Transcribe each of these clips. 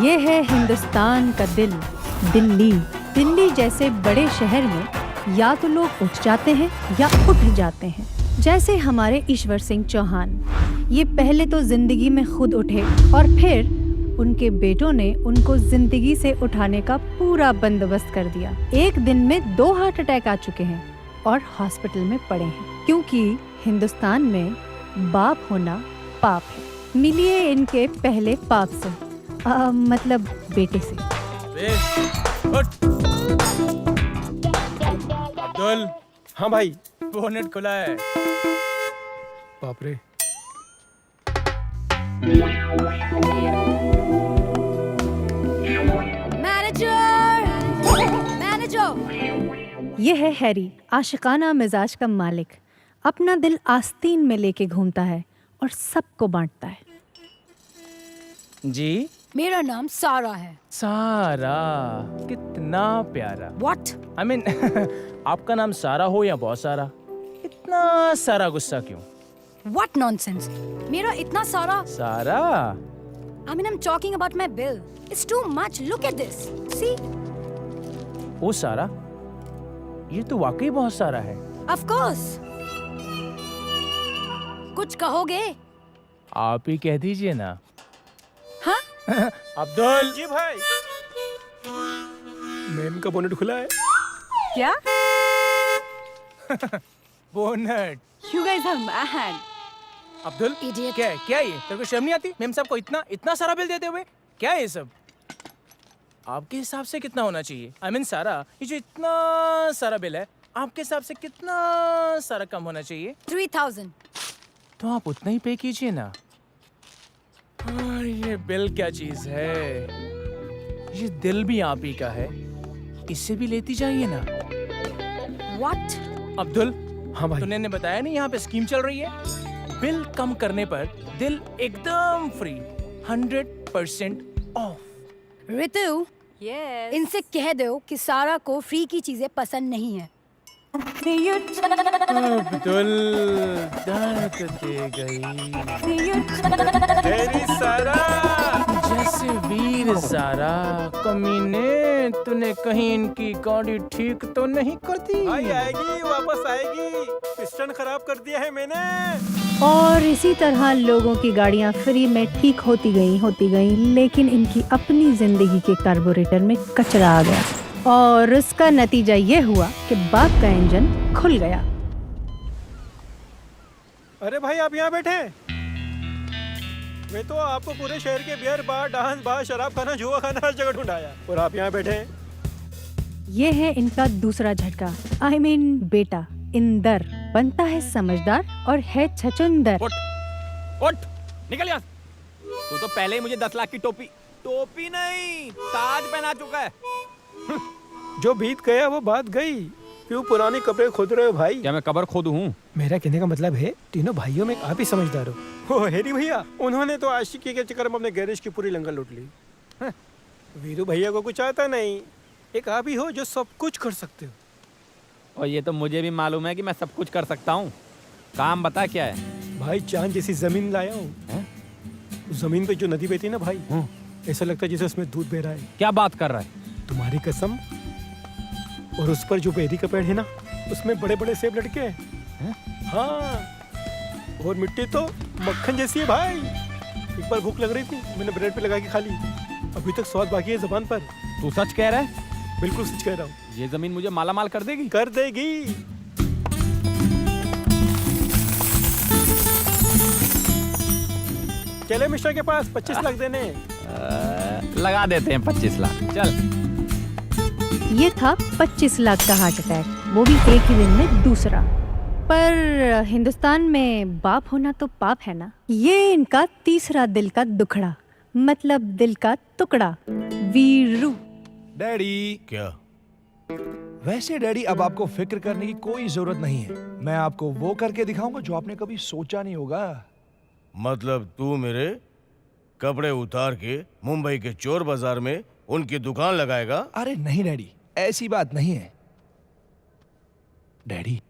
ये है हिंदुस्तान का दिल, दिल्ली। दिल्ली जैसे बड़े शहर में या तो लोग उठ जाते हैं या उठ जाते हैं। जैसे हमारे ईश्वर सिंह चौहान, ये पहले तो जिंदगी में खुद उठे और फिर उनके बेटों ने उनको जिंदगी से उठाने का पूरा बंदोबस्त कर दिया। एक दिन में 2 हार्ट अटैक आ चुके हैं और हॉस्पिटल में पड़े हैं, क्योंकि हिंदुस्तान में बाप होना पाप है। मिलिए इनके पहले पाप से, मतलब बेटे से। अब्दुल। हाँ भाई। बोनेट खुला है। बाप रे। ये है हैरी, आशिकाना मिजाज का मालिक। अपना दिल आस्तीन में लेके घूमता है और सबको बांटता है। जी, मेरा नाम सारा है। सारा, कितना प्यारा। What? I mean, आपका नाम सारा हो या बहुत सारा, इतना सारा गुस्सा क्यों? What nonsense? मेरा इतना सारा? सारा? I mean, I'm talking about my bill. It's too much. Look at this. See? ओ सारा, ये तो वाकई बहुत सारा है। Of course. कुछ कहोगे? आप ही कह दीजिए ना। हाँ? अब्दुल जी भाई। मैम का बोनेट खुला है। क्या? Bonnet. You guys are mad. Abdul, Idiot. क्या है? क्या है ये? तेरे को शर्म नहीं आती? मेम साहब को इतना सारा बिल देते हुए? क्या है ये सब? आपके हिसाब से कितना होना चाहिए? I mean, सारा, ये जो इतना सारा बिल है, आपके हिसाब से कितना सारा कम होना चाहिए? 3,000. तो आप उतना ही पे कीजिए ना। हाँ, ये बिल क्या चीज है? ये दिल भी आप ही का है, इससे भी लेती जाइए ना। What? अब्दुल, हाँ भाई। तूने बताया नहीं यहाँ पे स्कीम चल रही है? बिल कम करने पर दिल एकदम फ्री, 100% ऑफ। रितु, इनसे कह दो कि सारा को फ्री की चीजें पसंद नहीं है। अब्दुल, दर्द दे गई। तेरी सारा। जैसे वीर ज़ारा, कमीने, तूने कहीं इनकी गाड़ी ठीक तो नहीं कर दी? भाई आएगी, वापस आएगी। पिस्टन खराब कर दिया है मैंने। और इसी तरह लोगों की गाड़ियां फ्री में ठीक होती गई, लेकिन इनकी अपनी जिंदगी के कार्बोरेटर में कचरा आ गया और उसका नतीजा ये हुआ कि बाप का इंजन खुल गया। अरे भाई, आप यहाँ बैठे हैं? मैं तो आपको पूरे शहर के बियर बार, डांस बार, शराब खाना, जुआ खाना हर जगह ढूंढाया, और आप यहाँ बैठे हैं। ये है इनका दूसरा झटका। I mean, बेटा इंदर बनता है समझदार और है छचुंदर। उठ, निकल यहाँ। तू तो पहले ही मुझे 10 लाख की टोपी नहीं, ताज पहना चुका है। जो बीत गया वो बात गई। क्यों पुराने कपड़े खोद रहे हो भाई? क्या मैं कबर खोदू हूँ? मेरा कहने का मतलब है, तीनों भाइयों में आप ही समझदार हो। ओ हेरी भैया, उन्होंने तो आशिकी के चक्कर में अपने गैरेज की पूरी लंगर लूट ली। वीरू भैया को कुछ आता नहीं। एक आप ही हो जो सब कुछ कर सकते हो। और ये तो मुझे भी मालूम है कि मैं सब कुछ कर सकता हूँ। काम बता क्या है? भाई चांद जैसी जमीन लाया हूँ। जमीन पे जो नदी बहती है ना भाई, ऐसा लगता है जैसे उसमें दूध बह रहा है। क्या बात कर रहा है? तुम्हारी कसम। और उस पर जो बेरी का पेड़ है ना, उसमें बड़े बड़े सेब लटके हैं। हाँ, और मिट्टी तो मक्खन जैसी है भाई। एक बार भूख लग रही थी, मैंने ब्रेड पे लगा के खा ली। अभी तक स्वाद बाकी है जुबान पर। तू सच कह रहा है? बिल्कुल सच कह रहा हूँ। ये जमीन मुझे मालामाल कर देगी? कर देगी। चले मिस्टर के पास 25 लाख देने। लगा देते हैं 25 लाख। चल। ये था 25 लाख का हार्ट अटैक, वो भी एक ही दिन में दूसरा। पर हिंदुस्तान में बाप होना तो पाप है ना। ये इनका तीसरा दिल का दुखड़ा, मतलब दिल का टुकड़ा, वीरू। डैडी। क्या? वैसे डैडी, अब आपको फिक्र करने की कोई जरूरत नहीं है। मैं आपको वो करके दिखाऊंगा जो आपने कभी सोचा नहीं होगा। मतलब तू मेरे कपड़े उतार के मुंबई के चोर बाजार में उनकी दुकान लगाएगा? अरे नहीं डैडी, ऐसी बात नहीं है। डैडी,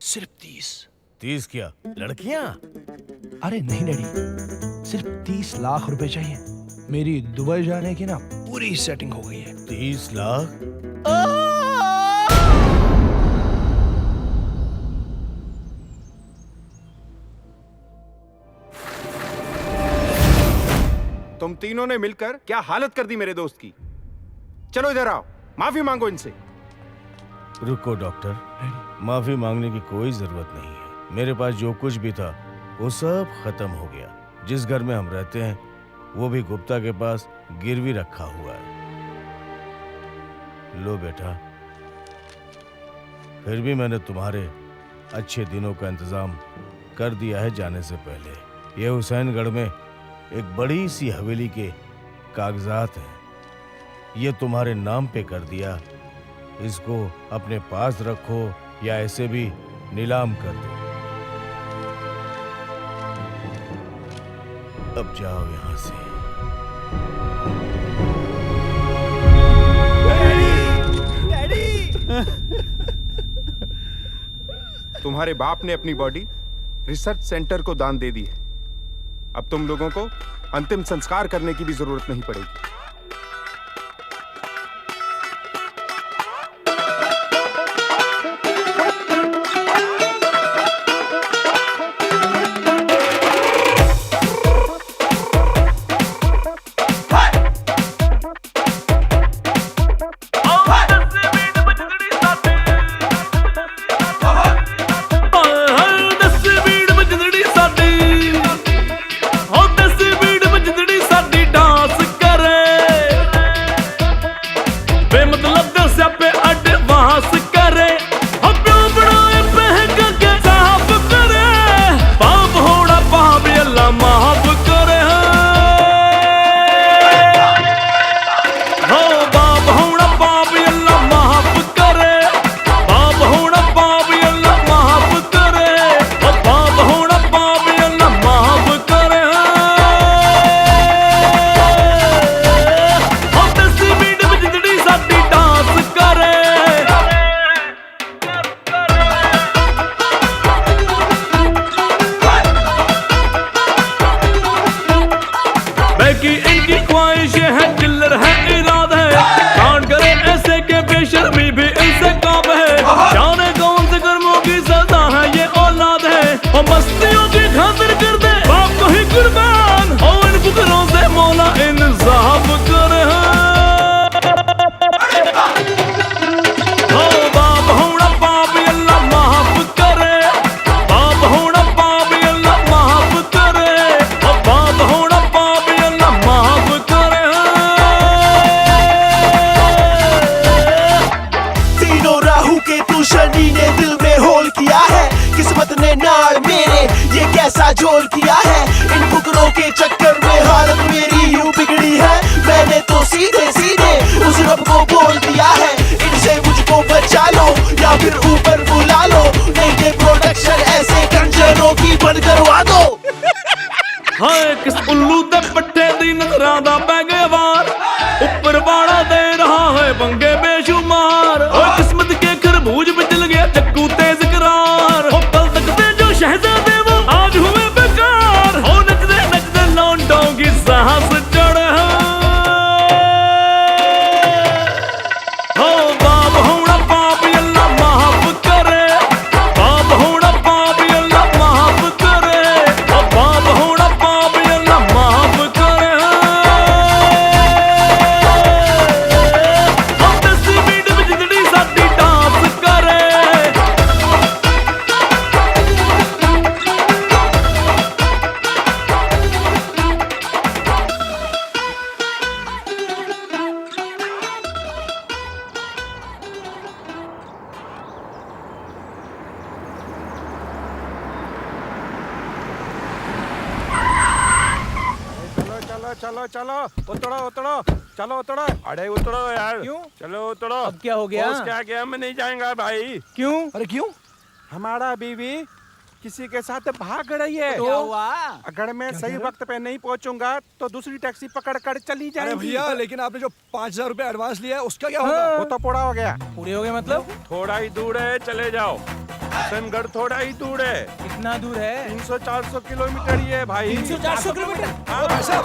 सिर्फ 30 क्या लड़कियां? अरे नहीं डैडी, सिर्फ 30 लाख रुपए चाहिए। मेरी दुबई जाने की ना पूरी सेटिंग हो गई है। 30 लाख? तुम तीनों ने मिलकर क्या हालत कर दी मेरे दोस्त की। चलो इधर आओ, माफी मांगो इनसे। रुको डॉक्टर, माफी मांगने की कोई जरूरत नहीं है। मेरे पास जो कुछ भी था वो सब खत्म हो गया। जिस घर में हम रहते हैं वो भी गुप्ता के पास गिरवी रखा हुआ है। लो बेटा, फिर भी मैंने तुम्हारे अच्छे दिनों का इंतजाम कर दिया है जाने से पहले। ये हुसैनगढ़ में एक बड़ी सी हवेली के कागजात हैं। ये तुम्हारे नाम पे कर दिया। इसको अपने पास रखो या ऐसे भी नीलाम कर दो। अब जाओ यहां से। तुम्हारे बाप ने अपनी बॉडी रिसर्च सेंटर को दान दे दी है। अब तुम लोगों को अंतिम संस्कार करने की भी जरूरत नहीं पड़ेगी। झोल किया है इन फुकरों के चक्कर में हालत मेरी यूं बिगड़ी है। मैंने तो सीधे सीधे उस रब को बोल दिया है इनसे मुझको बचा लो या फिर ऊपर बुला लो, नहीं दे प्रोटेक्शन ऐसे कंजरों की बंद करवा दो। हाय किस उल्लू दे पट्टे दी नजरां दा पै गए वार, ऊपर वाला दे रहा है पंगे बेशुमार। और किस्मत के खरबूज में चल गया चक्कू तेज करार। और कल तक दे जो शहजादे वो आज हुए बेकार। और नचदे लौंडों की सांस चढ़ हो बाप होना पाप अल्लाह माफ करे। बाप होना पाप अल्लाह माफ करे। और बाप होना पाप अल्लाह माफ करे। हम दसी बीट में जिंदड़ी साडी डांस करे। चलो चलो चलो उतरो उतरो चलो उतरो। अरे उतरो यार। क्यों? चलो उतरो। अब क्या हो गया? बॉस क्या गया मैं नहीं जाएगा भाई। क्यों? अरे क्यों? हमारा बीवी किसी के साथ भाग रही है। क्या हुआ? अगर मैं सही वक्त पे नहीं पहुंचूंगा तो दूसरी टैक्सी पकड़ कर चली अरे जाएगी। भैया, लेकिन आपने जो 5000 रुपए एडवांस लिया है उसका क्या होगा? वो तो पूरा हो गया। पूरे हो गए मतलब? थोड़ा ही दूर है, चले जाओ। हुसैनगढ़ थोड़ा ही दूर है। कितना दूर है? 300-400 किलोमीटर ही है भाई। 300-400 किलोमीटर? ओ भाई साहब,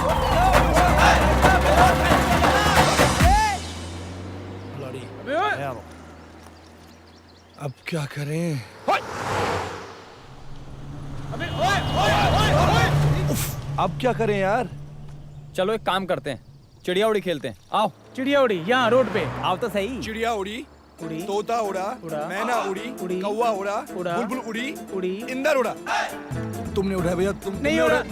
अबे ओए! अब क्या करें? अबे ओए ओए ओए ओए! अब क्या करें यार? चलो एक काम करते हैं, चिड़िया उड़ी खेलते हैं। आओ। चिड़िया उड़ी यहाँ रोड पे। आओ तो सही। चिड़िया उड़ी, उड़ी, तोता उड़ा, उड़ा, मैना उड़ी, उड़ी, कौवा उड़ा, उड़ा, बुलबुल उड़ी, उड़ी, इंदर उड़ा। तुमने उड़ाया भैया? नहीं उड़ा।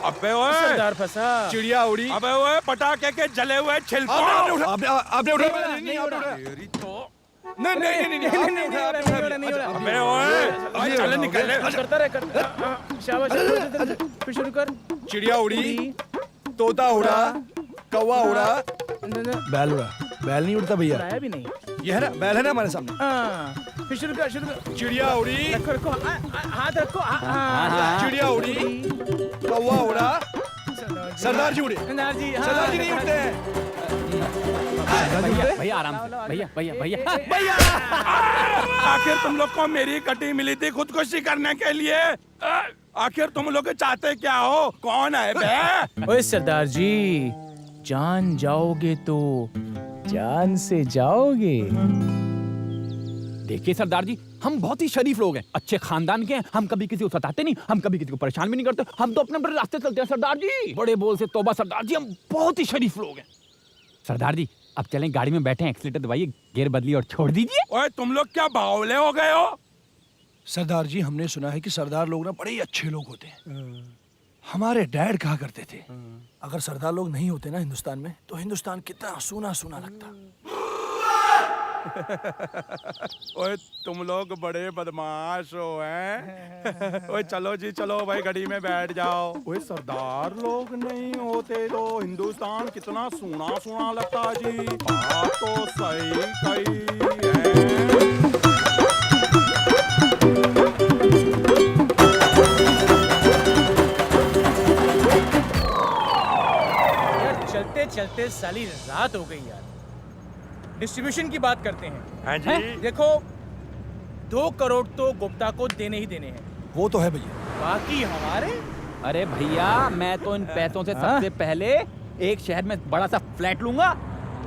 अबे ओए, सरदार फंसा। चिड़िया उड़ी। अबे ओए, पटाखे के जले हुए छिलकों। आपने उठाया? नहीं उड़ा। तेरी तो। नहीं नहीं नहीं नहीं उड़ा। अबे ओए, चल निकल ले। करता रहे शाबाश फिर शुरू कर। चिड़िया उड़ी, तोता उड़ा, कौवा उड़ा, बैल उड़ा। बैल नहीं उड़ता भैया। उड़ाया भी नहीं। ये है ना, बैल है ना हमारे सामने। हाँ फिर शुरू कर। चिड़िया उड़ी, रखो रखो हाथ रखो। चिड़िया उड़ी, कौवा उड़ा, सरदार जी उड़े। सरदार जी सरदार जी नहीं उड़ते हैं। भैया आराम से। भैया भैया भैया भैया, आखिर तुम लोग को मेरी कटी मिली थी खुदकुशी करने के लिए। आखिर तुम लोग चाहते क्या हो? कौन है बे? ओए सरदार जी, जान जाओगे तो जान से जाओगे। देखिए सरदार जी, हम बहुत ही शरीफ लोग हैं, अच्छे खानदान के हैं। हम कभी किसी को सताते नहीं, हम कभी किसी को परेशान भी नहीं करते। हम तो अपने बड़े रास्ते चलते हैं सरदार जी। बड़े बोल से तौबा सरदार जी, हम बहुत ही शरीफ लोग हैं। सरदार जी अब चलें, गाड़ी में बैठे, एक्सीलेटर दबाइए, गियर बदलिए और छोड़ दीजिए। ओए तुम लोग क्या बावले हो गए हो? सरदार जी, हमने सुना है कि सरदार लोग ना बड़े ही अच्छे लोग होते हैं। हमारे डैड कहा करते थे, अगर सरदार लोग नहीं होते ना हिंदुस्तान में, तो हिंदुस्तान कितना सूना सूना लगता। ओए तुम लोग बड़े बदमाश हो हैं। ओए चलो जी चलो भाई, गाड़ी में बैठ जाओ। ओए सरदार लोग नहीं होते तो हिंदुस्तान कितना सूना सूना लगता जी। बात तो सही कही है। यार चलते चलते साली रात हो गई यार। डिस्ट्रीब्यूशन की बात करते हैं। हाँ जी। हैं? देखो 2 करोड़ तो गुप्ता को देने ही देने हैं, वो तो है भैया। बाकी हमारे। अरे भैया, मैं तो इन पैसों से सबसे पहले एक शहर में बड़ा सा फ्लैट लूंगा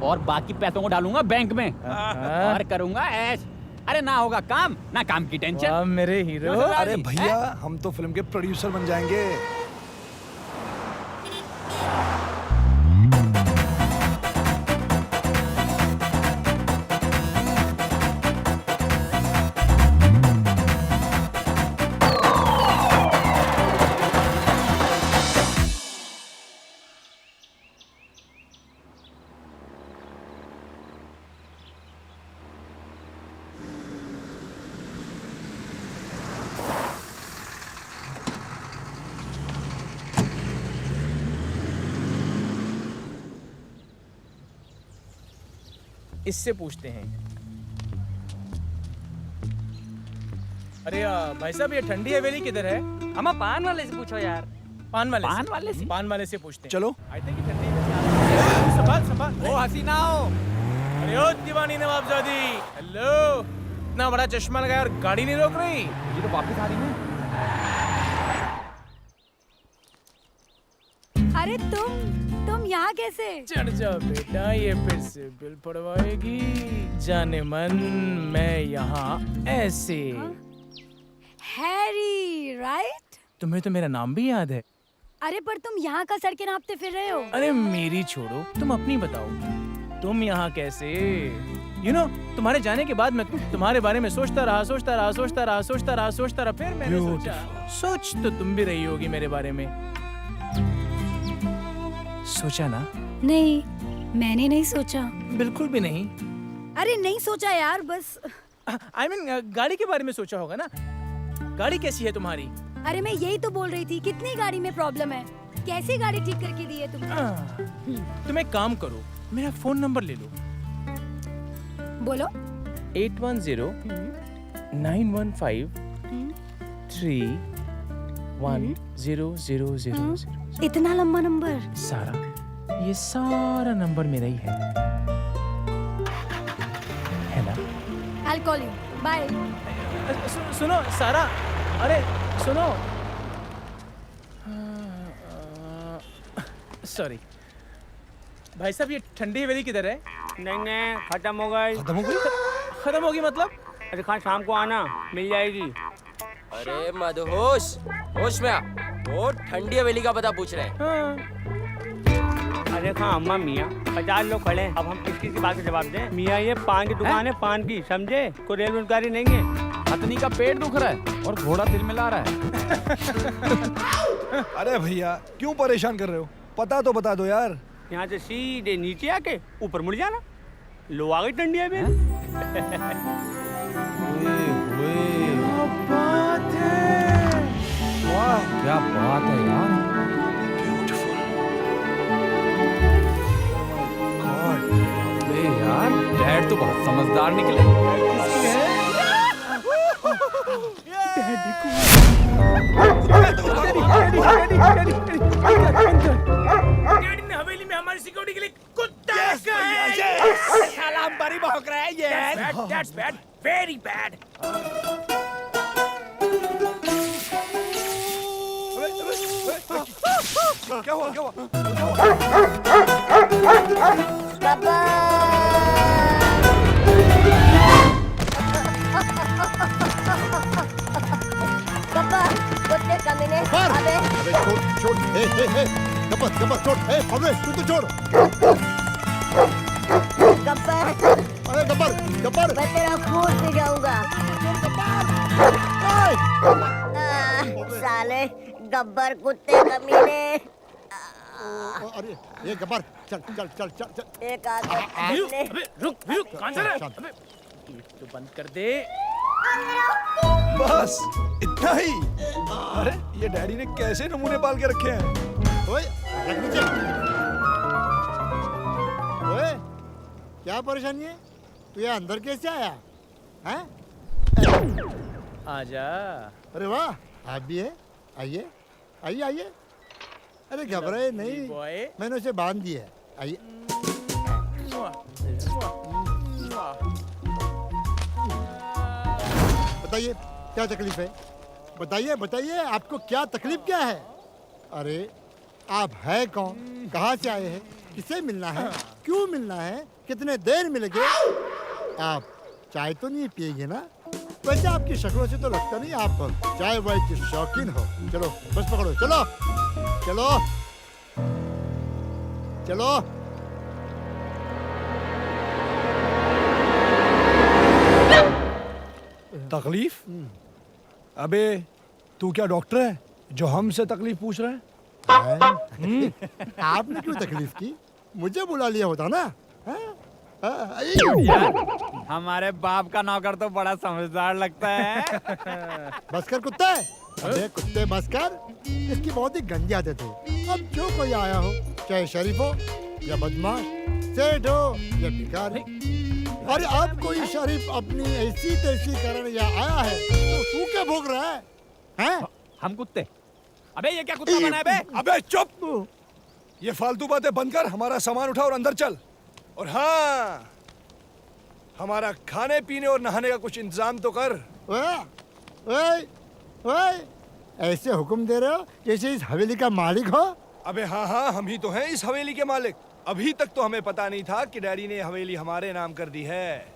और बाकी पैसों को डालूंगा बैंक में और करूंगा ऐश। अरे ना होगा काम, ना काम की टेंशन। वाह मेरे हीरो। अरे भैया, हम तो फिल्म के प्रोड्यूसर बन जाएंगे। इससे पूछते हैं। अरे भाई साहब, ये ठंडी हवेली किधर है? हम पान वाले से पूछो यार। पान वाले पान वाले से? पान वाले से पूछते हैं। चलो। आई थिंक ठंडी हवेली। संभाल संभाल। ओ हसीना हो। अरे ओ दीवानी नवाबजादी, हेलो। इतना बड़ा चश्मा लगाया और गाड़ी नहीं रोक रही। ये तो वापस आ रही है। अरे तुम यहाँ कैसे? चढ़ जाओ बेटा, ये फिर से बिल पड़वाएगी। जाने मन मैं यहाँ ऐसे। Harry, right? तुम्हें तो मेरा नाम भी याद है। अरे पर तुम यहाँ का सड़कें नापते फिर रहे हो। अरे मेरी छोड़ो, तुम अपनी बताओ। तुम यहाँ कैसे? तुम्हारे जाने के बाद मैं तुम्हारे बारे में सोचता रहा। फिर मैंने सोच तो तुम भी रही होगी मेरे बारे में। सोचा ना? नहीं, मैंने नहीं सोचा। बिल्कुल भी नहीं। अरे नहीं सोचा यार, बस I mean, गाड़ी के बारे में सोचा होगा ना। गाड़ी कैसी है तुम्हारी? अरे मैं यही तो बोल रही थी, कितनी गाड़ी में प्रॉब्लम है, कैसी गाड़ी ठीक करके दी है तुमने? तुम एक काम करो, मेरा फोन नंबर ले लो। बोलो। 810 915 31000। इतना लंबा नंबर? सारा, ये सारा नंबर मेरा ही है। I'll call you. Bye. सुनो सारा, अरे सुनो। सॉरी भाई साहब, ये ठंडी हवेली किधर है? नहीं खत्म हो गई। खत्म हो गई? खत्म होगी मतलब? अरे खान शाम को आना, मिल जाएगी। अरे मदहोश, होश में आ। वो ठंडी हवेली का पता पूछ रहे हैं। अरे खां अम्मा मियाँ 50 लोग खड़े हैं, अब हम किस बात का जवाब दें? मियाँ ये पान की दुकान है, पान की, समझे? कोई रेल रोजगारी नहीं है। हथनी का पेट दुख रहा है और घोड़ा दिल में ला रहा है। अरे भैया क्यों परेशान कर रहे हो? पता तो बता दो यार। यहाँ से सीधे नीचे आके ऊपर मुड़ जाना। लो आ गई ठंडी हवेली। वाह क्या बात है यार। अबे यार डैड तो बहुत समझदार निकले। डैडी ने हवेली में हमारी सिक्योरिटी के लिए कुत्ता रखा है। साला हम बारी भौंक रहा है ये। That's bad, very bad. क्या हुआ क्या हुआ? गब्बर, कुत्ते कमीने, अबे छोड़ गब्बर छोड़, अबे तू तो छोड़। गब्बर, अरे गब्बर मैं तेरा खून पी जाऊंगा। साले गब्बर कुत्ते कमीने। अरे ये गब्बर चल चल चल चल चल। एक आदमी अबे रुक कहाँ जा रहा है? अबे तो बंद कर दे। बस इतना ही? अरे ये डैडी ने कैसे नमूने पाल के रखे हैं? ओए रख नीचे। ओए क्या परेशानी है? तू यहाँ अंदर कैसे आया? हैं? आजा। अरे वाह आप भी है, आइए आइए आइए। अरे घबराए नहीं, मैंने उसे बांध दिया है, आइए। बताइए क्या तकलीफ है? बताइए बताइए आपको क्या तकलीफ क्या है? अरे आप है कौन, कहाँ से आए हैं, किसे मिलना है, क्यों मिलना है, कितने देर मिलेंगे? आप चाय तो नहीं पिएंगे ना? वैसे आपकी शक्लों से तो लगता नहीं आप चाय वाय के शौकीन हो। चलो बस पकड़ो, चलो चलो चलो। तकलीफ? अबे तू क्या डॉक्टर है जो हमसे तकलीफ पूछ रहा है? आपने क्यों तकलीफ की? मुझे बुला लिया होता ना। हमारे बाप का नौकर तो बड़ा समझदार लगता है। बस कर कुत्ते। अबे कुत्ते बस कर, इसकी बहुत ही गंदी आदत है। अब जो कोई आया हो, चाहे शरीफ हो या बदमाश, सेठ हो या भिखारी, अरे अब कोई शरीफ अपनी ऐसी तैसी करने या आया है तो सूखे भोग रहा है, हैं? हम कुत्ते? अबे ये क्या कुत्ता बना है बे? अबे चुप! ये फालतू बातें बंद कर, हमारा सामान उठा और अंदर चल। और हाँ, हमारा खाने पीने और नहाने का कुछ इंतजाम तो कर। ओए, ऐसे हुक्म दे रहे हो जैसे इस हवेली का मालिक हो। अबे हाँ हम ही तो हैं इस हवेली के मालिक। अभी तक तो हमें पता नहीं था कि डैडी ने हवेली हमारे नाम कर दी है।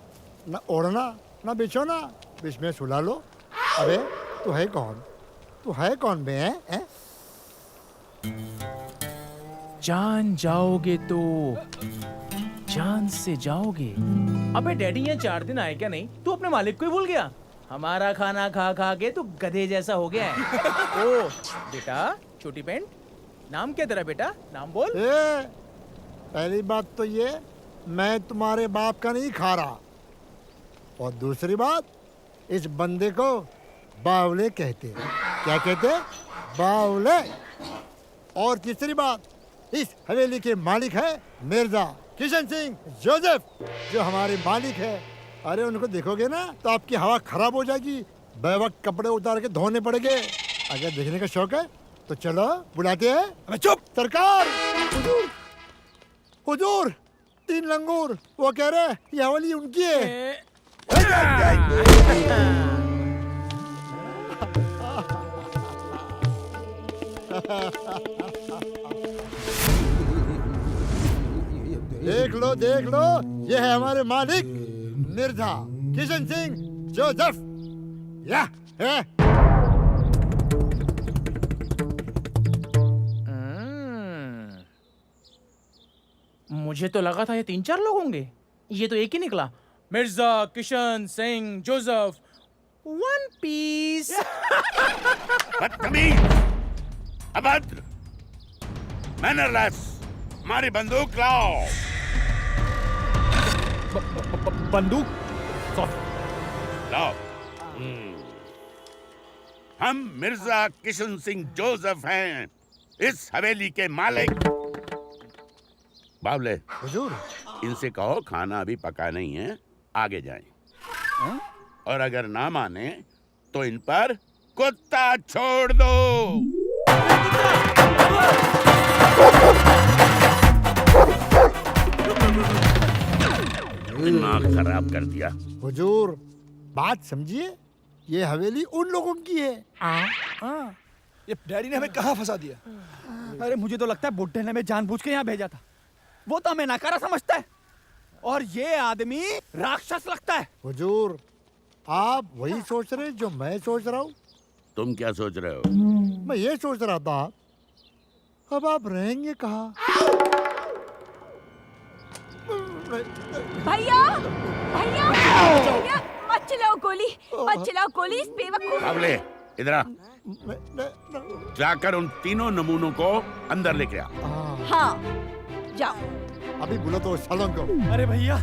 ना ओढ़ना ना बिछोना, बीच में सुला लो। अबे तू है कौन? तू है कौन बे? हैं? जान जाओगे तो जान से जाओगे। अबे डैडी यहाँ 4 दिन आए क्या नहीं? तू अपने मालिक को ही भूल गया? हमारा खाना खा खा के तू गधे जैसा हो गया है। ओ बेटा, छोटी पैंट, नाम क्या तेरा बेटा? नाम बोल। पहली बात तो ये, मैं तुम्हारे बाप का नहीं खा रहा, और दूसरी बात, इस बंदे को बावले कहते हैं। क्या कहते हैं? बावले। और तीसरी बात, इस हवेली के मालिक है मिर्जा किशन सिंह जोसेफ, जो हमारे मालिक है। अरे उनको देखोगे ना तो आपकी हवा खराब हो जाएगी, बेवक्त कपड़े उतार के धोने पड़ेंगे। अगर देखने का शौक है तो चलो बुलाते हैं। अबे चुप! सरकार, हुजूर, हुजूर, 3 लंगूर, वो कह रहे ये हवेली उनकी है। देख लो, ये है हमारे मालिक मिर्जा किशन सिंह जोसेफ। या है मुझे तो लगा था ये 3-4 लोग होंगे, ये तो एक ही निकला। Mirza Kishan Singh Joseph, one piece. बदतमीज, अभद्र, मैनरलेस, हमारी बंदूक लाओ। बंदूक लाओ। हम मिर्जा किशन सिंह जोसेफ हैं, इस हवेली के मालिक। बावले, हुजूर, इनसे कहो खाना अभी पका नहीं है, आगे जाएं। और अगर ना माने तो इन पर कुत्ता छोड़ दो। दिमाग खराब कर दिया। हुजूर, बात समझिए, ये हवेली उन लोगों की है। ये डैडी ने हमें कहाँ फंसा दिया? अरे मुझे तो लगता है बुड्ढे ने हमें जानबूझ के यहाँ भेजा था। वो तो हमें नकारा समझता है और ये आदमी राक्षस लगता है। हुजूर, आप वही सोच रहे जो मैं सोच रहा हूँ। तुम क्या सोच रहे हो? मैं ये सोच रहा था, अब आप रहेंगे कहाँ? भैया भैया भैया, मत चलाओ गोली, मत चलाओ गोली इस बेवकूफ। बावले, इधर आ। जाकर उन तीनों नमूनों को अंदर लेके आ। हाँ जाओ। अभी बोलो तो सालों को। अरे भैया,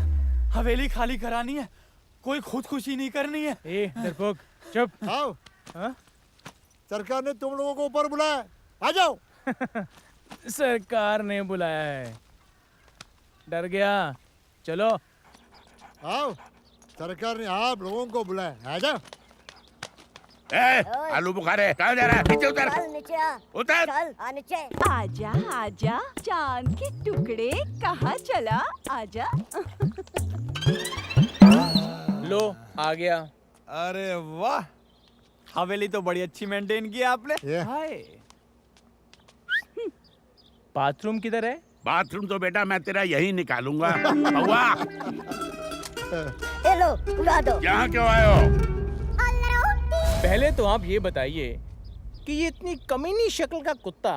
हवेली खाली करानी है, कोई खुदकुशी नहीं करनी है। ए डरपोक, चुप। आओ। सरकार ने तुम लोगों को ऊपर बुलाया, आ जाओ। सरकार ने बुलाया है, डर गया। चलो आओ, सरकार ने आप लोगों को बुलाया, आ जाओ। आलू बुखारे, कहाँ जा रहा है? नीचे उतर। उतर। आजा आजा, चांद के टुकड़े, कहाँ चला? आजा। लो आ गया। अरे वाह, हवेली तो बड़ी अच्छी मेंटेन की है आपने। हाय। बाथरूम किधर है? बाथरूम तो बेटा मैं तेरा यही निकालूंगा। बउआ, लो उड़ा दो। यहाँ क्यों आए हो? पहले तो आप ये बताइए कि ये इतनी कमीनी शक्ल का कुत्ता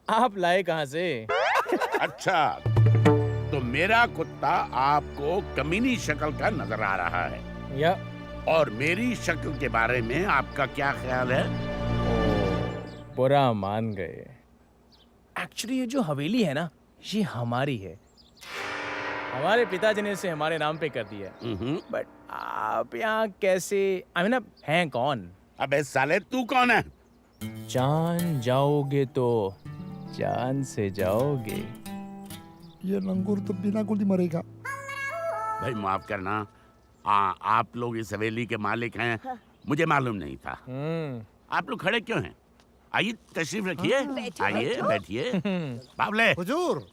आप लाए कहाँ से? अच्छा, तो मेरा कुत्ता आपको कमीनी शक्ल का नजर आ रहा है, या और मेरी शक्ल के बारे में आपका क्या ख्याल है? बुरा मान गए। एक्चुअली ये जो हवेली है ना, ये हमारी है। हमारे पिताजी ने इसे हमारे नाम पे कर दिया। बट आप यहाँ कैसे, हैं कौन? अबे साले, तू कौन है? जान जाओगे तो जान से जाओगे। ये लंगूर तो बिना गोली मरेगा। भाई माफ करना, आप लोग इस हवेली के मालिक हैं, मुझे मालूम नहीं था। आप लोग खड़े क्यों हैं? आइए तशरीफ रखिए, आइए बैठिए। बावले, हुजूर,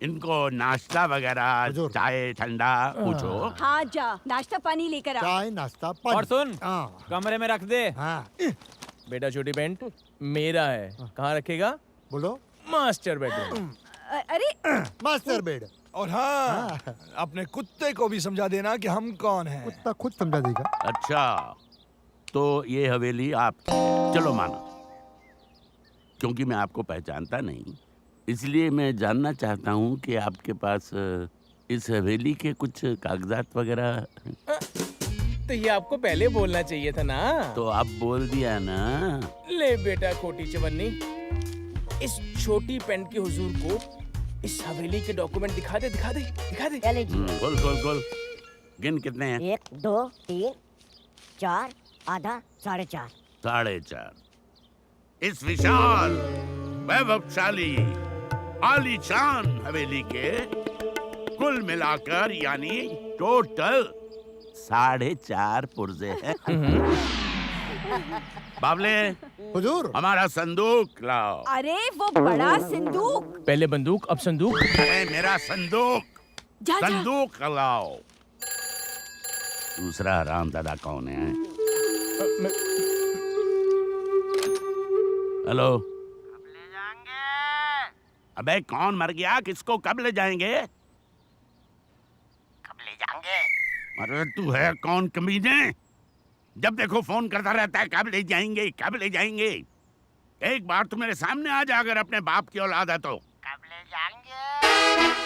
इनको नाश्ता वगैरह, चाय ठंडा पूछो। हाँ जा, नाश्ता पानी लेकर आ। चाय नाश्ता पानी। और सुन, कमरे में रख दे। हाँ। बेटा छोटी पेंट मेरा है, कहाँ रखेगा? बोलो। Master bedroom. अरे मास्टर बेड। और हाँ, अपने कुत्ते को भी समझा देना कि हम कौन हैं। कुत्ता खुद समझा देगा। अच्छा, तो ये हवेली आप, चलो माना, क्योंकि मैं आपको पहचानता नहीं, इसलिए मैं जानना चाहता हूँ कि आपके पास इस हवेली के कुछ कागजात वगैरह। तो ये आपको पहले बोलना चाहिए था ना। तो आप बोल दिया ना। ले बेटा खोटी चवन्नी, इस छोटी पेंट के हुजूर को इस हवेली के डॉक्यूमेंट दिखा दे, दिखा दे, दिखा दे। खोल खोल खोल। गिन कितने हैं? 1 2 3 4 आधा 4.5। 4.5। इस विशाल वैभवशाली आलीशान हवेली के कुल मिलाकर यानी टोटल 4.5 पुर्जे हैं। बावले, हुजूर, हमारा संदूक लाओ। अरे वो बड़ा संदूक। पहले बंदूक अब संदूक। मेरा संदूक। जा, संदूक लाओ। दूसरा हरामजादा कौन है? हेलो, कब ले जाएंगे? अबे कौन मर गया? किसको कब ले जाएंगे? कब ले जाएंगे? अरे तू है कौन कमीने? जब देखो फोन करता रहता है कब ले जाएंगे, कब ले जाएंगे। एक बार तू मेरे सामने आ जा, अगर अपने बाप की औलाद है तो। कब ले जाएंगे?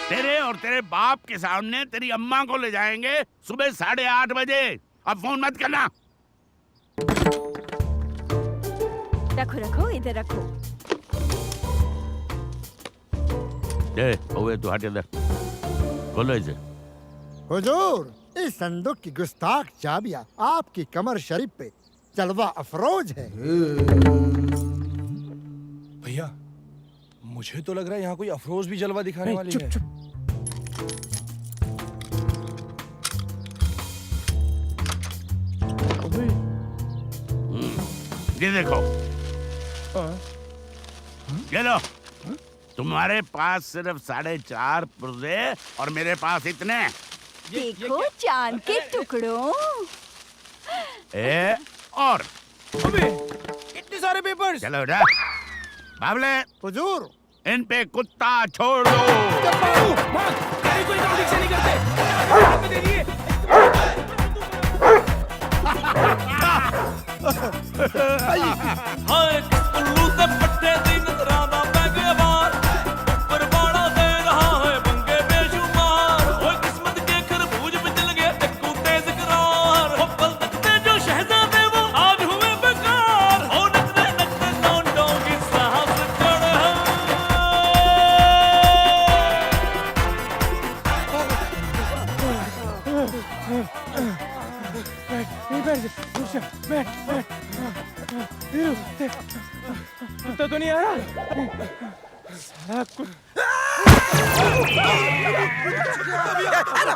तेरे और तेरे बाप के सामने तेरी अम्मा को ले जाएंगे सुबह 8:30 बजे। अब फोन मत करना। रखो रखो, इधर रखो। ओए तू हट इधर, खोलो इसे। हुजूर, इस संदूक की गुस्ताख चाबियां आपकी कमर शरीफ पे जलवा अफरोज है। भैया, मुझे तो लग रहा है यहाँ कोई अफरोज भी जलवा दिखाने वाली है। चुप। ये देखो, ये लो। तुम्हारे पास सिर्फ 4.5 पुर्जे और मेरे पास इतने। देखो चांद के टुकड़ों। और अबे इतने सारे पेपर्स। चलो उठा। बाबले, हुजूर, इन पे कुत्ता छोड़ दो। कोई काम ठीक से नहीं करते। दे दिए। हाय उल्लू से पट्टे दी नजरां दा बैगे वार, ऊपर वाला दे रहा है पंगे बेशुमार। ओए किस्मत के खरबूज पे चल गए टक्कू तेज करार। हो पल तकते जो शहजादे वो आज हुए बेकार। हो नचते नचते लौंडों की साहस चढ़ है। कुत्ता तो नहीं आ रहा। साला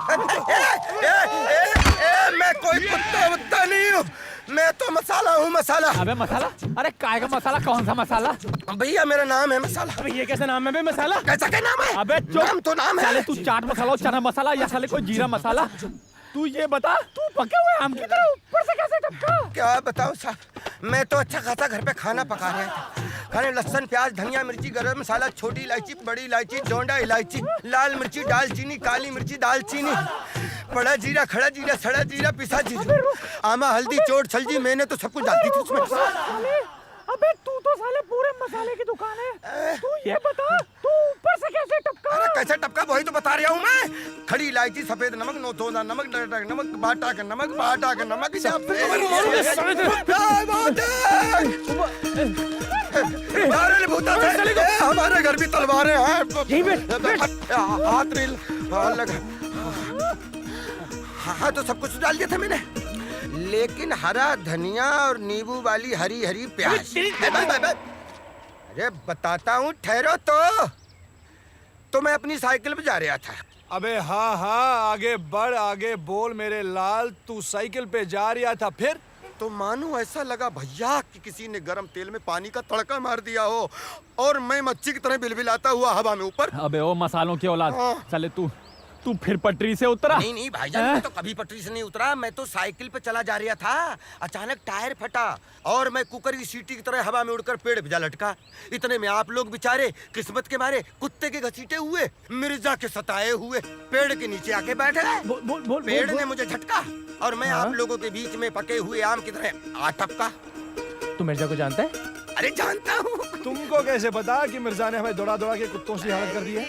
मैं कोई कुत्ता वत्ता नहीं हूँ, मैं तो मसाला हूँ, मसाला। अबे मसाला? अरे काय का मसाला? कौन सा मसाला? भैया मेरा नाम है मसाला। अबे ये कैसा नाम है बे मसाला? कैसा क्या नाम है? अबे नाम तो नाम है। साले तू चाट मसाला, चना मसाला या साले कोई जीरा मसाला? तू ये बता, तू पके हुए आम की तरह ऊपर से कैसे टपका? क्या बताऊँ साहब, मैं तो अच्छा खासा घर पे खाना पका रहा था। खाने लहसुन, प्याज, धनिया, मिर्ची, गरम मसाला, छोटी इलायची, बड़ी इलायची, जोंडा इलायची, लाल मिर्ची, दालचीनी, काली मिर्ची, दालचीनी, बड़ा जीरा, खड़ा जीरा, सड़ा जीरा, पिसा जीरा, आमा, हल्दी, चोट, छलजी, मैंने तो सब कुछ डाल दी थी उसमें। अबे तू तो साले पूरे मसाले की दुकान है। तू ये बता, तू ऊपर से कैसे टपका? अरे कैसे टपका वही तो बता रहा हूँ मैं। खड़ी इलायची, सफेद नमक, नौतोदा नमक, डरडक नमक, बाटा का नमक, बाटा का नमक। हमारे घर भी तलवारें हैं। हाथ रील लगा। हाँ तो सब कुछ डाल दिया था मैंने, लेकिन हरा धनिया और नींबू वाली हरी हरी प्याज। अरे बताता हूँ, ठहरो तो मैं अपनी साइकिल पे जा रहा था। अबे हाँ हाँ, आगे बढ़, आगे बोल मेरे लाल। तू साइकिल पे जा रहा था, फिर? तो मानो ऐसा लगा भैया कि किसी ने गरम तेल में पानी का तड़का मार दिया हो और मैं मच्छी की तरह बिलबिलाता हुआ हवा में ऊपर। अबे ओ मसालों की औलाद, साले तू फिर पटरी से उतरा? नहीं भाईजान, मैं तो कभी पटरी से नहीं उतरा। मैं तो साइकिल पे चला जा रहा था, अचानक टायर फटा और मैं कुकर की सीटी की तरह हवा में उड़कर पेड़ पे जा लटका। इतने में आप लोग बेचारे किस्मत के मारे कुत्ते के घसीटे हुए, मिर्जा के सताए हुए पेड़ के नीचे आके बैठे। पेड़ ने मुझे झटका और मैं आप लोगों के बीच में पके हुए आम की तरह आ टपका। तू मिर्जा को जानता है? अरे जानता हूँ। तुमको कैसे पता कि मिर्जा ने हमें दौड़ा दौड़ा के कुत्तों से हालत कर दी है?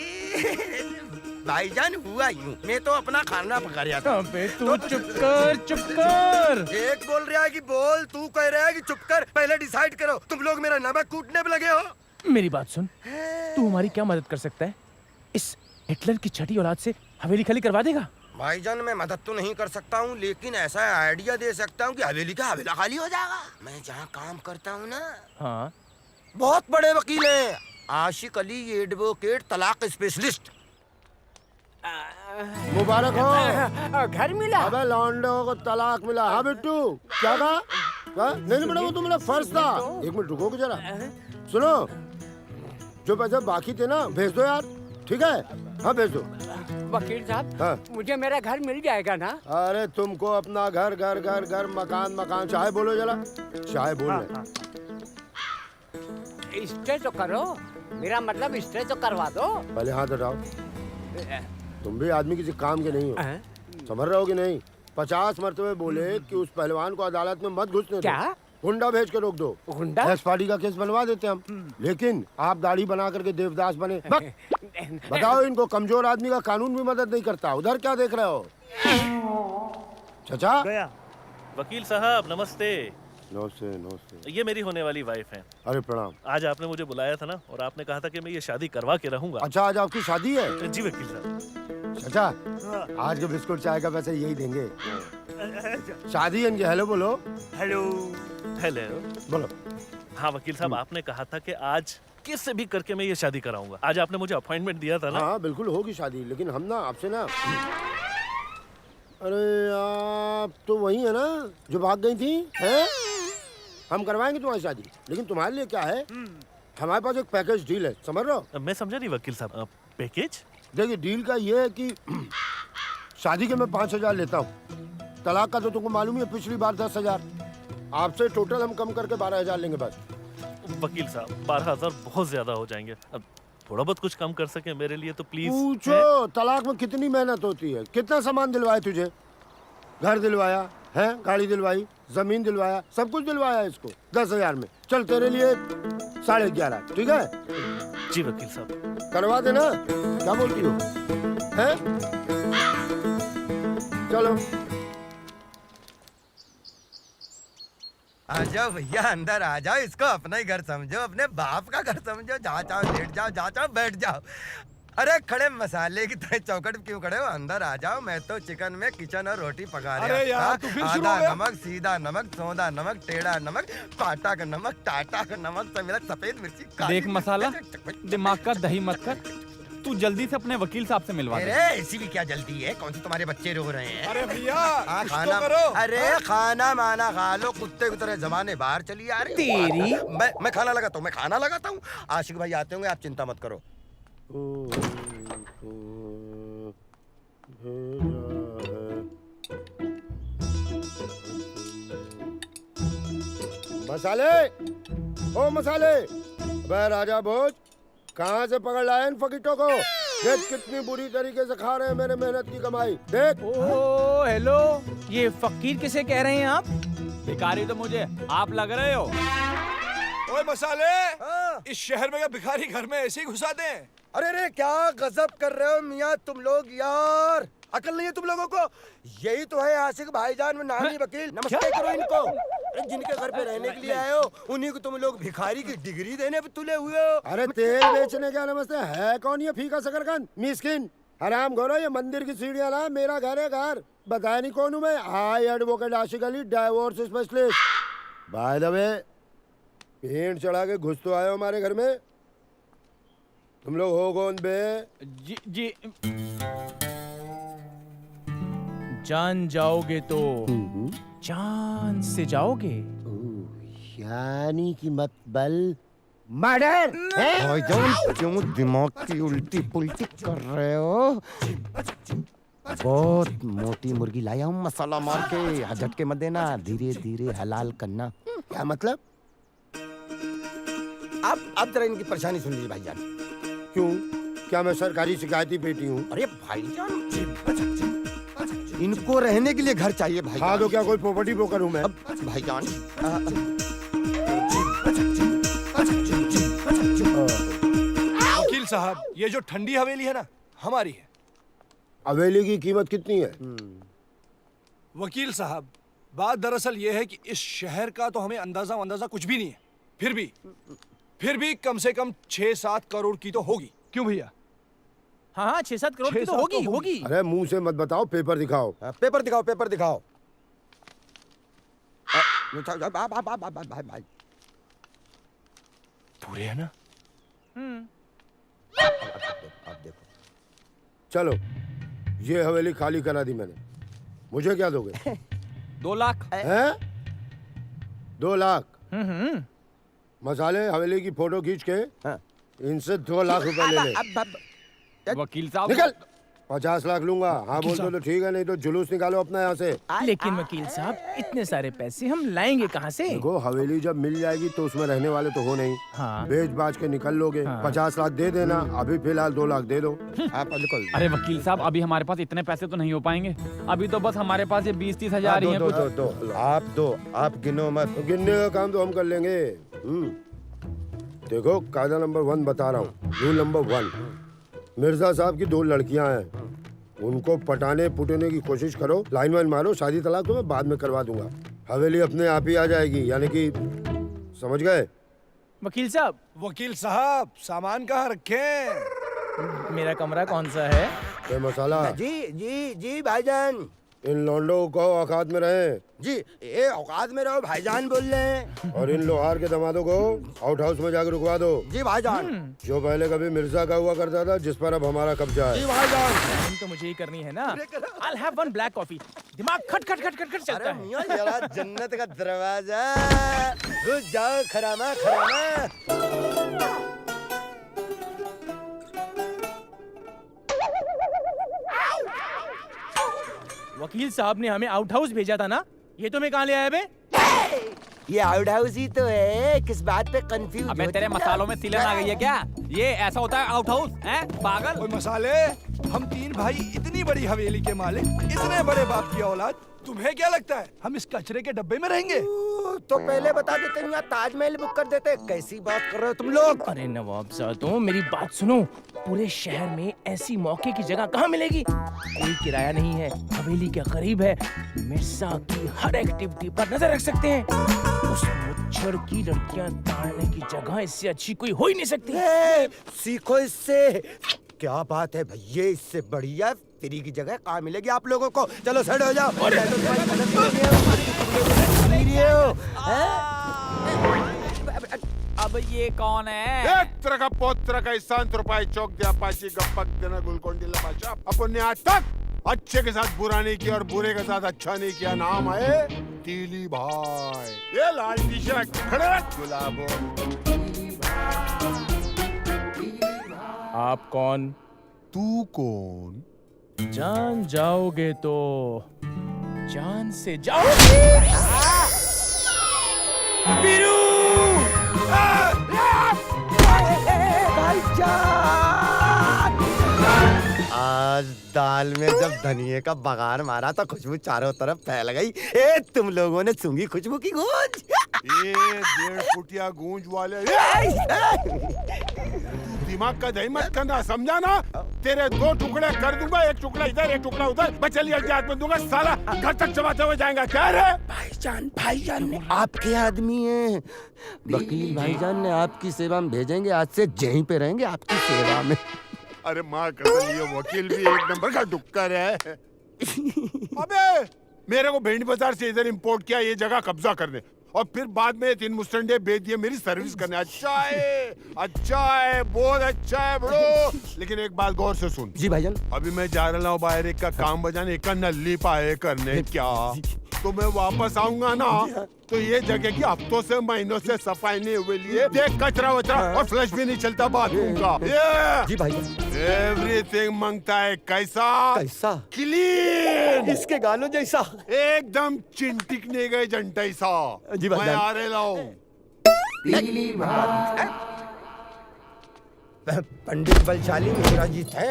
भाईजान हुआ यूं, मैं तो अपना खाना पका रहा था। अबे तू चुप कर। एक बोल रहा है कि बोल, तू कह रहा है कि चुप कर। पहले डिसाइड करो, तुम लोग मेरा नमक कूटने पे लगे हो। मेरी बात सुन, तू हमारी क्या मदद कर सकता है? इस हिटलर की छठी औलाद से हवेली खाली करवा देगा? भाईजान मैं मदद तो नहीं कर सकता हूँ, लेकिन ऐसा आइडिया दे सकता हूँ कि हवेली का हवेला खाली हो जाएगा। मैं जहाँ काम करता हूँ ना, हाँ, बहुत बड़े वकील हैं, आशिक अली एडवोकेट, तलाक स्पेशलिस्ट। मुबारक हो। घर मिला? अबे लौंडों को तलाक मिला। हाँ बिट्टू, क्या कहा? नहीं बेटा, वो तो मेरा फर्ज था। एक मिनट रुको जरा, सुनो, जो पैसे बाकी थे ना भेज दो यार, ठीक है? हाँ भेज दो। वकील साहब, हाँ। मुझे मेरा घर मिल जाएगा ना? अरे तुमको अपना घर घर घर घर मकान मकान चाहे बोलो जरा, चाहे बोल रहे। स्टे तो करो, मेरा मतलब स्टे तो करवा दो। पहले हाथ हटाओ। तुम भी आदमी किसी काम के नहीं हो, समझ रहे हो कि नहीं? 50 मरतबे बोले कि उस पहलवान को अदालत में मत घुसने दो। क्या? गुंडा भेज के रोक दो। गुंडा? एक्स पार्टी का केस बनवा देते हम, लेकिन आप दाढ़ी बना करके देवदास बने। बताओ, इनको कमजोर आदमी का कानून भी मदद नहीं करता। उधर क्या देख रहे हो? चाचा गया। वकील साहब नमस्ते। नमस्ते नमस्ते। ये मेरी होने वाली वाइफ है। अरे प्रणाम। आज आपने मुझे बुलाया था ना, और आपने कहा था कि मैं ये शादी करवा के रहूंगा। अच्छा, आज आपकी शादी है? जी वकील साहब। चाचा, आज के बिस्कुट चाय का पैसे यही देंगे। शादी इनके। हेलो बोलो। हेलो हेलो बोलो। हाँ वकील साहब, आपने कहा था कि आज किससे भी करके मैं ये शादी कराऊंगा। आज आपने मुझे अपॉइंटमेंट दिया था ना? हाँ बिल्कुल होगी शादी, लेकिन हम ना आपसे ना, अरे आप तो वही है ना जो भाग गई थी, हैं? हम करवाएंगे तुम्हारी शादी, लेकिन तुम्हारे लिए क्या है, हमारे पास एक पैकेज डील है, समझ रहे हो? मैं समझा नहीं वकील साहब। पैकेज? देखिए, डील का ये है कि शादी के मैं 5,000 लेता हूँ, तलाक का तो तुमको मालूम ही है, पिछली बार 10,000। आपसे टोटल हम कम करके 12,000 लेंगे बस। वकील साहब 12,000 बहुत ज्यादा हो जाएंगे। अब थोड़ा बहुत कुछ कम कर सके मेरे लिए तो प्लीज। पूछो, तलाक में कितनी मेहनत होती है, कितना सामान दिलवाया तुझे? घर दिलवाया है, गाड़ी दिलवाई, जमीन दिलवाया, सब कुछ दिलवाया इसको 10,000 में। चल तेरे लिए 11.5, ठीक है? जी वकील साहब। करवा देना, क्या बोलती हो? हैं? चलो आ जाओ भैया, अंदर आ जाओ। इसको अपना ही घर समझो, अपने बाप का घर समझो। जहाँ चाहो लेट जाओ, जहाँ चाहो बैठ जाओ। अरे खड़े मसाले की तरह चौकट क्यों खड़े हो? अंदर आ जाओ। मैं तो चिकन में किचन और रोटी पका रहा। अरे यार, तू फिर शुरू हो आधा गया? नमक, सीधा नमक, सौंधा नमक, टेढ़ा नमक, पाटा का नमक, टाटा का नमक, सब मिला सफेद मिर्ची, काली देख मसाला, दिमाग का दही मत कर। तू जल्दी से अपने वकील साहब से मिलवा दे। अरे इसी भी क्या जल्दी है? कौन से तुम्हारे बच्चे रो रहे हैं? अरे भैया, कुछ तो खाना करो। अरे खाना माना खा लो, कुत्ते की तरह जमाने बाहर चली आ रही हो। तेरी। मैं खाना लगाता हूँ, मैं खाना लगाता हूँ। आशिक भाई आते होंगे, आप चिंता मत करो। मसाले, ओ मसाले, बे राजा भोज, कहाँ से पकड़ लाए इन फकीटों को? देख कितनी बुरी तरीके से खा रहे हैं मेरे मेहनत की कमाई। देख। ओह हेलो, ये फकीर किसे कह रहे हैं आप? भिखारी तो मुझे आप लग रहे हो। ओए मसाले, इस शहर में क्या भिखारी घर में ऐसे ही घुसाते हैं? अरे रे क्या गजब कर रहे हो मियाँ तुम लोग यार, अकल नहीं है तुम लोगों को? यही तो है आशिक भाईजान में नामी वकील। नमस्ते करो इनको। अरे जिनके घर पे रहने के लिए आए हो, उन्हीं को तुम लोग भिखारी की डिग्री देने पे तुले हुए हो। अरे तेल बेचने क्या नमस्ते है? कौन ये फीका शकरकंद मिस्किन हराम खोरो? ये मंदिर की सीढ़ियाँ ना, मेरा घर है घर। बताया नहीं कौन हूँ मैं? I advocate Ashiq Ali, divorce specialist. By the way, pant चढ़ा के घुस तो आए हो हमारे घर में। तुम लोग हो कौन बे? जी जान जाओगे तो जान से जाओगे। यानी कि मतलब मर्डर है? भाईजान क्यों दिमाग की उल्टी पुल्टी कर रहे हो? बहुत मोटी मुर्गी लाया हूँ मसाला मार के। झटके मत देना, धीरे धीरे हलाल करना। क्या मतलब? अब जरा इनकी परेशानी सुन लीजिए भाईजान। क्यों? क्या मैं सरकारी शिकायती बेटी हूँ? अरे भाईजान, इनको रहने के लिए घर चाहिए भाई। हाँ तो क्या कोई प्रॉपर्टी ब्रोकर हूँ मैं? भाईजान वकील साहब, ये जो ठंडी हवेली है ना, हमारी है। हवेली की कीमत कितनी है? वकील साहब, बात दरअसल ये है कि इस शहर का तो हमें अंदाजा कुछ भी नहीं है। फिर भी कम से कम 6-7 करोड़ की तो होगी। क्यों भैया? हाँ 6-7 करोड़ की तो होगी। अरे मुंह से मत बताओ, पेपर दिखाओ। पेपर दिखाओ, पेपर दिखाओ। भाई पूरे है ना? अब देखो। चलो, ये हवेली खाली करा दी मैंने। मुझे क्या दोगे? 2 लाख। हैं? 2 लाख? मसाले, हवेली की फोटो खींच के इनसे 2 लाख रुपए ले ले। वकील साहब निकल। 50 लाख लूंगा। हाँ बोल दो तो ठीक है, नहीं तो जुलूस निकालो अपना यहाँ से। लेकिन वकील साहब इतने सारे पैसे हम लाएंगे कहाँ से? देखो हवेली जब मिल जाएगी तो उसमें रहने वाले तो हो नहीं। हाँ। बेच बाज के निकल लोगे। 50 लाख दे देना, अभी फिलहाल 2 लाख दे दो। आप निकल। अरे वकील साहब, अभी हमारे पास इतने पैसे तो नहीं हो पाएंगे। अभी तो बस हमारे पास ये 20-30 हजार ही हैं कुछ। आप गिनो मत। गिनने का काम तो हम कर लेंगे। देखो कायदा नंबर 1 बता रहा हूँ। रूल नंबर 1, मिर्जा साहब की 2 लड़कियां हैं, उनको पटाने पुटने की कोशिश करो, लाइन वाइन मारो, शादी तलाक तो मैं बाद में करवा दूंगा। हवेली अपने आप ही आ जाएगी, यानी कि समझ गए? वकील साहब सामान कहाँ रखे? मेरा कमरा कौन सा है? ये मसाला। जी भाईजान। इन लौंडों को औकात में रहे। जी ये औकात में रहो, भाईजान बोल रहे हैं। और इन लोहार के दमादों को आउट हाउस में जाकर रुकवा दो। जी भाईजान। जो पहले कभी मिर्जा का हुआ करता था, जिस पर अब हमारा कब्जा है। जी भाईजान। तो मुझे ही करनी है ना। I'll have 1 black coffee। दिमाग खट खट खट खट खट चलता है। मियां जरा जन्नत का दरवाजा। घुस जाओ खरामा खरामा। वकील साहब ने हमें आउट हाउस भेजा था ना, ये तो मैं कहाँ ले आया बे? ये आउट हाउस ही तो है, किस बात पे कंफ्यूज? अबे तेरे मसालों में सिलन आ गई है क्या? ये ऐसा होता है आउट हाउस हैं? पागल। ओए मसाले, हम 3 भाई इतनी बड़ी हवेली के मालिक, इतने बड़े बाप की औलाद, तुम्हें क्या लगता है हम इस कचरे के डब्बे में रहेंगे? तो पहले बता देते यहाँ ताजमहल बुक कर देते। कैसी बात कर रहे हो तुम लोग? अरे नवाब साहब, मेरी बात सुनो। पूरे शहर में ऐसी मौके की जगह कहाँ मिलेगी? कोई किराया नहीं है, हवेली के करीब है, मिर्जा की हर एक्टिविटी पर नजर रख सकते हैं। उस मुच्छर की लड़कियां ताड़ने की जगह इससे अच्छी कोई हो ही नहीं सकती। सीखो इससे। क्या बात है भैया, इससे बढ़िया फ्री की जगह कहाँ मिलेगी आप लोगों को? चलो सेट हो जाओ। अब ये कौन है? एक का पोत्र का इंसान रुपये चौक दिया पाची गप्पक देना गुलकोंडी लमाशा। अपन ने आज तक अच्छे के साथ बुरा नहीं किया और बुरे के साथ अच्छा नहीं किया। नाम है तीली भाई। ये लाल टी शर्ट खड़े रख। गुलाबो। आप कौन? तू कौन? जान जाओगे तो जान से जाओगे। बीरू! आज दाल में जब धनिये का बघार मारा तो खुशबू चारों तरफ फैल गई। ए तुम लोगों ने सूंघी खुशबू की गूंज? ये 1.5 फुटिया गूंज वाले दिमाग का दही मत करना, समझा ना? तेरे 2 टुकड़े कर दूंगा, 1 टुकड़ा इधर 1 टुकड़ा उधर। बचलिए हाथ में दूंगा, साला घर तक चबाते हुए जाएगा। क्या रे भाईजान आपके आदमी हैं। वकील भाईजान ने आपकी सेवा में भेजेंगे, आज से यहीं पे रहेंगे आपकी सेवा में। अरे माँ कसम, ये वकील भी 1 नंबर का डुक्कर है। अबे मेरे को भेंड बाजार से इधर इंपोर्ट किया ये जगह कब्जा करने, और फिर बाद में 3 मुस्टंडे बेच दिए मेरी सर्विस करने। अच्छा है, बहुत अच्छा है ब्रो। लेकिन एक बात गौर से सुन। जी भाईजान। अभी मैं जा रहा हूँ बाहर एक का काम बजाने, एक का नल्ली पाए करने। क्या तो मैं वापस आऊंगा ना, तो ये जगह की हफ्तों से महीनों से सफाई नहीं हुई लिए देख, कचरा वचरा और फ्लश भी नहीं चलता बाथरूम का। जी भाईजान। एवरीथिंग मांगता है कैसा क्लीन, इसके गानों जैसा, एकदम चिंटिकने गए जंटई सा। जी मैं भाईजान। आ रहे लाऊं। पंडित बलशाली मिश्रा जी थे।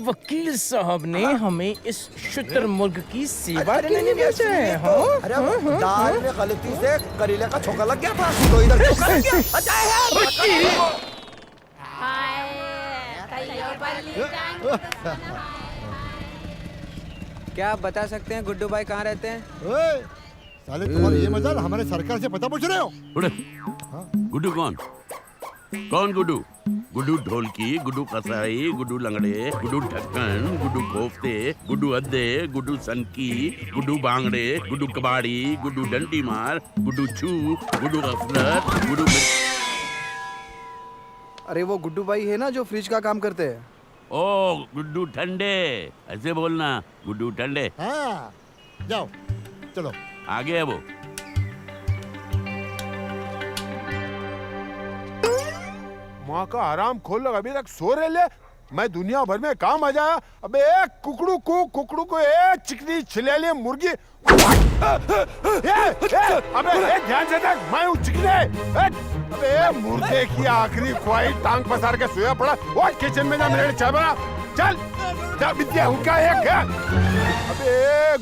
वकील साहब ने हमें इस शुतुरमुर्ग की सेवा देने नहीं भेजा है। अरे दाल में गलती से करेले का छोका लग गया था, तो इधर छोका लग गया। क्या आप बता सकते हैं गुड्डू भाई कहाँ रहते हैं? साले तुम्हारी ये मजाल हमारे सरकार से पता पूछ रहे हो? गुड्डू कौन? कौन गुड्डू? गुड्डू ढोलकी, गुड्डू कसाई, गुड्डू लंगड़े, गुड्डू ढक्कन, गुड्डू कोफ्ते, गुड्डू अद्दे, गुड्डू सनकी, गुड्डू बांगड़े, गुड्डू कबाड़ी, गुड्डू डंडी मार, गुड्डू छू, गुड्डू गफलत, गुड्डू। अरे वो गुड्डू भाई है ना जो फ्रिज का काम करते हैं। ओ गुड्डू ठंडे, ऐसे बोलना, गुड्डू ठंडे। हाँ, जाओ चलो आगे है वो। माँ का आराम खोल लो, अभी तक सो रहे ले। मैं दुनिया भर में काम आ जाया। अबे एक कुकड़ू को एक चिकनी छिलेली मुर्गी। अबे ध्यान से देख, मैं हूँ चिकने। अबे मुर्गे की आखिरी ख्वाहिश टांग पसार के सोया पड़ा। वो किचन में जा, मेरे चाय बना। चल जा, विद्या हुक्का एक है। अबे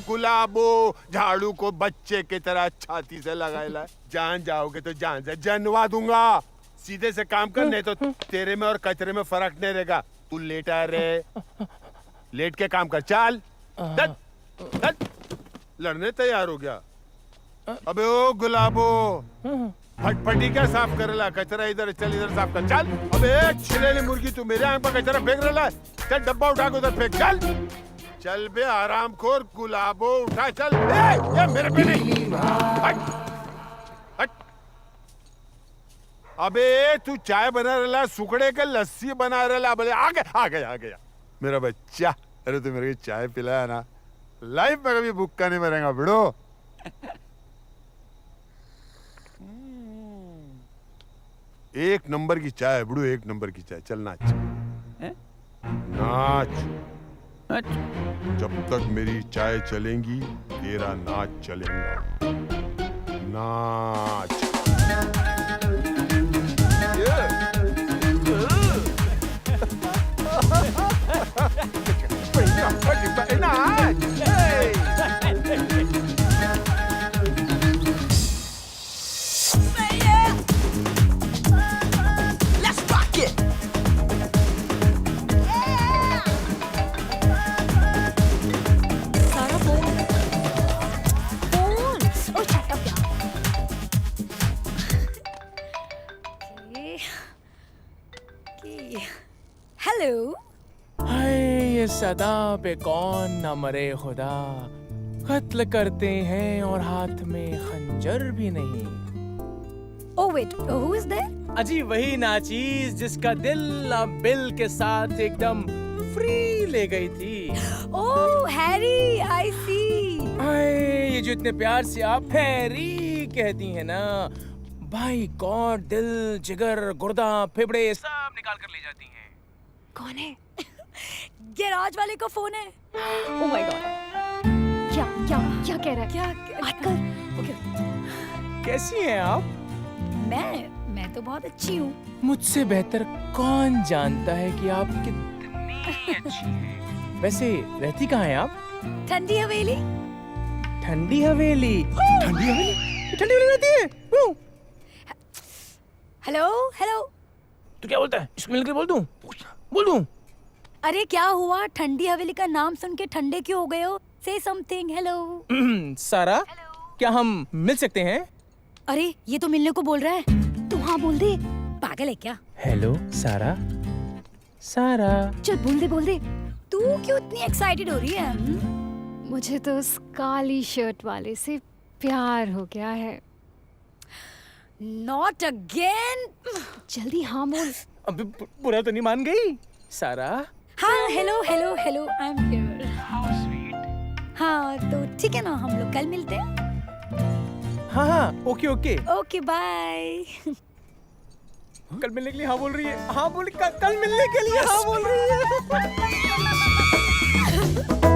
गुलाबो, झाड़ू को बच्चे की तरह छाती से लगाएला। जान जाओगे तो जान से जनवा दूंगा। सीधे से काम कर, नहीं तो तेरे में और कचरे में फर्क नहीं रहेगा। तू लेटा रे, लेट के काम कर। चल लड़ने तैयार हो गया। अबे ओ गुलाबो, फटफटी क्या साफ करेला? कचरा इधर चल, इधर साफ कर। चल। अबे छिलेली मुर्गी, तू मेरे आंख पर कचरा फेंक रहा है। चल डब्बा उठा के उधर फेंक। चल चल बे आरामखोर गुलाबो, उठा चल। ये मेरे पे नहीं। हट। अबे तू चाय बना रहा, सुखड़े के लस्सी बना रहा। बोले आ गया मेरा बच्चा। अरे तू मेरे को चाय पिलाया ना, लाइफ में कभी भूखा नहीं मरेगा बिड़ो। एक नंबर की चाय बुड़ू, एक नंबर की चाय। चल नाच नाच। जब तक मेरी चाय चलेंगी तेरा नाच चलेगा। नाच। हेलो। हाय ये सदा पे कौन न मरे खुदा, कत्ल करते हैं और हाथ में खंजर भी नहीं। Oh wait, who is there? अजी वही नाचीज जिसका दिल अब बिल के साथ एकदम फ्री ले गई थी। Oh Harry, I see। हाय ये जो इतने प्यार से आप हैरी कहती हैं ना, भाई गॉड दिल जिगर गुर्दा फेफड़े सब निकाल कर ले जाती हैं। कौन है? गैराज वाले का फोन है। Oh my God। क्या कह रहा है? क्या बात कर? कैसी हैं आप? मैं तो बहुत अच्छी हूँ। मुझसे बेहतर कौन जानता है कि आप कितनी अच्छी हैं। वैसे रहती कहाँ हैं आप? ठंडी हवेली। ठंडी हवेली? ठंडी हवेली रहती है? Hello hello. तू क्या बोलता है? इसको मिलकर बोल दूं? अरे क्या हुआ? ठंडी हवेली का नाम सुन के ठंडे क्यों हो गए हो? Say something, hello। सारा, क्या हम मिल सकते हैं? अरे ये तो मिलने को बोल रहा है। तू हाँ बोल दे। पागल है क्या? हेलो सारा। चल बोल दे। तू क्यों इतनी एक्साइटेड हो रही है? मुझे तो उस काली शर्ट वाले से प्यार हो गया है। Not again। जल्दी हाँ बोल। अभी बुरा तो नहीं मान गई सारा? हाँ हेलो आई एम हियर। हाँ तो ठीक है ना, हम लोग कल मिलते हैं। हाँ ओके बाय। कल मिलने के लिए हाँ बोल रही है। हाँ बोल, कल मिलने के लिए हाँ बोल रही है।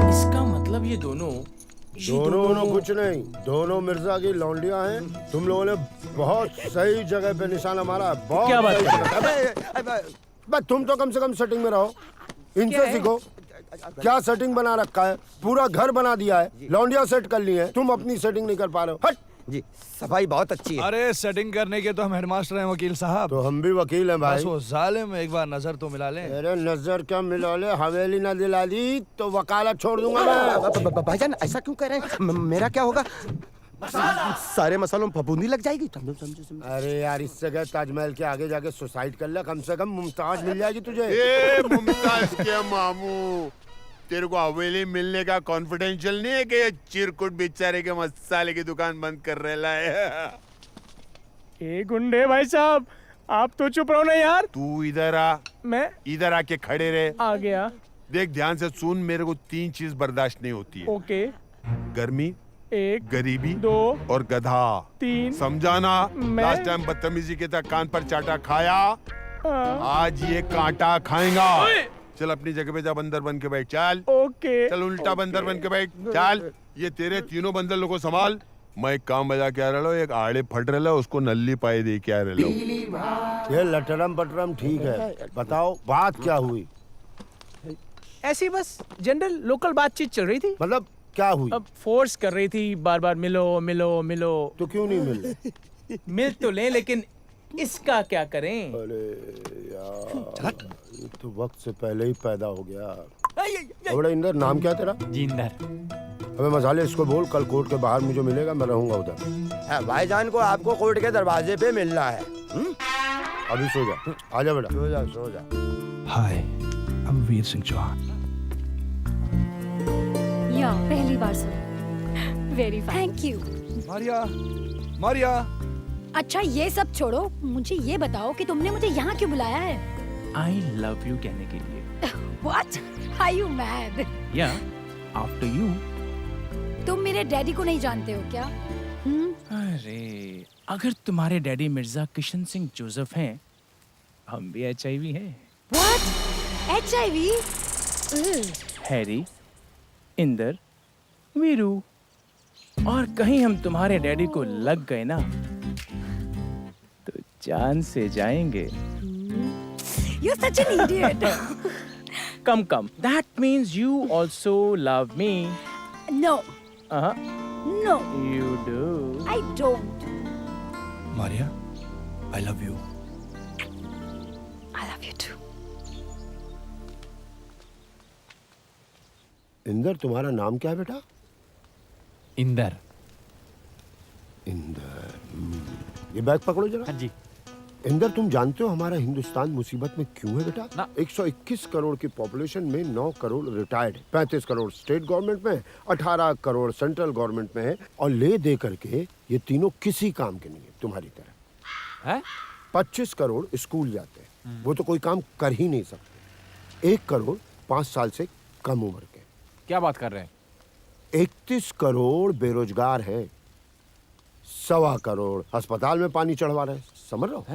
इसका मतलब ये दोनों कुछ नहीं, दोनों मिर्जा की लौंडियां हैं। तुम लोगों ने बहुत सही जगह पे निशाना मारा। बहुत क्या बात है? तुम तो कम से कम सेटिंग में रहो, इनसे सीखो। क्या सेटिंग बना रखा है, पूरा घर बना दिया है, लौंडिया सेट कर ली है, तुम अपनी सेटिंग नहीं कर पा रहे हो। हट जी, सफाई बहुत अच्छी है। अरे सेटिंग करने के तो हम हेडमास्टर हैं वकील साहब। तो हम भी वकील हैं भाई। बस वो जालिम एक बार नजर तो मिला ले। अरे नजर क्या मिला ले, हवेली ना दिला दी तो वकालत छोड़ दूंगा मैं। भाईजान ऐसा क्यों कह रहे हैं? मेरा क्या होगा? सारे मसालों में फफूंदी लग जाएगी। अरे यार इससे गए ताजमहल के आगे जाके सुसाइड कर ले, कम से कम मुमताज मिल जाएगी तुझे। मुमताज के मामू, तेरे को हवेली मिलने का कॉन्फिडेंशियल नहीं है कि ये चिरकुट बेचारे के मसाले की दुकान बंद कर रहा है? ए गुंडे भाई साहब, आप तो चुप रहो ना यार। तू इधर आ। मैं इधर आके खड़े रहे। आ गया। देख ध्यान से सुन, मेरे को 3 चीज बर्दाश्त नहीं होती है। ओके। गर्मी, 1, गरीबी, 2 और गधा। 3 समझाना? लास्ट टाइम बदतमीजी के तक कान पर चाटा खाया, आज ये कांटा खाएगा। चल अपनी जगह पे जा, बंदर बन के बैठ। चल ओके। चल उल्टा बंदर बन के बैठ। चल ये तेरे तीनों बंदर लोगों को संभाल। मैं एक काम बजा के आ रहा हूँ, एक आड़े फट रहा उसको नल्ली पाए दे के आ रहा हूँ। ये लटरम पटरम ठीक है, बताओ बात क्या हुई? ऐसी बस जनरल लोकल बातचीत चल रही थी। मतलब क्या हुई? अब फोर्स कर रही थी बार बार, मिलो मिलो मिलो। तो क्यों नहीं मिल रहे? मिल तो लें, लेकिन इसका क्या करें? अरे यार, ये तो वक्त से पहले ही पैदा हो गया। बड़ा इंदर, नाम क्या तेरा? जिंदर। अबे मसाले, इसको बोल कल कोर्ट के बाहर मुझे मिलेगा, मैं रहूंगा उधर। भाईजान को आपको कोर्ट के दरवाजे पे मिलना है। अभी सो जा, आजा बेटा। सो जा सो जा। हाय, आई एम वीर सिंह चौहान। या पहली बार सुना। Very fine. Thank you. Maria, Maria. अच्छा ये सब छोड़ो, मुझे ये बताओ कि तुमने मुझे यहाँ क्यों बुलाया है? आई लव यू कहने के लिए। What? Are you mad? या आफ्टर यू। तुम मेरे डैडी को नहीं जानते हो क्या? अरे अगर तुम्हारे डैडी मिर्जा किशन सिंह जोसेफ हैं, हम भी HIV हैं। What? HIV? Harry, Inder, Veeru, और कहीं हम तुम्हारे डैडी को लग गए ना तो जान से जाएंगे। You're such an idiot. Come. That means you also love me. No. No. You do. I don't. Maria, I love you. I love you too. Inder, तुम्हारा नाम क्या है बेटा? इंदर। इंदर। ये बैग पकड़ो जरा। हाँ जी। इंदर, तुम जानते हो हमारा हिंदुस्तान मुसीबत में क्यों है बेटा? 121 करोड़ की पॉपुलेशन में 9 crore retired, 35 crore state government में, 18 करोड़ सेंट्रल गवर्नमेंट में है, और ले दे करके ये तीनों किसी काम के नहीं है तुम्हारी तरह। है? 25 करोड़ स्कूल जाते हैं, वो तो कोई काम कर ही नहीं सकते। 1 करोड़ 5 साल से कम उम्र के। क्या बात कर रहे हैं? 31 करोड़ बेरोजगार हैं, 1.25 करोड़ अस्पताल में पानी चढ़वा रहे हैं, समझ रहे हो?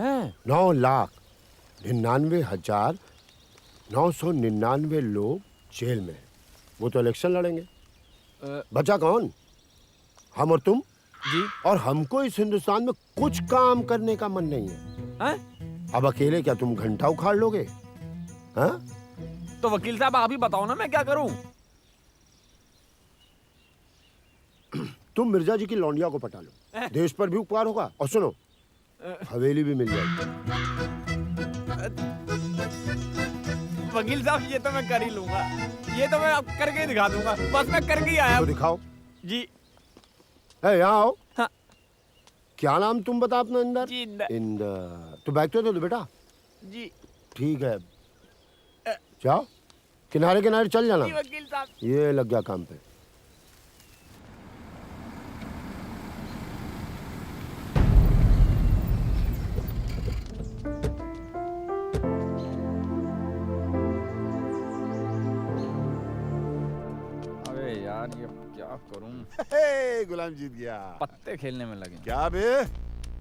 9,99,999 लोग जेल में हैं। वो तो इलेक्शन लड़ेंगे। बचा कौन? हम और तुम जी। और हमको इस हिंदुस्तान में कुछ काम करने का मन नहीं है। अब अकेले क्या तुम घंटा उखाड़ लोगे? तो वकील साहब आप ही बताओ ना, मैं क्या करूं? तुम मिर्जा जी की लौंडिया को पटा लो, देश पर भी उपकार होगा, और सुनो हवेली भी मिल जाएगी। वकील साहब ये तो मैं कर ही लूंगा, ये तो मैं अब करके ही दिखा दूंगा, बस मैं करके ही आया। तो दिखाओ जी। यहाँ आओ। हाँ। क्या नाम तुम बता अपना? इंदर। जी, इंदर। तो बैग तो दे दो बेटा। जी ठीक है, जाओ किनारे किनारे चल जाना। जी वकील साहब। ये लग गया काम पे। यार ये क्या करूं? गुलाम जीत गया। पत्ते खेलने में लगे। क्या बे,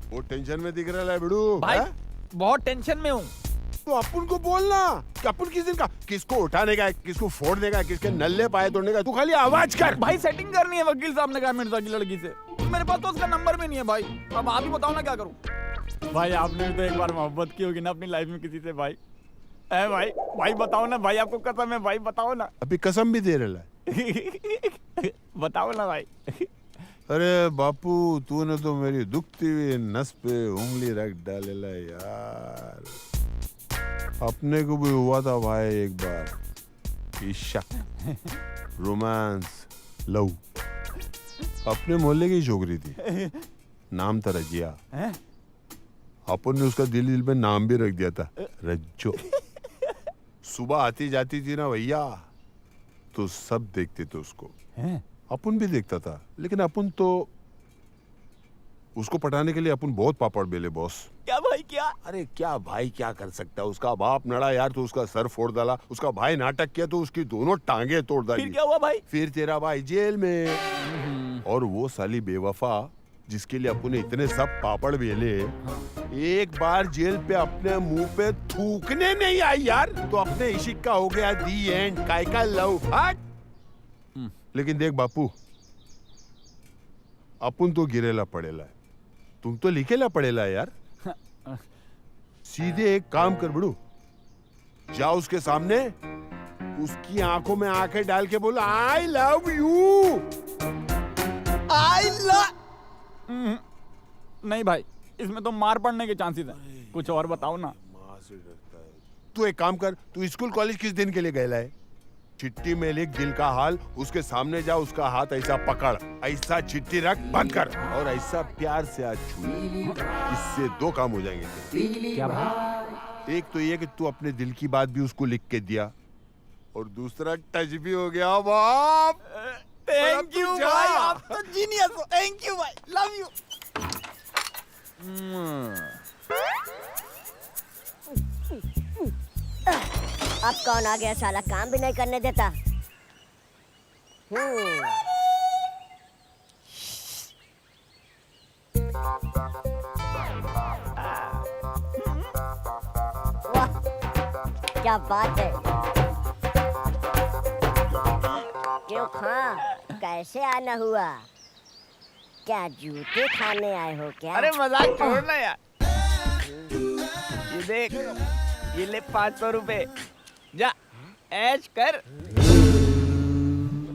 वो टेंशन में दिख रहा है बिड़ू भाई? बहुत टेंशन में हूँ। तो अपन को बोलना कि अपन किस दिन का, किसको उठाने का है, किसको फोड़ने का है, किसके नल्ले पाए तोड़ने का। तू खाली आवाज कर। भाई सेटिंग करनी है, वकील साहब ने कहा मिर्जा की लड़की से। मेरे पास तो उसका नंबर भी नहीं है भाई। अब आप ही बताओ ना क्या करूं? भाई आपने भी तो एक बार मोहब्बत की होगी ना अपनी लाइफ में किसी से भाई। है भाई? भाई बताओ ना भाई, आपको कसम है भाई, बताओ ना। अभी कसम भी दे रहा है। बताओ ना भाई। अरे बापू, तूने तो मेरी दुखती हुई नस पे उंगली रख डालेला यार। अपने को भी हुआ था भाई एक बार इश्क, रोमांस, लव। अपने मोहल्ले की छोकरी थी, नाम था रजिया। अपन ने उसका दिल में नाम भी रख दिया था, रज्जो। सुबह आती जाती थी ना भैया, तो सब देखते थे उसको। अपन भी देखता था, लेकिन अपन तो उसको पटाने के लिए अपन बहुत पापड़ बेले बॉस। क्या भाई क्या? अरे क्या भाई क्या कर सकता है? उसका बाप नड़ा यार तो उसका सर फोड़ डाला, उसका भाई नाटक किया तो उसकी दोनों टांगे तोड़ डाली। फिर क्या हुआ भाई? फिर तेरा भाई जेल में, और वो साली बेवफा जिसके लिए अपन ने इतने सब पापड़ बेले, एक बार जेल पे अपने मुंह पे थूकने नहीं आई यार, तो अपने इशिक का हो गया दी एंड, काय का लव। लेकिन देख बापू, अपन तो गिरेला पड़ेला है, तुम तो लिखेला पड़ेला यार। सीधे एक काम कर बड़ू, जाओ उसके सामने, उसकी आंखों में आंखें डाल के बोलो I love you. I love. नहीं भाई, इसमें तो मार पड़ने के चांसेस हैं। कुछ और बताओ ना। तू एक काम कर, तू स्कूल कॉलेज किस दिन के लिए गया है? चिट्ठी में लिख दिल का हाल, उसके सामने जा, उसका हाथ ऐसा पकड़, ऐसा चिट्ठी रख, बंद कर और ऐसा प्यार से आज छू। इससे दो काम हो जाएंगे। क्या भाई? एक तो ये कि तू अपने दिल की बात भी उसको लिख के दिया, और दूसरा टच भी हो गया। बाप थैंक यू भाई, आप तो जीनियस हो। थैंक यू भाई, लव यू। अब कौन आ गया साला, काम भी नहीं करने देता। वाह क्या बात है। क्यों खां, कैसे आना हुआ? क्या जूते खाने आए हो क्या? अरे मजाक छोड़ना यार। ये देख, ये ले 500 रुपए, जा ऐश कर।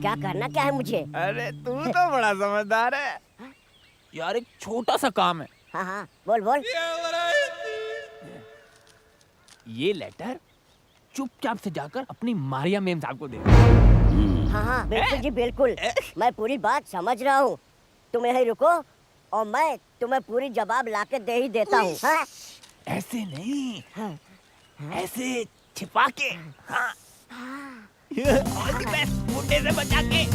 क्या करना क्या है मुझे? अरे तू तो बड़ा समझदार है यार। एक छोटा सा काम है। हाँ हाँ बोल बोल। ये लेटर चुपचाप से जाकर अपनी मारिया मेम साहब को दे। हाँ हाँ बिल्कुल जी बिल्कुल, मैं पूरी बात समझ रहा हूँ। तुम यहीं रुको और मैं तुम्हें पूरी जवाब लाके दे ही देता हूँ। हाँ? ऐसे नहीं, ऐसे छिपा के। हाँ। मुंडे से बचा के।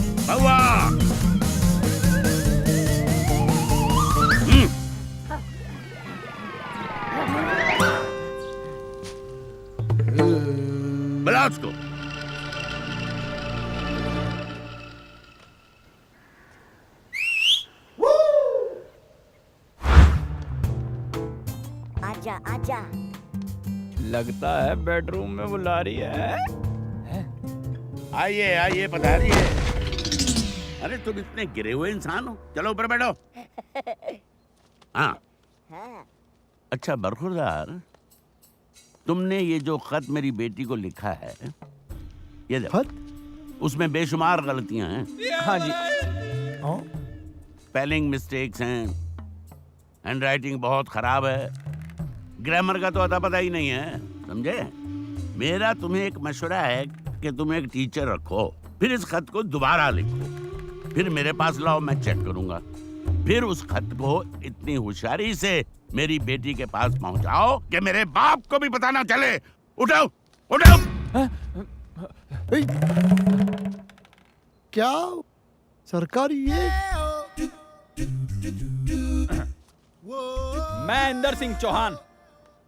बुला उसको। आजा आजा। लगता है बेडरूम में बुला रही है। आइए आइए, पधारिए। अरे तुम इतने गिरे हुए इंसान हो, चलो ऊपर बैठो। हाँ अच्छा बरखुरदार, तुमने ये जो खत मेरी बेटी को लिखा है, ये खत, उसमें बेशुमार गलतियां हैं। हाँ जी। स्पेलिंग मिस्टेक्स हैं, हैंडराइटिंग बहुत खराब है, ग्रामर का तो अता पता ही नहीं है, समझे? मेरा तुम्हें एक मशवरा है कि तुम एक टीचर रखो, फिर इस खत को दोबारा लिखो, फिर मेरे पास लाओ, मैं चेक करूंगा, फिर उस खत को इतनी होशियारी से मेरी बेटी के पास पहुंचाओ कि मेरे बाप को भी पता ना चले। उठाओ उठाओ। क्या सरकारी ये? मैं इंदर सिंह चौहान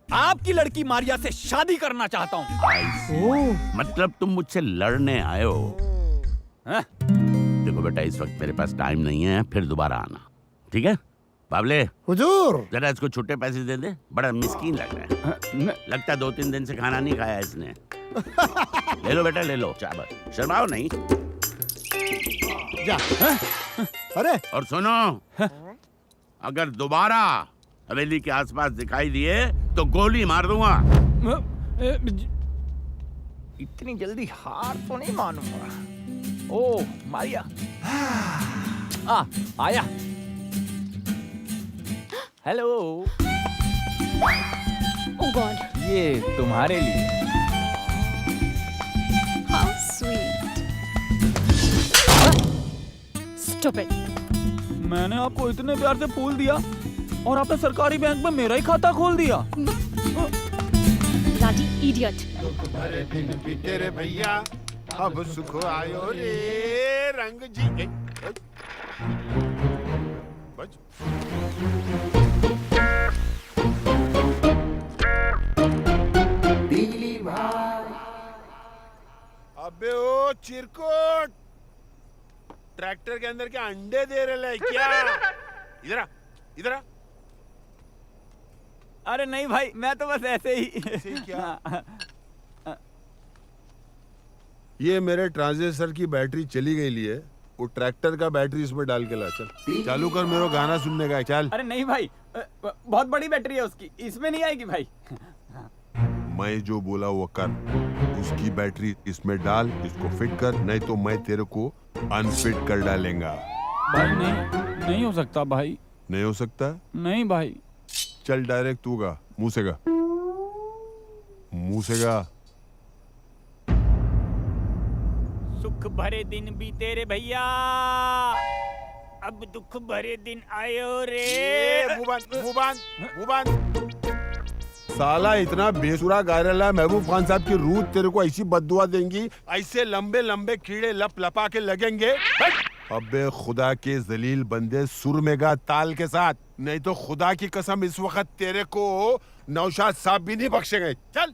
आपकी लड़की मारिया से शादी करना चाहता हूँ। मतलब तुम मुझसे लड़ने आए हो? देखो बेटा, इस वक्त मेरे पास टाइम नहीं है, फिर दोबारा आना, ठीक है? बाबले हुजूर, जरा इसको छुट्टे पैसे दे दे, बड़ा मिस्कीन लग रहा है। लगता है 2-3 दिन से खाना नहीं खाया इसने। ले लो बेटा, ले लो, चावल, शर्माओ नहीं। जा। अरे और सुनो, अगर दोबारा हवेली के आसपास दिखाई दिए तो गोली मार दूंगा। इतनी जल्दी हार तो नहीं मानूंगा। ओ मारिया, आया। हेलो। ओह गॉड, ये तुम्हारे लिए। How sweet. Stop it. मैंने आपको इतने प्यार से फूल दिया और आपने सरकारी बैंक में मेरा ही खाता खोल दिया। Bloody idiot. तुम्हारे दिन बीते रे भैया, अब सुख आयो रे रंग जी। बच। अबे ओ चिरकुट, ट्रैक्टर के अंदर के अंडे दे रहे क्या? इधर आ, इधर आ। अरे नहीं भाई, मैं तो बस ऐसे ही। क्या? ये मेरे ट्रांजिस्टर की बैटरी चली गई ली है, वो ट्रैक्टर का बैटरी इसमें डाल के ला। चल चालू कर, मेरे को गाना सुनने का है। चल। अरे नहीं भाई, बहुत बड़ी बैटरी है उसकी, इसमें नहीं आएगी भाई। मैं जो बोला वो कर, उसकी बैटरी इसमें डाल, इसको फिट कर, नहीं तो मैं तेरे को अनफिट कर डालेंगा। भाई नहीं हो सकता भाई। नहीं हो सकता? नहीं भाई। चल डायरेक्ट तू गा, मुंह से गा, मुंह से गा। सुख भरे दिन बीते रे भैया, अब दुख भरे दिन आयो रे। मुबान साला इतना बेसुरा गा रहा है। महबूब खान साहब की रूह तेरे को ऐसी बद्दुआ देंगी, ऐसे लंबे लंबे कीड़े लप लपा के लगेंगे। अबे खुदा के जलील बंदे, सुर में गा ताल के साथ, नहीं तो खुदा की कसम इस वक्त तेरे को नौशाद साहब भी नहीं बख्शेंगे। चल।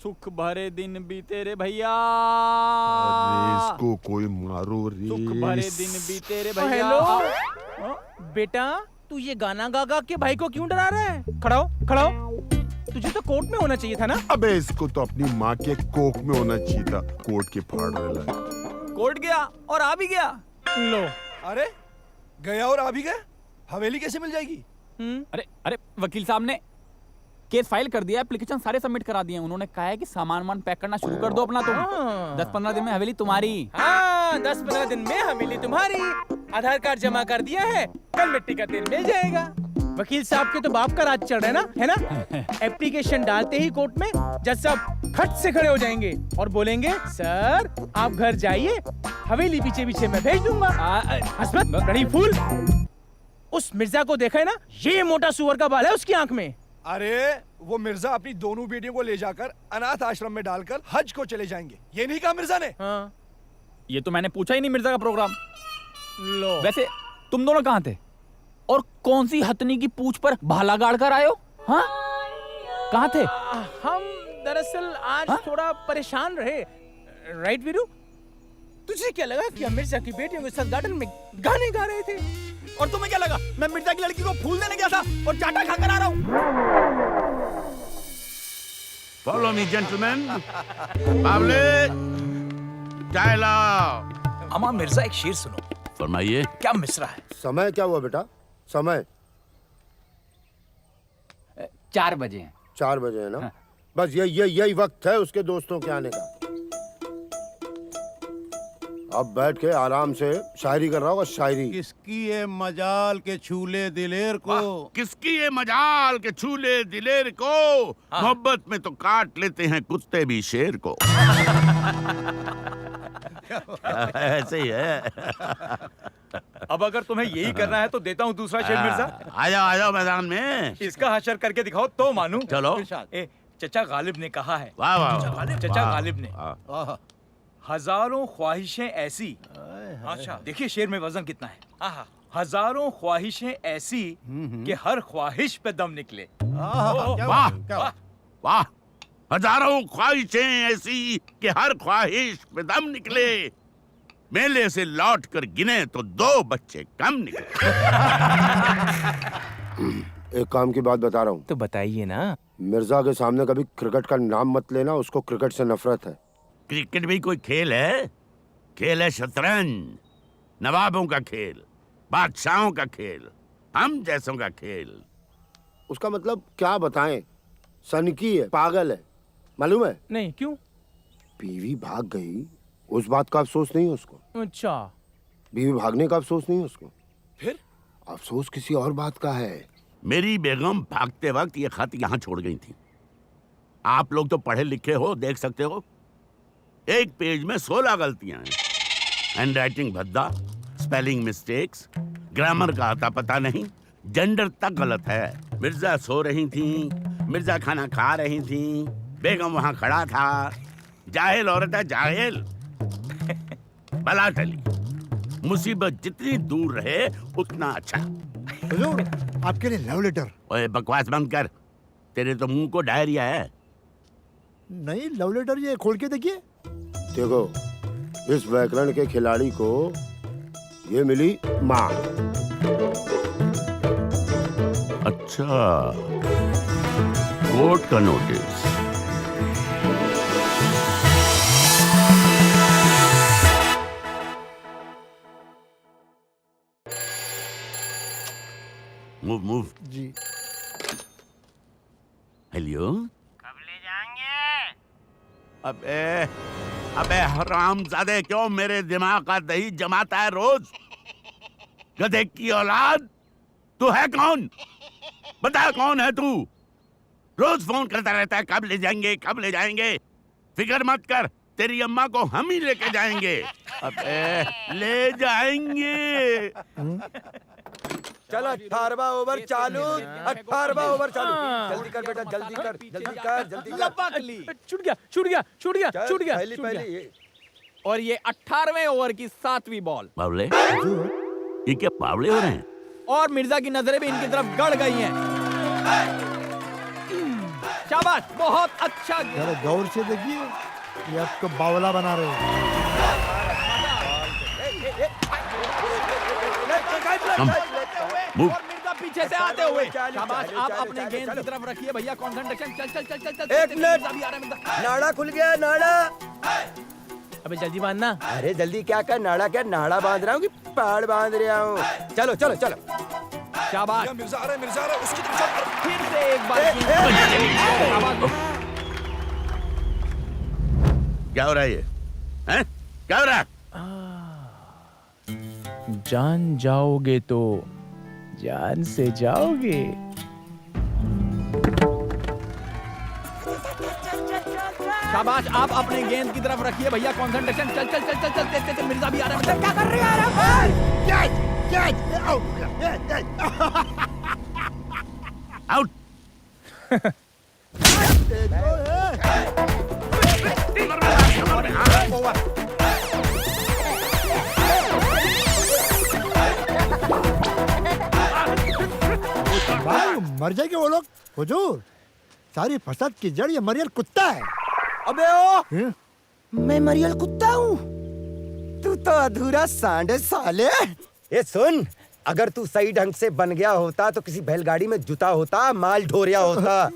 सुख भरे दिन बीते रे भैया, इसको कोई मारो रे। सुख भरे दिन बीते रे भैया। हेलो बेटा, तू ये गाना गा गा के भाई को क्यों डरा रहा है? खड़ा हो। तुझे तो कोर्ट में होना चाहिए था ना। अबे इसको तो अपनी माँ के कोख में होना चाहिए था, कोर्ट के फाड़ रहा है। कोर्ट गया और आ भी गया। लो। अरे गया और आ भी गया, हवेली कैसे मिल जाएगी? अरे वकील साहब ने केस फाइल कर दिया, एप्लीकेशन सारे सबमिट करा दिए। उन्होंने कहा है कि सामान पैक करना शुरू कर दो अपना। तुम 10-15 दिन में हवेली तुम्हारी। हाँ, 10-15 दिन में हवेली तुम्हारी। आधार कार्ड जमा कर दिया है, कल मिट्टी का तेल मिल जाएगा। वकील साहब के तो बाप का राज चढ़ रहा है ना? एप्लीकेशन डालते ही कोर्ट में जज साहब खट से खड़े हो जाएंगे और बोलेंगे, सर आप घर जाइए, हवेली पीछे पीछे मैं भेज दूंगा। हसमत बड़ी फूल। उस मिर्जा को देखा है ना, ये मोटा सुअर का बाल है उसकी आंख में। अरे वो मिर्जा अपनी दोनों बेटियों को ले जाकर अनाथ आश्रम में डालकर हज को चले जाएंगे, ये नहीं कहा मिर्जा ने? हाँ। ये तो मैंने पूछा ही नहीं मिर्जा का प्रोग्राम। लो। वैसे तुम दोनों कहाँ थे और कौन सी हथनी की पूंछ पर भाला गाड़ कर आए हो? हाँ, कहाँ थे? हम दरअसल आज थोड़ा परेशान रहे। राइट वीरू? तुझे क्या लगा कि हम मिर्जा की बेटियों के साथ गार्डन में गाने गा रहे थे? और तुम्हें क्या लगा मैं मिर्जा की लड़की को फूल देने गया था और चाटा खाकर आ रहा हूँ? Follow me gentleman. बावले चाय लाओ। अम्मा मिर्जा एक शेर सुनो। फरमाइए। क्या मिसरा है? समय क्या हुआ बेटा? समय 4 बजे हैं। 4 बजे है ना? बस यही वक्त है उसके दोस्तों के आने का। अब बैठ के आराम से शायरी कर रहा होगा, शायरी। किसकी ये मजाल के छूले दिलेर को, किसकी ये मजाल के छूले दिलेर को, मोहब्बत में तो काट लेते हैं कुत्ते भी शेर को। ऐसे ही है। अब अगर तुम्हें यही करना है तो देता हूँ दूसरा शेर मिर्जा। आ जाओ मैदान में। इसका हशर करके दिखाओ तो मानूं। चलो। चचा गालिब ने कहा है। वाह वाह। चचा गालिब ने हजारों ख्वाहिशें ऐसी। अच्छा देखिए शेर में वजन कितना है। हजारों ख्वाहिशें ऐसी कि हर ख्वाहिश पे दम निकले। वाह वाह। हजारों ख्वाहिशें ऐसी कि हर ख्वाहिश पे दम निकले, मेले से लौट कर गिने तो 2 बच्चे कम निकले। एक काम की बात बता रहा हूँ। तो बताइए ना। मिर्जा के सामने कभी क्रिकेट का नाम मत लेना, उसको क्रिकेट से नफरत है। क्रिकेट भी कोई खेल है? खेल है शतरंज, नवाबों का खेल, बादशाहों का खेल, हम जैसों का खेल। उसका मतलब क्या बताएं? सनकी है, पागल है, मालूम है? नहीं, क्यों? बीवी भाग गई, उस बात का अफसोस नहीं है उसको। अच्छा। बीवी भागने का अफसोस नहीं है उसको। फिर अफसोस किसी और बात का है। मेरी बेगम भागते वक्त ये खत यहाँ छोड़ गई थी। आप लोग तो पढ़े लिखे हो, देख सकते हो। एक पेज में 16 गलतियां हैं। हैंड राइटिंग भद्दा, स्पेलिंग मिस्टेक्स, ग्रामर का आता पता नहीं, जेंडर तक गलत है। मिर्जा सो रही थी, मिर्जा खाना खा रही थी, बेगम वहां खड़ा था। जाहिल औरत है, जाहिल। बला टली। मुसीबत जितनी दूर रहे उतना अच्छा। हुजूर, आपके लिए लव लेटर। ओए बकवास बंद कर, तेरे तो मुंह को डायरिया है। नहीं, लव लेटर ये खोल के देखिए। देखो, इस व्याकरण के खिलाड़ी को ये मिली माँ। अच्छा, कोर्ट का नोटिस। मूव जी। हेलो, कब ले जाएंगे? अबे हरामजादे, क्यों मेरे दिमाग का दही जमाता है रोज? गधे की औलाद, तू है कौन? बता कौन है तू? रोज फोन करता रहता है, कब ले जाएंगे, कब ले जाएंगे। फिक्र मत कर, तेरी अम्मा को हम ही लेके जाएंगे। अबे ले जाएंगे। चल 18वां ओवर चालू, 18वां ओवर चालू। जल्दी कर बेटा, जल्दी कर, जल्दी कर, जल्दी कर। छूट गया। पहली। और ये 18वें ओवर की 7वीं बॉल। बावले, ये क्या बावले हो रहे हैं? और मिर्जा की नजरें भी इनकी तरफ गड़ गई हैं। शाबाश, बहुत अच्छा। जरा गौर से देखिए, ये आपको बावला बना रहे हैं। और मिर्जा पीछे से आते हुए। शाबाश, आप अपने गेंद की तरफ रखिए भैया, कंसंट्रेशन। चल। एक मिनट, नाड़ा खुल गया, नाड़ा। अबे जल्दी बांधना। अरे जल्दी क्या कर, नाड़ा क्या नाड़ा बांध रहा हूँ कि पहाड़ बांध रहा हूँ। चलो। शाबाश, मिर्जा आ रहा है, उसकी तरफ फिर से एक बार। क्या हो रहा है ये? हैं? क्या हो रहा है? जान जाओगे तो जान से जाओगे। शाबाश, आप अपने गेंद की तरफ रखिए भैया, कंसंट्रेशन। चल। मिर्जा भी आ रहा है। क्या कर रहे हैं? आउट। मर जाएंगे वो लोग। हुजूर, सारी फसाद की जड़ ये मरियल कुत्ता है। अबे ओ, मैं मरियल कुत्ता हूँ? तू तो अधूरा सांड है साले। ये सुन, अगर तू सही ढंग से बन गया होता तो किसी बैलगाड़ी में जुता होता, माल ढोरिया होता।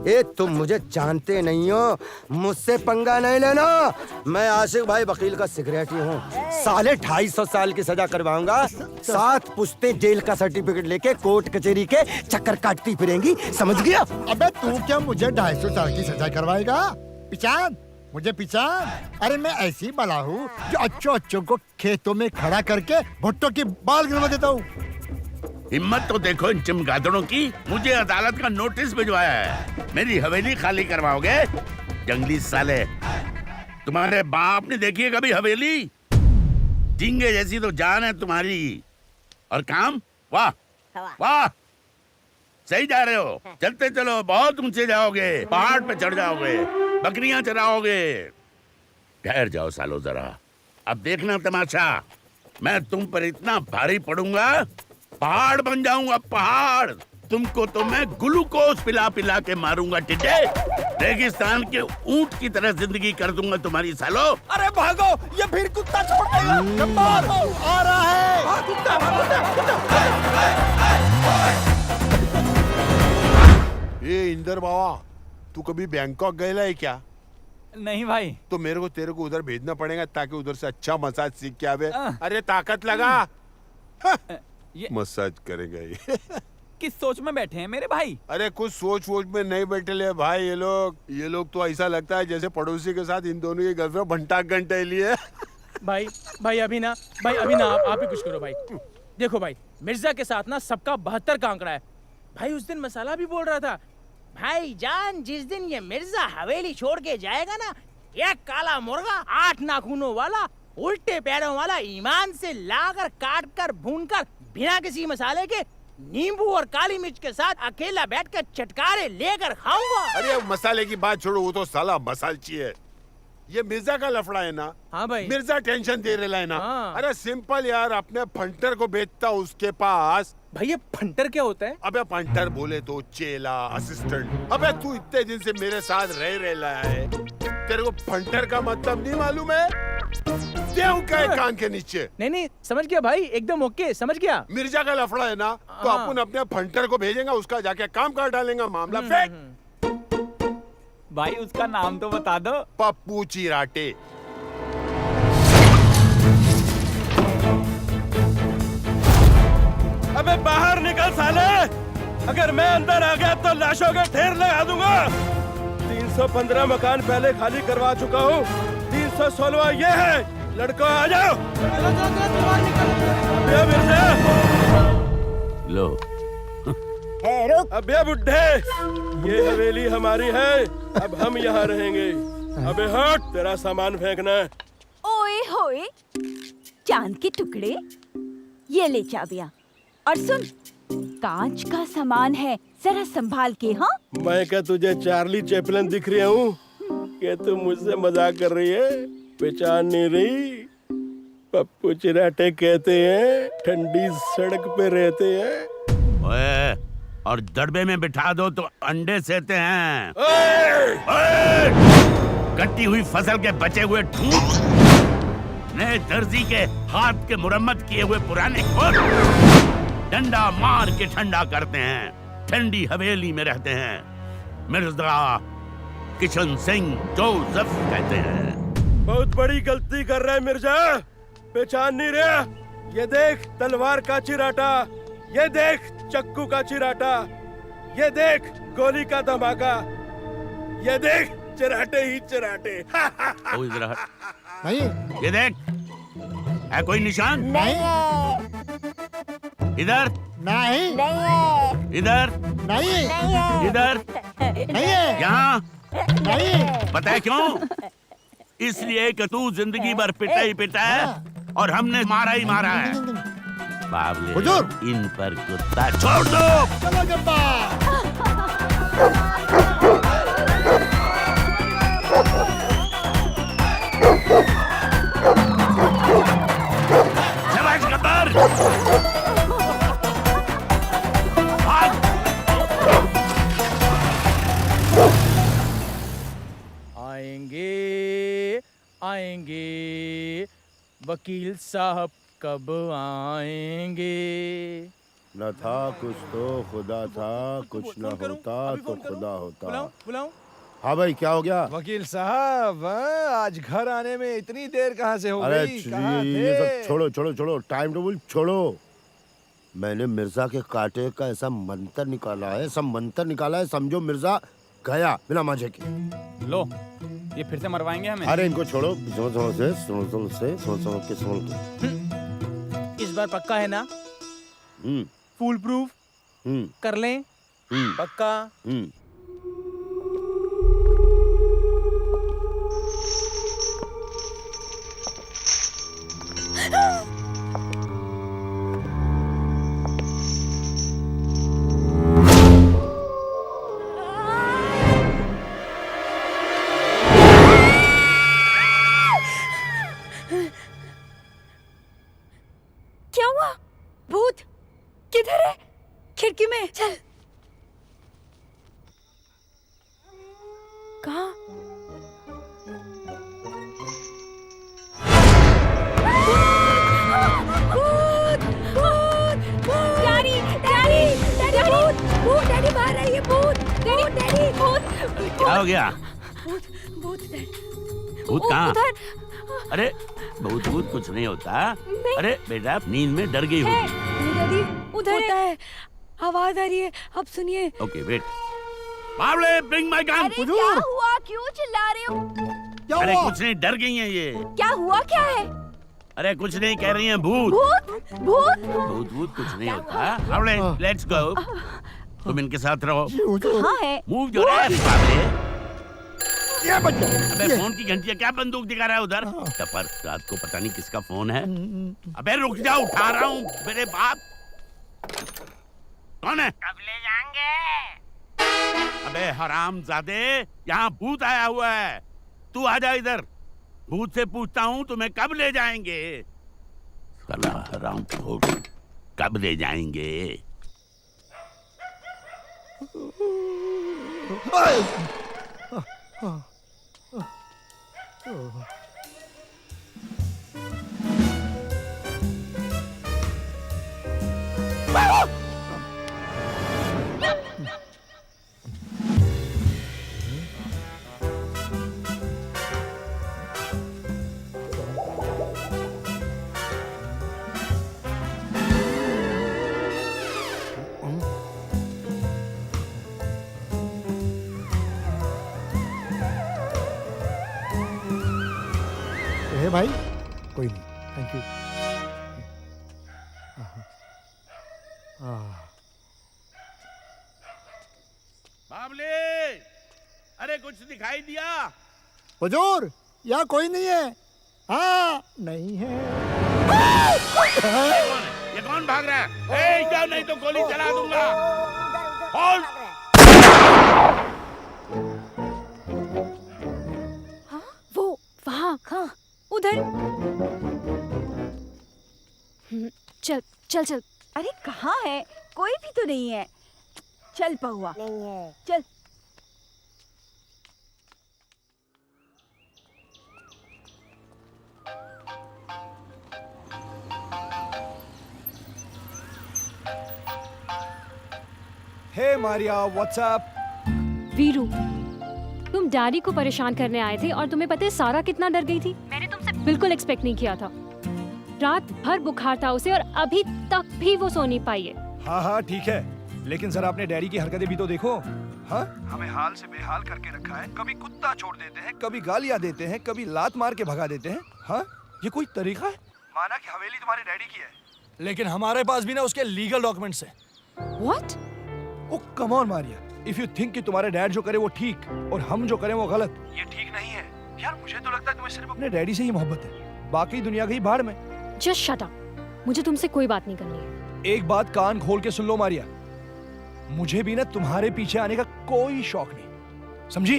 ये तुम मुझे जानते नहीं हो, मुझसे पंगा नहीं लेना। मैं आशिक भाई वकील का सिक्योरिटी हूँ। साले 250 साल की सजा करवाऊंगा। 7 पुश्तें जेल का सर्टिफिकेट लेके कोर्ट कचहरी के चक्कर काटती फिरेंगी, समझ गया? अबे तू क्या मुझे 250 साल की सजा करवाएगा? पिचान, मुझे पिचान। अरे मैं ऐसी बला हूँ जो अच्छों को खेतों में खड़ा करके भुट्टो की बाल गिरवा देता हूँ। हिम्मत तो देखो इन चमगादड़ों की। मुझे अदालत का नोटिस भिजवाया है, मेरी हवेली खाली करवाओगे? जंगली साले, तुम्हारे बाप ने देखी है कभी हवेली? झींगे जैसी तो जान है तुम्हारी, और काम वाह वाह, सही जा रहे हो। चलते चलो, बहुत ऊंचे जाओगे, पहाड़ पे चढ़ जाओगे, बकरियां चराओगे। ठहर जाओ सालो जरा, अब देखना तमाशा। मैं तुम पर इतना भारी पड़ूंगा, पहाड़ बन जाऊंगा पहाड़। तुमको तो मैं ग्लूकोज पिला पिला के मारूंगा टिड्डे। रेगिस्तान के ऊंट की तरह जिंदगी कर दूंगा तुम्हारी सालो। अरे भागो, ये फिर कुत्ता छपट गया। आ रहा है। ये इंदर बाबा, तू कभी बैंकॉक गया है क्या? नहीं भाई। तो मेरे को तेरे को उधर भेजना पड़ेगा ताकि उधर से अच्छा मसाज सीख के आवे। अरे ताकत लगा। मसाज करेगा ये। किस सोच में बैठे हैं मेरे भाई? अरे कुछ सोच वोच में नहीं बैठे ले भाई ये लोग तो ऐसा लगता है जैसे पड़ोसी के साथ इन दोनों की गर्लफ्रेंड भंटा घंटे लिए। भाई अभी ना आप ही कुछ करो भाई। देखो भाई, मिर्जा के साथ ना सबका 72 का आंकड़ा है भाई। उस दिन मसाला भी बोल रहा था, भाई जान जिस दिन ये मिर्जा हवेली छोड़ के जाएगा ना, एक काला मुर्गा 8 नाखूनों वाला, उल्टे पैरों वाला, ईमान से लाकर काट कर भून कर बिना किसी मसाले के नींबू और काली मिर्च के साथ अकेला बैठकर चटकारे लेकर खाऊंगा। अरे मसाले की बात छोड़ो, वो तो साला मसालची है। ये मिर्जा का लफड़ा है ना? हाँ भाई। मिर्जा टेंशन दे रहा है ना? हाँ। अरे सिंपल यार, अपने फंटर को बेचता उसके पास। भाई ये फंटर क्या होता है? अबे फंटर बोले तो चेला, असिस्टेंट। अबे तू इतने दिन से मेरे साथ रह रहा है, तेरे को फंटर का मतलब नहीं मालूम है? देव का एक कान के नीचे। नहीं नहीं समझ गया भाई, एकदम ओके, समझ गया। मिर्जा का लफड़ा है ना, तो हाँ। अपन अपने फंटर को भेजेंगे, उसका जाके काम कर डालेंगे, मामला फेंक। भाई उसका नाम तो बता दो। पप्पू चिराटे। अबे बाहर निकल साले, अगर मैं अंदर आ गया तो लाशों का ढेर लगा दूंगा। 315 मकान पहले खाली करवा चुका हूँ, 316 ये है। लड़को आ जाओ। अबे मिर्जा लो। अबे बुड्ढे, ये हवेली हमारी है, अब हम यहाँ रहेंगे। अबे हट, तेरा सामान फेंकना। ओए होए, चांद के टुकड़े, ये ले चाबियां। और सुन, कांच का सामान है, जरा संभाल के। हाँ, मैं क्या तुझे चार्ली चैपलिन दिख रही हूँ कि तू मुझसे मजाक कर रही है? पहचान नहीं रही? पप्पू चिराटे कहते हैं, ठंडी सड़क पे रहते हैं। ओए, और दड़बे में बिठा दो तो अंडे सेते हैं। ओए! कटी हुई फसल के बचे हुए ठूठ, नए दर्जी के हाथ के मुरम्मत किए हुए पुराने कोट, डंडा मार के ठंडा करते हैं, ठंडी हवेली में रहते हैं। मिर्जा किशन सिंह जोसेफ कहते हैं। बहुत बड़ी गलती कर रहा है मिर्जा, पहचान नहीं रहा? ये देख तलवार का चिराटा, ये देख चक्कू का चिराटा, ये देख गोली का धमाका, ये देख चिराटे ही चिराटे। ओ इधर हट। नहीं, ये देख, है कोई निशान? नहीं है। इधर नहीं, नहीं है। इधर नहीं, नहीं है। इधर नहीं है, यहाँ नहीं। पता है क्यों? इसलिए कि तू जिंदगी भर पिटा ही पिटा है और हमने मारा ही मारा है। बाबले, हुजूर। इन पर कुत्ता छोड़ दो। चलो गप्पा। शाबाश गब्बर। आएंगे आएंगे वकील साहब कब आएंगे? न था कुछ तो खुदा था, कुछ न होता तो खुदा होता। बुलाऊं? हाँ भाई, क्या हो गया? वकील साहब, आज घर आने में इतनी देर कहाँ से हो अरे गई? कहाँ ये सब थे? छोड़ो छोड़ो छोड़ो, टाइम टेबल छोड़ो। मैंने मिर्जा के कांटे का ऐसा मंत्र निकाला है, सब मंत्र निकाला है, समझो मिर्जा गया बिना मांझे के। लो, ये फिर से मरवाएंगे हमें। अरे इनको छोड़ो, सुनो के। इस बार पक्का है ना? फुल प्रूफ कर लें? पक्का? क्या हुआ? भूत किधर है? खिड़की में चल। कहाँ? भूत! भूत! भूत! डैडी! डैडी! डैडी! भूत! भूत! डैडी बाहर आइए! भूत! डैडी! डैडी! भूत! क्या हो गया? भूत! भूत! डैडी! भूत कहाँ? उधर! अरे भूत भूत कुछ नहीं होता। नहीं। अरे बेटा, नींद में डर गई होगी। डैडी उधर है, आवाज आ रही है, अब सुनिए। Okay wait. बावले, ब्रिंग माय गन। अरे क्या हुआ? क्यों चिल्ला रहे हो? अरे कुछ नहीं, डर गई हैं ये। क्या हुआ? क्या है? अरे कुछ नहीं, कह रही हैं भूत। भूत? भूत? भूत भूत कुछ नहीं होता। बावले, लेट्स गो। तुम इनके साथ रहो। कहाँ है? मूव योर एस बावले। ये बच्चा। अबे फोन की घंटियां क्या बंदूक दिखा रहा है उधर? टपर, रात को पता नहीं किसका फोन है। अबे रुक जा, उठा रहा हूँ। मेरे बाप कौन है? कब ले जाएंगे? अबे हरामजादे, यहाँ भूत आया हुआ है। तू आजा इधर। भूत से पूछता हूँ तुम्हें कब ले जाएंगे? साला हराम खोर, कब ले जाएंगे? रहे भाई? कोई नहीं, थैंक यू। बाबले, अरे कुछ दिखाई दिया? हुजूर, यहाँ कोई नहीं है। हाँ, नहीं है। ये कौन भाग रहा है? जाओ नहीं तो गोली चला दूंगा। और वो वहाँ हाँ उधर। चल चल चल। अरे कहाँ है? कोई भी तो नहीं है। चल पहुआ, नहीं है। चल। हे मारिया, व्हाट्सएप? वीरू, तुम डैडी को परेशान करने आए थे और तुम्हें पता है सारा कितना डर गई थी। मैंने तुमसे बिल्कुल एक्सपेक्ट नहीं किया था। रात भर बुखार था उसे और अभी तक भी वो सो नहीं पाई है। हाँ हाँ ठीक है, लेकिन सर आपने डैडी की हरकतें भी तो देखो। हाँ, हमें हाल से बेहाल करके रखा है। कभी कुत्ता छोड़ देते हैं, कभी गालियाँ देते हैं, कभी लात मार के भगा देते हैं। हाँ, ये कोई तरीका है? माना कि हवेली तुम्हारे डैडी की है, लेकिन हमारे पास भी ना उसके लीगल डॉक्यूमेंट्स हैं। What? Oh come on Maria, if you think कि तुम्हारे डैड जो करे वो ठीक और हम जो करें वो गलत, ये ठीक नहीं है। यार मुझे तो लगता है तुम्हें सिर्फ अपने डैडी से ही मोहब्बत है, बाकी दुनिया गई भाड़ में। Just shut up. मुझे तुमसे कोई बात नहीं करनी है। एक बात कान खोल के सुन लो मारिया, मुझे भी ना तुम्हारे पीछे आने का कोई शौक नहीं, समझी?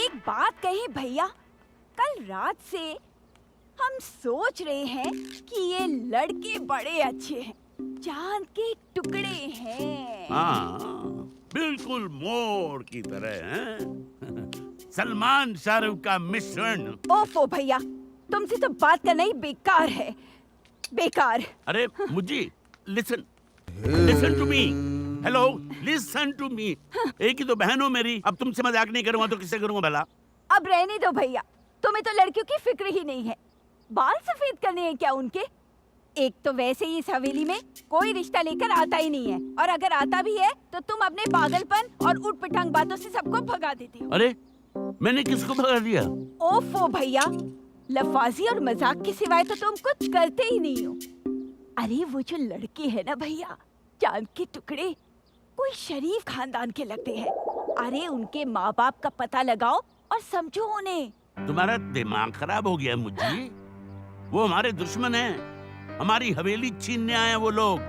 एक बात कही भैया, कल रात से हम सोच रहे हैं कि ये लड़के बड़े अच्छे हैं, चांद के टुकड़े हैं। हाँ, बिल्कुल मोर की तरह हैं। सलमान शाहरुख का मिश्रण। ओफो भैया, तुमसे तो बात करना ही बेकार है, बेकार। अरे मुझे listen listen to me. Hello, listen to me. एक ही तो बहन हो मेरी, अब तुमसे मजाक नहीं करूंगा तो किससे करूंगा भला? अब रहने दो भैया, तुम्हें तो लड़कियों की फिक्र ही नहीं है। बाल सफेद करने हैं क्या उनके? एक तो वैसे ही इस हवेली में कोई रिश्ता लेकर आता ही नहीं है, और अगर आता भी है तो तुम अपने पागलपन और उठपटांग बातों से सबको भगा देते हो। अरे मैंने किसको भगा दिया? ओफो भैया, लफाजी और मजाक के सिवाय तो तुम कुछ करते ही नहीं हो। अरे वो जो लड़के हैं ना भैया, चांद के टुकड़े, कोई शरीफ खानदान के लगते हैं। अरे उनके माँ बाप का पता लगाओ और समझो उन्हें। तुम्हारा दिमाग खराब हो गया मुझे। वो हमारे दुश्मन हैं, हमारी हवेली छीनने आए हैं वो लोग।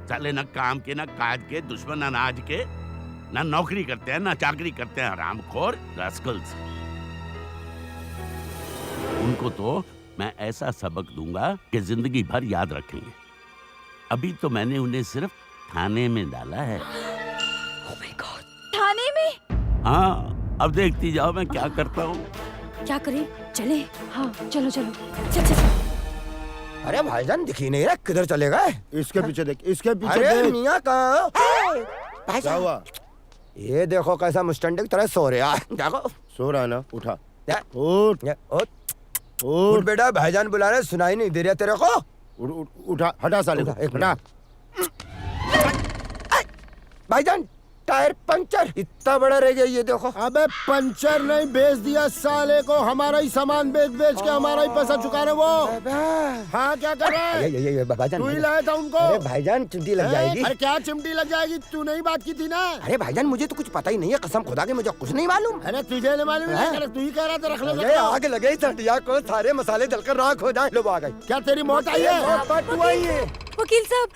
साले ना काम के ना काज के, दुश्मन अनाज के, ना नौकरी करते हैं ना चाकरी करते हैं, हरामखोर रास्कल्स। उनको तो मैं ऐसा सबक दूंगा कि जिंदगी भर याद रखेंगे। अभी तो मैंने उन्हें सिर्फ थाने में डाला है। Oh my God, थाने में? हाँ, अब देखती जाओ मैं क्या करता हूँ। क्या करें? चले? हाँ चलो चलो। चल चल चल। अरे भाईजान दिख ही नहीं रहा, किधर चले गए? इसके पीछे देख, इसके पीछे अरे देख। मियाँ कहाँ? क्या हुआ? ये देखो कैसा मुस्टंडे की तरह सो रहा है। देखो सो रहा है ना, उठा। उठ उठ बेटा, भाईजान बुला रहे, सुनाई नहीं दे रहा तेरे को? उठा, हटा साले को, हटा। भाईजान टायर पंचर, इतना बड़ा रह गया ये देखो। अबे पंचर नहीं, बेच दिया साले को। हमारा ही सामान बेच बेच के हमारा ही पैसा चुका रहे वो। हाँ क्या कर रहा है? ये भाईजान, तू ही लाया था उनको। अरे भाईजान चिमटी लग जाएगी। अरे क्या चिमटी लग जाएगी? तू नहीं बात की थी ना। अरे भाईजान मुझे तो कुछ पता ही नहीं है, कसम खुदा के मुझे कुछ नहीं मालूम। अरे तुझे नहीं मालूम है? तू ही कह रहा था रख ले। आग लगे सटिया को, सारे मसाले जलकर राख हो जाए। लो आ गई। क्या तेरी मौत आई है? तू आई है वकील साहब।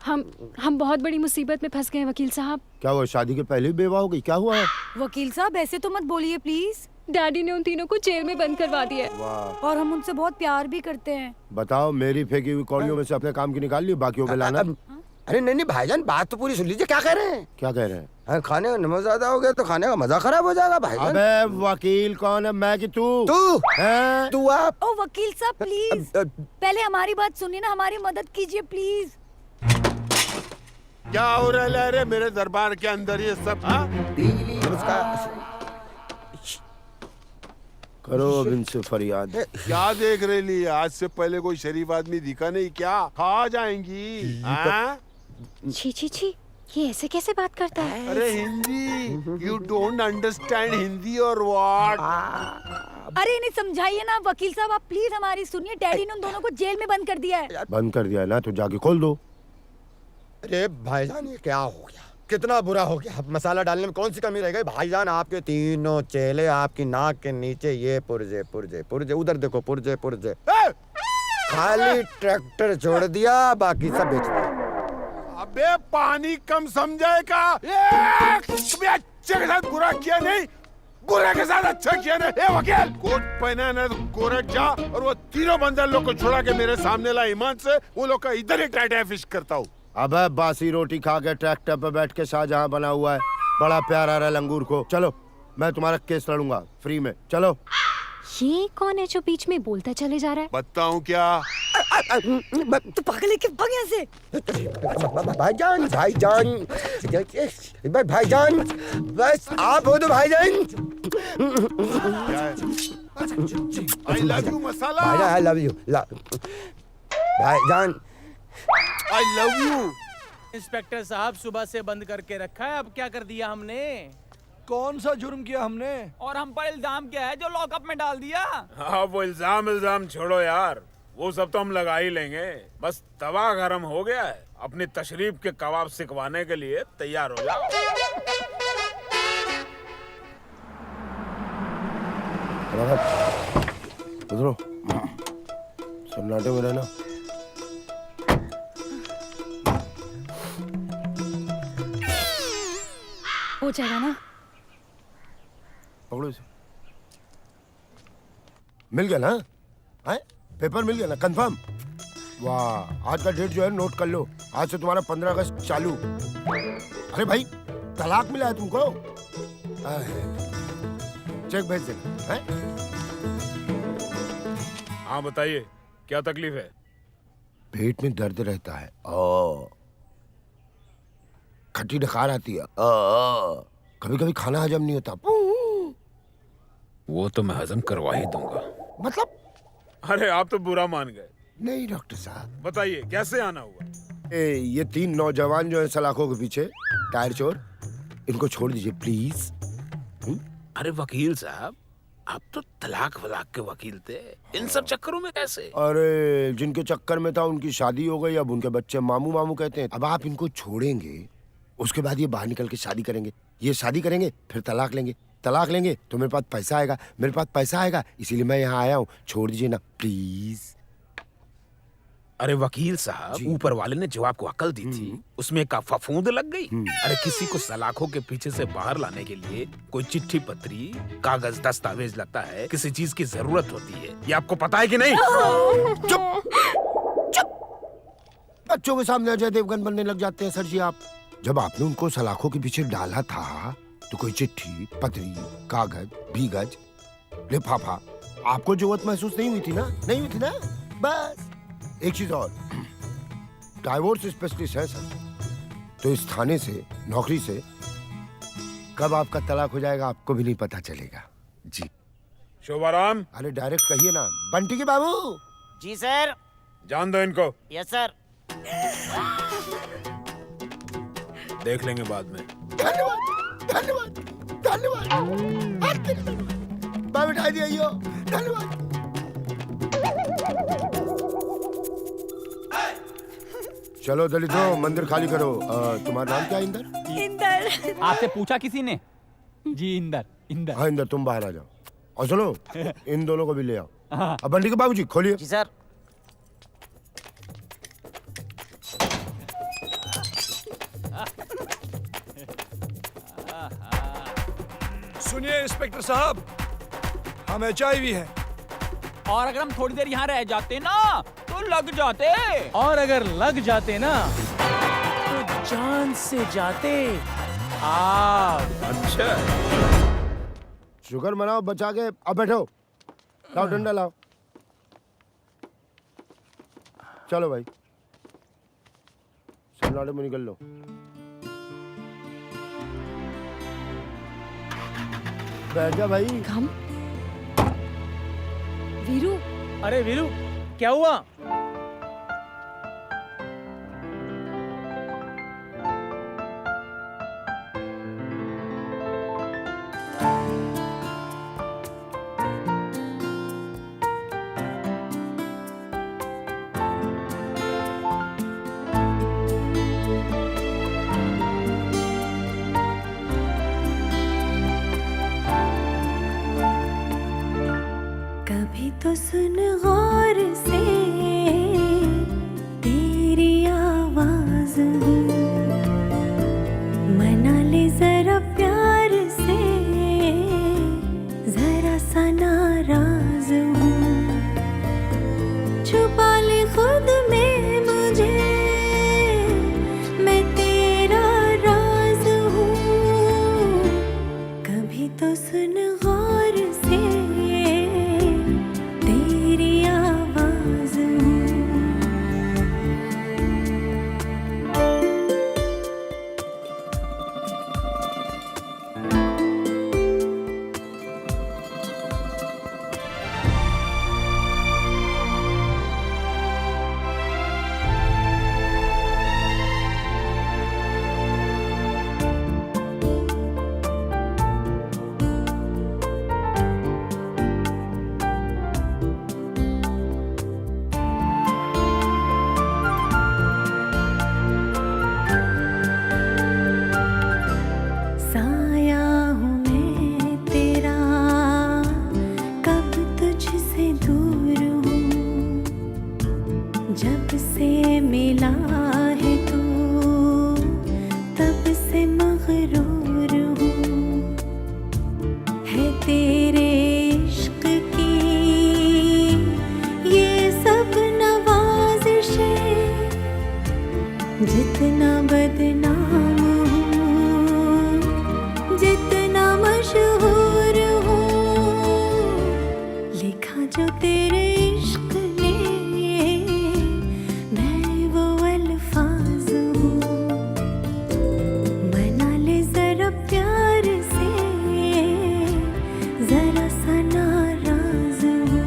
हम बहुत बड़ी मुसीबत में फंस गए हैं वकील साहब। क्या हुआ? शादी के पहले ही बेवा हो गई? क्या हुआ है? वकील साहब ऐसे तो मत बोलिए प्लीज। डैडी ने उन तीनों को जेल में बंद करवा दिया है। वाह। और हम उनसे बहुत प्यार भी करते हैं। बताओ, मेरी फेंकी हुई कौड़ियों में से अपने काम की निकाल ली, बाकियों पे लाना। अरे नहीं भाईजान, बात तो पूरी सुन लीजिए। क्या कह रहे हैं? क्या कह रहे हैं? खाने का नमक ज्यादा हो गया तो खाने का मजा खराब हो जाएगा भाईजान। अबे वकील कौन है, मैं कि तू? तू आप। ओ वकील साहब प्लीज, पहले हमारी बात सुनिए ना, हमारी मदद कीजिए प्लीज। क्या हो रहा है रे मेरे दरबार के अंदर ये सब? करो अब इनसे फरियाद। क्या देख रही ली? आज से पहले कोई शरीफ आदमी दिखा नहीं क्या? खा जाएंगी। हाँ? छी छी छी, ये ऐसे कैसे बात करता है? अरे Hindi, you don't understand Hindi और व्हाट? अरे इन्हें समझाइए ना वकील साहब, आप प्लीज हमारी सुनिए। डैडी ने उन दोनों को जेल में बंद कर दिया है। बंद कर दिया है ना, तो जाके खोल दो। अरे भाईजान ये क्या हो गया? कितना बुरा हो गया। अब मसाला डालने में कौन सी कमी रह गई? भाईजान आपके तीनों चेले आपकी नाक के नीचे ये पुर्जे पुर्जे पुर्जे, उधर देखो पुर्जे पुर्जे। खाली ट्रैक्टर छोड़ दिया, बाकी सब बेच दिया। अबे पानी कम समझे का? कभी अच्छे के साथ बुरा किया नहीं, बुरे के साथ अच्छा किया नहीं। ए वकील, कोट पहना ना तो कोर्ट जा और वो तीनों बंदर लोग को छुड़ा के मेरे सामने ला। ईमान से वो लोग का इधर ही टाटा फिश करता हूँ। अबे बासी रोटी खा के ट्रैक्टर पे बैठ के शाहजहां बना हुआ है। बड़ा प्यार आ रहा है लंगूर को। चलो मैं तुम्हारा केस लड़ूंगा फ्री में। चलो। ये कौन है जो बीच में बोलता चले जा रहा है? बताऊं क्या? तो पागल है कि भाग यहाँ से। भाईजान भाईजान भाईजान, बस आप हो तो भाईजान। आई लव यू मसाला। भाईजान आई लव यू। भाईजान आई लव यू। इंस्पेक्टर साहब सुबह से बंद करके रखा है, अब क्या कर दिया हमने? कौन सा जुर्म किया हमने? और हम पर इल्जाम क्या है जो लॉकअप में डाल दिया? हाँ वो इल्जाम छोड़ो यार, वो सब तो हम लगा ही लेंगे। बस तवा गरम हो गया है, अपनी तशरीफ के कबाब सिकवाने के लिए तैयार हो जाओ। उधरो सन्नाटे में रहना। हो जाएगा ना? पकड़ो इसे। मिल गया ना? है? पेपर मिल गया ना? कंफर्म? वाह, आज का डेट जो है नोट कर लो। आज से तुम्हारा 15 अगस्त चालू। अरे भाई तलाक मिला है तुमको? चेक भेज देना। है? हाँ बताइए क्या तकलीफ है? पेट में दर्द रहता है, खट्टी डकार आती है, कभी कभी खाना हजम नहीं होता। वो तो मैं हजम करवा ही दूंगा। मतलब? अरे आप तो बुरा मान गए। नहीं डॉक्टर साहब। बताइए कैसे आना हुआ? ये 3 नौजवान जो है सलाखों के पीछे, टायर चोर, इनको छोड़ दीजिए प्लीज। अरे वकील साहब, आप तो तलाक वलाक के वकील थे, इन सब चक्करों में कैसे? अरे जिनके चक्कर में था उनकी शादी हो गई, अब उनके बच्चे मामू मामू कहते हैं। अब आप इनको छोड़ेंगे, उसके बाद ये बाहर निकल के शादी करेंगे, ये शादी करेंगे, फिर तलाक लेंगे, तलाक लेंगे तो मेरे पास पैसा आएगा, मेरे पास पैसा आएगा, इसीलिए मैं यहाँ आया हूँ। छोड़ दीजिए ना प्लीज। अरे वकील साहब, ऊपर वाले ने जो आपको अकल दी थी उसमें का फफूंद लग गई। अरे किसी को सलाखों के पीछे से बाहर लाने के लिए कोई चिट्ठी पत्री, कागज, दस्तावेज लगता है, किसी चीज की जरूरत होती है। ये आपको पता है कि नहीं? चुप चुप। बच्चों के सामने अजय देवगन बनने लग जाते हैं सर जी आप। जब आपने उनको सलाखों के पीछे डाला था तो कोई चिट्ठी, पत्री, कागज, भीगज, लिफाफा आपको जरूरत महसूस नहीं हुई थी ना? नहीं हुई थी ना? बस एक चीज और, डाइवोर्स स्पेशलिस्ट है सर, तो इस थाने से, नौकरी से कब आपका तलाक हो जाएगा आपको भी नहीं पता चलेगा जी। शोभाराम। अरे डायरेक्ट कहिए ना, बंटी के बाबू। जी सर। जान दो इनको। Yes sir. देख लेंगे बाद में। धन्यवाद धन्यवाद धन्यवाद। बाबू बिठाई दिया। धन्यवाद। चलो दलितों, मंदिर खाली करो। तुम्हारा नाम क्या है? इंदर। इंदर। आपसे पूछा किसी ने? जी इंदर। इंदर। हाँ इंदर, तुम बाहर आ जाओ और सुनो, इन दोनों को भी ले आओ। अब बंटी के बाबूजी खोलिए। जी सर। सुनिए इंस्पेक्टर साहब, हम HIV हैं। और अगर हम थोड़ी देर यहाँ रह जाते ना तो लग जाते। और अगर लग जाते ना तो जान से जाते आप। अच्छा, शुगर मनाओ बचा के। अब बैठो, लाओ डंडा लाओ। चलो भाई, सन्नाटे में निकल लो। बैठ जा भाई। वीरू, अरे वीरू, क्या हुआ? कभी तो सुन गौर से तेरी आवाज मना ले जरा प्यार से, जरा सा नाराज हूँ, छुपा ले खुद में मुझे, मैं तेरा राज हूँ। कभी तो सुन गौर से तेरी आवाज हूँ। साया हूँ मैं तेरा, कब तुझसे दूर हूँ, जब से मिला है तू तब से मगरूर हूँ, है तेरे इश्क की ये सब नवाज़िशें, जितना बदनाम हूँ, जितना मशहूर हूँ, लिखा जो तेरे इश्क ने, मैं वो अल्फाज हूँ। मना ले जरा प्यार से, जरा सा नाराज हूँ।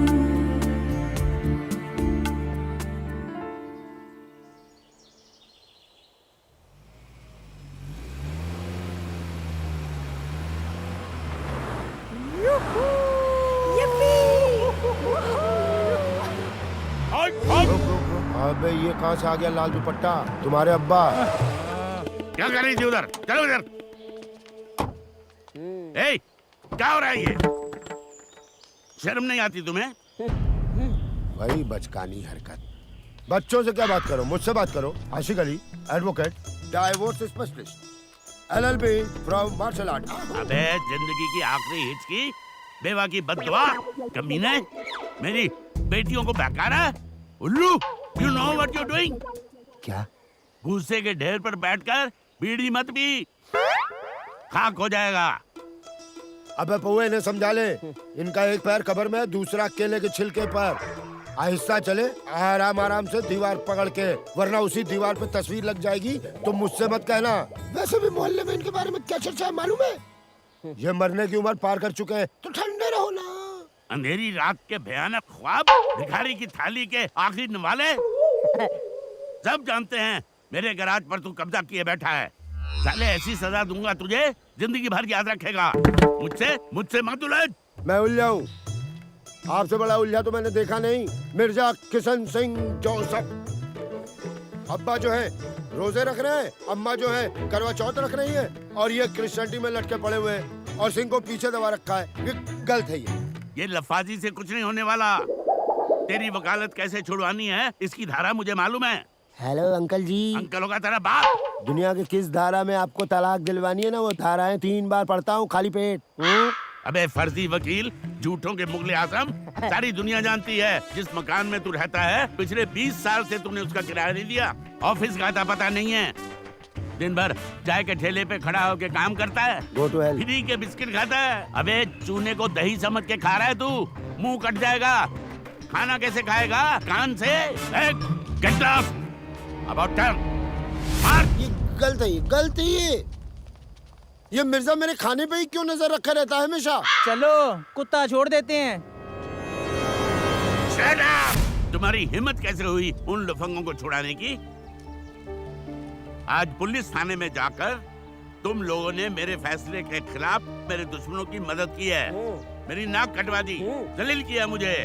अबे ये कहाँ से आ गया लाल दुपट्टा? तुम्हारे अब्बा। क्या कर रही थी उधर? चलो उधर। ए, क्या हो रहा है ये? शर्म नहीं आती तुम्हें? वही बचकानी हरकत। बच्चों से क्या बात करो, मुझसे बात करो। Ashiq Ali, advocate, divorce specialist, LLB from martial art. अबे जिंदगी की आखिरी हिचकी, बेवा की बद्दुआ, कमीने, मेरी बेटियों को बहकारा, उल्लू, you know what you're doing? क्या? गुस्से के ढेर पर बैठकर बीड़ी मत पी, खाक हो जाएगा। अबे पौए ने समझा ले, इनका एक पैर कब्र में, दूसरा केले के छिलके पर। आहिस्ता चले, आराम आराम से दीवार पकड़ के, वरना उसी दीवार पे तस्वीर लग जाएगी तो मुझसे मत कहना। वैसे भी मोहल्ले में इनके बारे में क्या चर्चा है मालूम है? ये मरने की उम्र पार कर चुके हैं, तो ठंडे रहो ना। अंधेरी रात के भयानक ख्वाब, भिखारी की थाली के आखिरी नवाले, सब जानते हैं मेरे गराज पर तू कब्जा किए बैठा है। साले ऐसी सजा दूंगा तुझे, जिंदगी भर याद रखेगा। मुझसे मत उलझ। मैं उलझा हूँ? आपसे बड़ा उलझा तो मैंने देखा नहीं। मिर्जा किशन सिंह जोसफ। अब्बा जो है रोजे रख रहे हैं, अम्मा जो है करवा चौथ रख रही है, और ये क्रिश्चियनिटी में लटके पड़े हुए हैं, और सिंह को पीछे दबा रखा है। ये गलत है। ये लफाजी से कुछ नहीं होने वाला। तेरी वकालत कैसे छुड़वानी है, इसकी धारा मुझे मालूम है। हेलो अंकल जी। अंकल होगा तेरा बाप। दुनिया के किस धारा में आपको तलाक दिलवानी है ना, वो धाराएं 3 बार पढ़ता हूँ खाली पेट। अबे फर्जी वकील, झूठों के मुगले आजम, सारी दुनिया जानती है जिस मकान में तू रहता है पिछले 20 साल से तूने उसका किराया नहीं दिया। ऑफिस का आता पता नहीं है, दिन भर चाय के ठेले पे खड़ा होके काम करता है, फ्री के बिस्किट खाता है। अबे चूने को दही समझ के खा रहा है तू, मुंह कट जाएगा। खाना कैसे खाएगा? कान से। गेट आउट, अबाउट टर्न, मार। ये गलत है, गलत है ये मिर्जा मेरे खाने पे ही क्यों नजर रखा रहता है हमेशा? चलो कुत्ता छोड़ देते हैं। Shut up! तुम्हारी हिम्मत कैसे हुई उन लफंगों को छुड़ाने की? आज पुलिस थाने में जाकर तुम लोगों ने मेरे फैसले के खिलाफ मेरे दुश्मनों की मदद की है, मेरी नाक कटवा दी, जलील किया मुझे।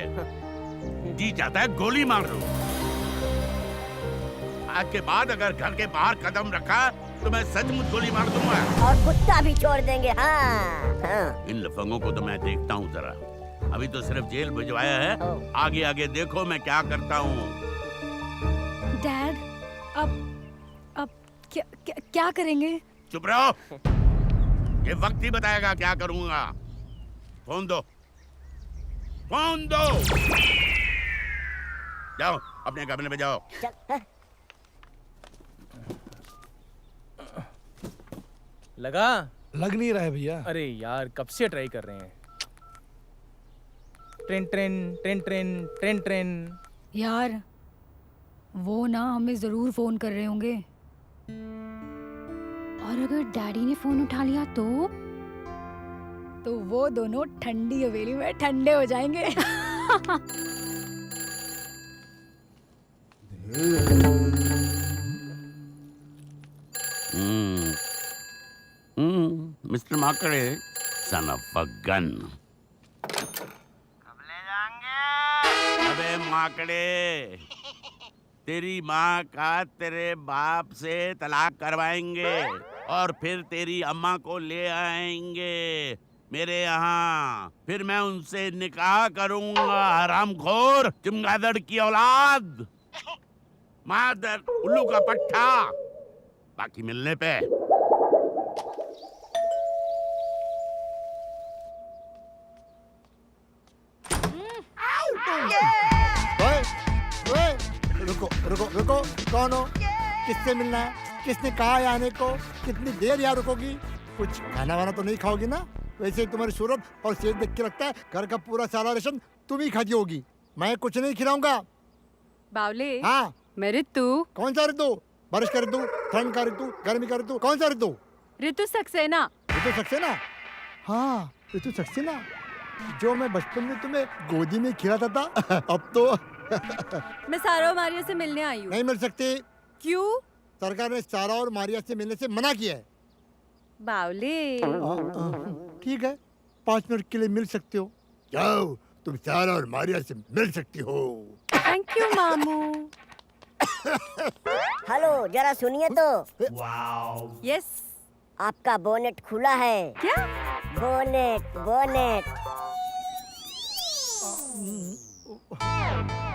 जी चाहता है गोली मार दूं। आज के बाद अगर घर के बाहर कदम रखा तो मैं सचमुच गोली मार दूंगा। और कुत्ता भी छोड़ देंगे। हाँ। इन लफंगों को तो मैं देखता हूँ जरा। अभी तो सिर्फ जेल भिजवाया है, आगे आगे देखो मैं क्या करता हूँ। डैड, अब क्या करेंगे? चुप रहो, ये वक्त ही बताएगा क्या करूंगा। फोन दो, फोन दो। जाओ अपने कमरे में जाओ। लगा? लग नहीं रहा है भैया। अरे यार कब से ट्राई कर रहे हैं। Train train train train train train. यार वो ना हमें जरूर फोन कर रहे होंगे। और अगर डैडी ने फोन उठा लिया तो वो दोनों ठंडी हवेली में ठंडे हो जाएंगे। Mister Makade, son of a gun. अबे माकड़े, तेरी माँ का तेरे बाप से तलाक करवाएंगे और फिर तेरी अम्मा को ले आएंगे मेरे यहाँ। फिर मैं उनसे निकाह करूंगा। हरामखोर, चमगादड़ की औलाद, मादर उल्लू का पट्टा। बाकी मिलने पे। रुको रुको रुको, कौन हो? किससे मिलना है? किसने कहा है आने को? कितनी देर यहाँ रुकोगी? कुछ खाना वाना तो नहीं खाओगी ना? वैसे ही तुम्हारी सूरत और सेहत देख के लगता है घर का पूरा सारा राशन तुम ही खाती होगी। मैं कुछ नहीं खिलाऊंगा। बावले। हाँ मैं ऋतु। कौन सा ऋतु? बारिश का ऋतु, ठंड का ऋतु, गर्मी का ऋतु, कौन सा ऋतु? ऋतु सक्सेना। ऋतु सक्सेना? हाँ ऋतु सक्सेना, जो मैं बचपन में तुम्हें गोदी में खिलाता था। अब तो मैं सारा और मारिया से मिलने आई हूँ। नहीं मिल सकती। क्यों? सरकार ने सारा और मारिया से मिलने से मना किया है। बावले। ठीक है, 5 मिनट के लिए मिल सकते हो। जाओ, तुम सारा और मारिया से मिल सकती हो। थैंक यू मामू। हेलो, जरा सुनिए तो। यस। आपका बोनेट खुला है। क्या? Bonnet bonnet.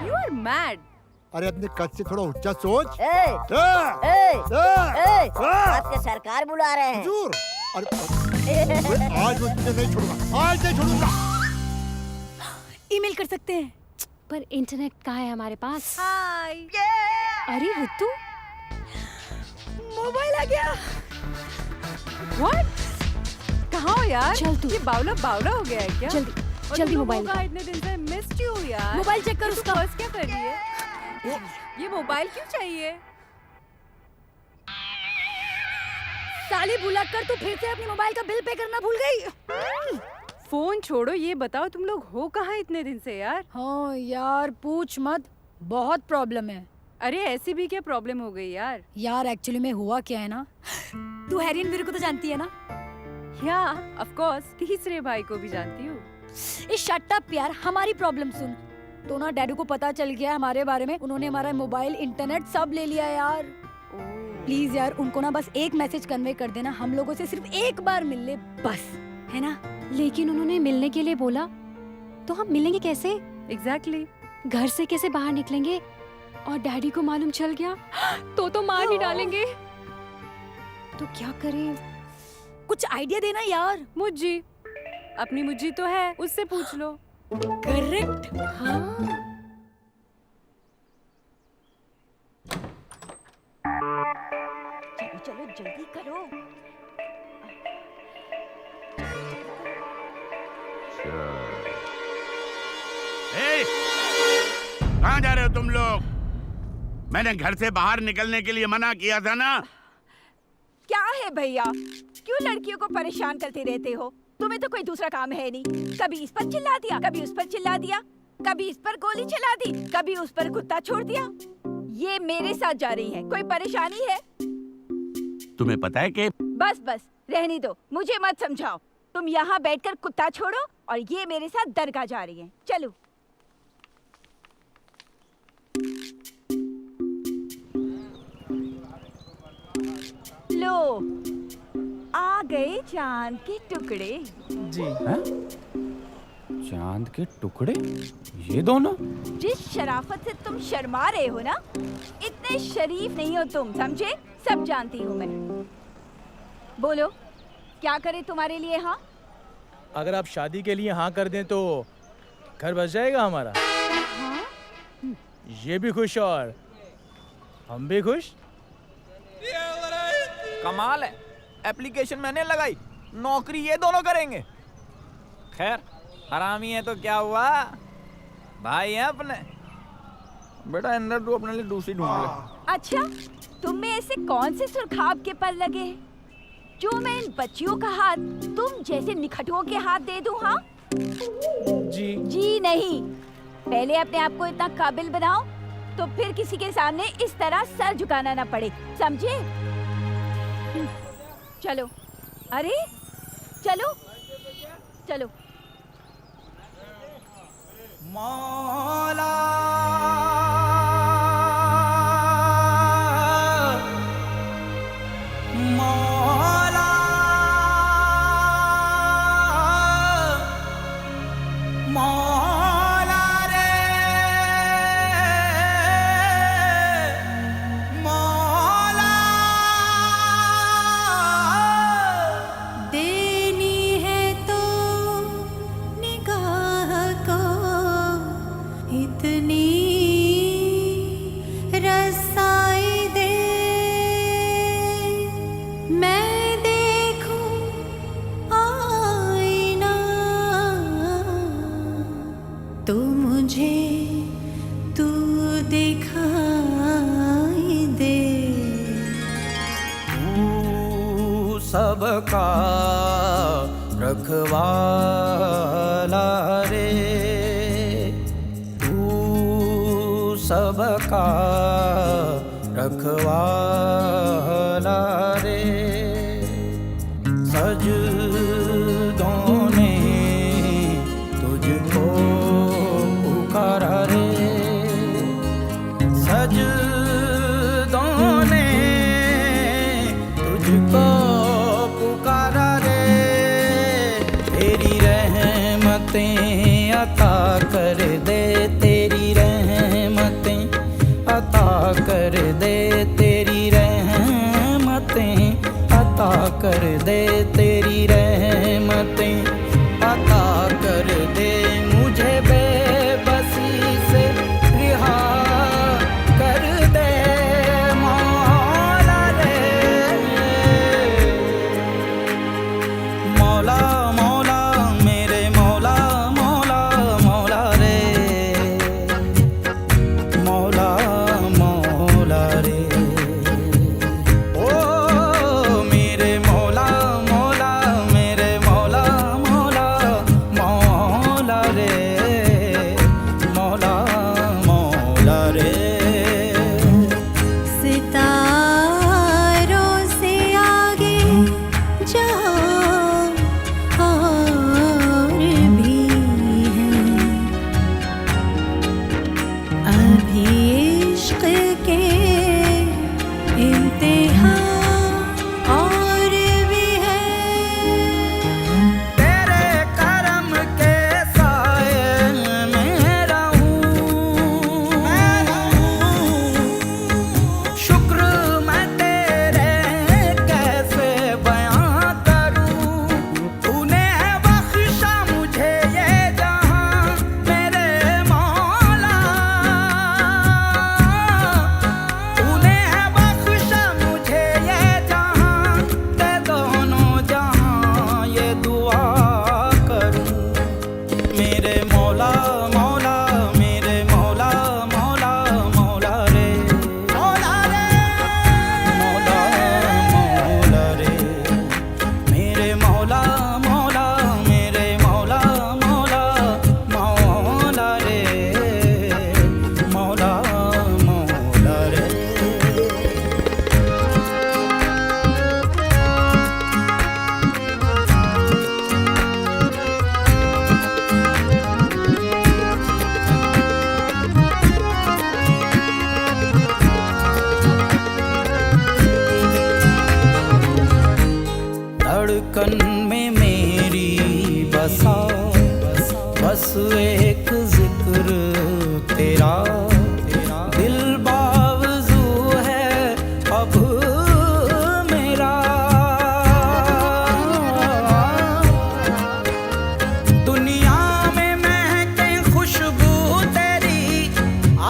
You are mad. अरे अपने कद से थोड़ा ऊंचा सोच। आपके सरकार बुला रहे हैं। हुजूर, आज मैं तुझे नहीं छोड़ूंगा, आज नहीं छोड़ूंगा। ईमेल कर सकते हैं, पर इंटरनेट कहाँ है हमारे पास? हाय। अरे ऋतु, मोबाइल आ गया। What? कहाँ हो यार? चल तू। ये बावला हो गया है क्या? जल्दी मोबाइल का इतने दिन से मिस्ड यू यार। मोबाइल चेक कर उसका। बस क्या कर रही है? ये मोबाइल क्यों चाहिए? साली भुला कर तू फिर से अपने मोबाइल का बिल पे करना भूल गई। फोन छोड़ो, ये बताओ तुम लोग हो कहाँ इतने दिन से यार? हाँ यार पूछ मत, बहुत प्रॉब्लम है। अरे ऐसी भी क्या प्रॉब्लम हो गई यार? यार एक्चुअली में हुआ क्या है ना, तू हैरियन वीर को तो जानती है ना? या ऑफ कोर्स, तीसरे भाई को भी जानती हूँ। शट अप यार, हमारी प्रॉब्लम सुन। तो ना डैडू को पता चल गया हमारे बारे में, उन्होंने हमारा मोबाइल इंटरनेट सब ले लिया यार। प्लीज यार उनको ना बस एक मैसेज कन्वे कर देना, हम लोगों से सिर्फ एक बार मिल ले बस, है ना? लेकिन उन्होंने मिलने के लिए बोला, तो हम मिलेंगे कैसे? एग्जैक्टली। घर से कैसे बाहर निकलेंगे? और डैडी को मालूम चल गया तो मार ही डालेंगे। तो क्या करें? कुछ आइडिया देना यार। मुज्जी, अपनी मुज्जी तो है, उससे पूछ लो। करेक्ट। हाँ। चलो चलो जल्दी करो। कहाँ जा रहे हो तुम लोग? मैंने घर से बाहर निकलने के लिए मना किया था ना। क्या है भैया, क्यों लड़कियों को परेशान करते रहते हो? तुम्हें तो कोई दूसरा काम है नहीं। कभी इस पर चिल्ला दिया, कभी उस पर चिल्ला दिया। कभी इस पर गोली चला दी, कभी उस पर कुत्ता छोड़ दिया। ये मेरे साथ जा रही है, कोई परेशानी है? तुम्हें पता है कि बस बस रहने दो, मुझे मत समझाओ। तुम यहाँ बैठकर कुत्ता छोड़ो और ये मेरे साथ दरगाह जा रही है। चलो। लो, आ गए चांद के टुकड़े। जी। चांद के टुकड़े? ये दोनों? जिस शराफत से तुम शर्मा रहे हो ना, इतने शरीफ नहीं हो तुम, समझे? सब जानती हूँ मैं। बोलो, क्या करें तुम्हारे लिए? हाँ, अगर आप शादी के लिए हाँ कर दें तो घर बस जाएगा हमारा। हाँ? ये भी खुश और हम भी खुश। कमाल है, एप्लीकेशन मैंने लगाई, नौकरी ये दोनों करेंगे। खैर, हरामी है तो क्या हुआ, भाई है अपने। बेटा अंदर तू अपने लिए दूसरी ढूंढ ले। अच्छा, तुम में ऐसे कौन से सुरखाब के पर लगे हैं जो मैं इन बच्चियों का हाथ तुम जैसे निखटुओं के हाथ दे दूं? हाँ जी। जी नहीं, पहले अपने आप को इतना काबिल बनाओ तो फिर किसी के सामने इस तरह सर झुकाना ना पड़े, समझे? चलो। अरे चलो चलो। मौला मौला मौला रे मौला देनी है तो निगाह को इतनी रसाई दे, मैं देखूं आईना तो मुझे तू दिखाई दे। तू सबका रखवाला रे, तू सबका रखवाला रे। सजदों ने तुझको पुकारा रे, सजदों ने तुझको पुकारा रे। तेरी रहमतें अता कर दे, तेरी रहमतें अता कर दे, तेरी रहमतें अता कर दे, तेरी रहमतें अता कर दे। मुझे बेबसी से रिहा कर दे मौला रे। मौला मौला मेरे मौला मौला मौला रे, मौला मौला रे। ओ मेरे मौला मौला मेरे मौला मौला मौला रे, मौला मौला रे। सितारों से आगे जहाँ और भी हैं, अभी इश्क के इम्तिहान और भी हैं। तेरे करम के साए में रहूं, शुक्र मैं तेरे कैसे बयां करूं। तूने बख्शा मुझे ये जहां मेरे मौला, तूने बख्शा मुझे ये जहां, ते दोनों जहां ये दुआ करूं। मेरे मौला मौला मेरे मौला मौला मौला रे, मौला रे मौला मौला रे। मेरे मौला मौला मेरे मौला मौला मौला रे, बस एक जिक्र तेरा, दिल बावजू है अब मेरा। दुनिया में महके खुशबू तेरी,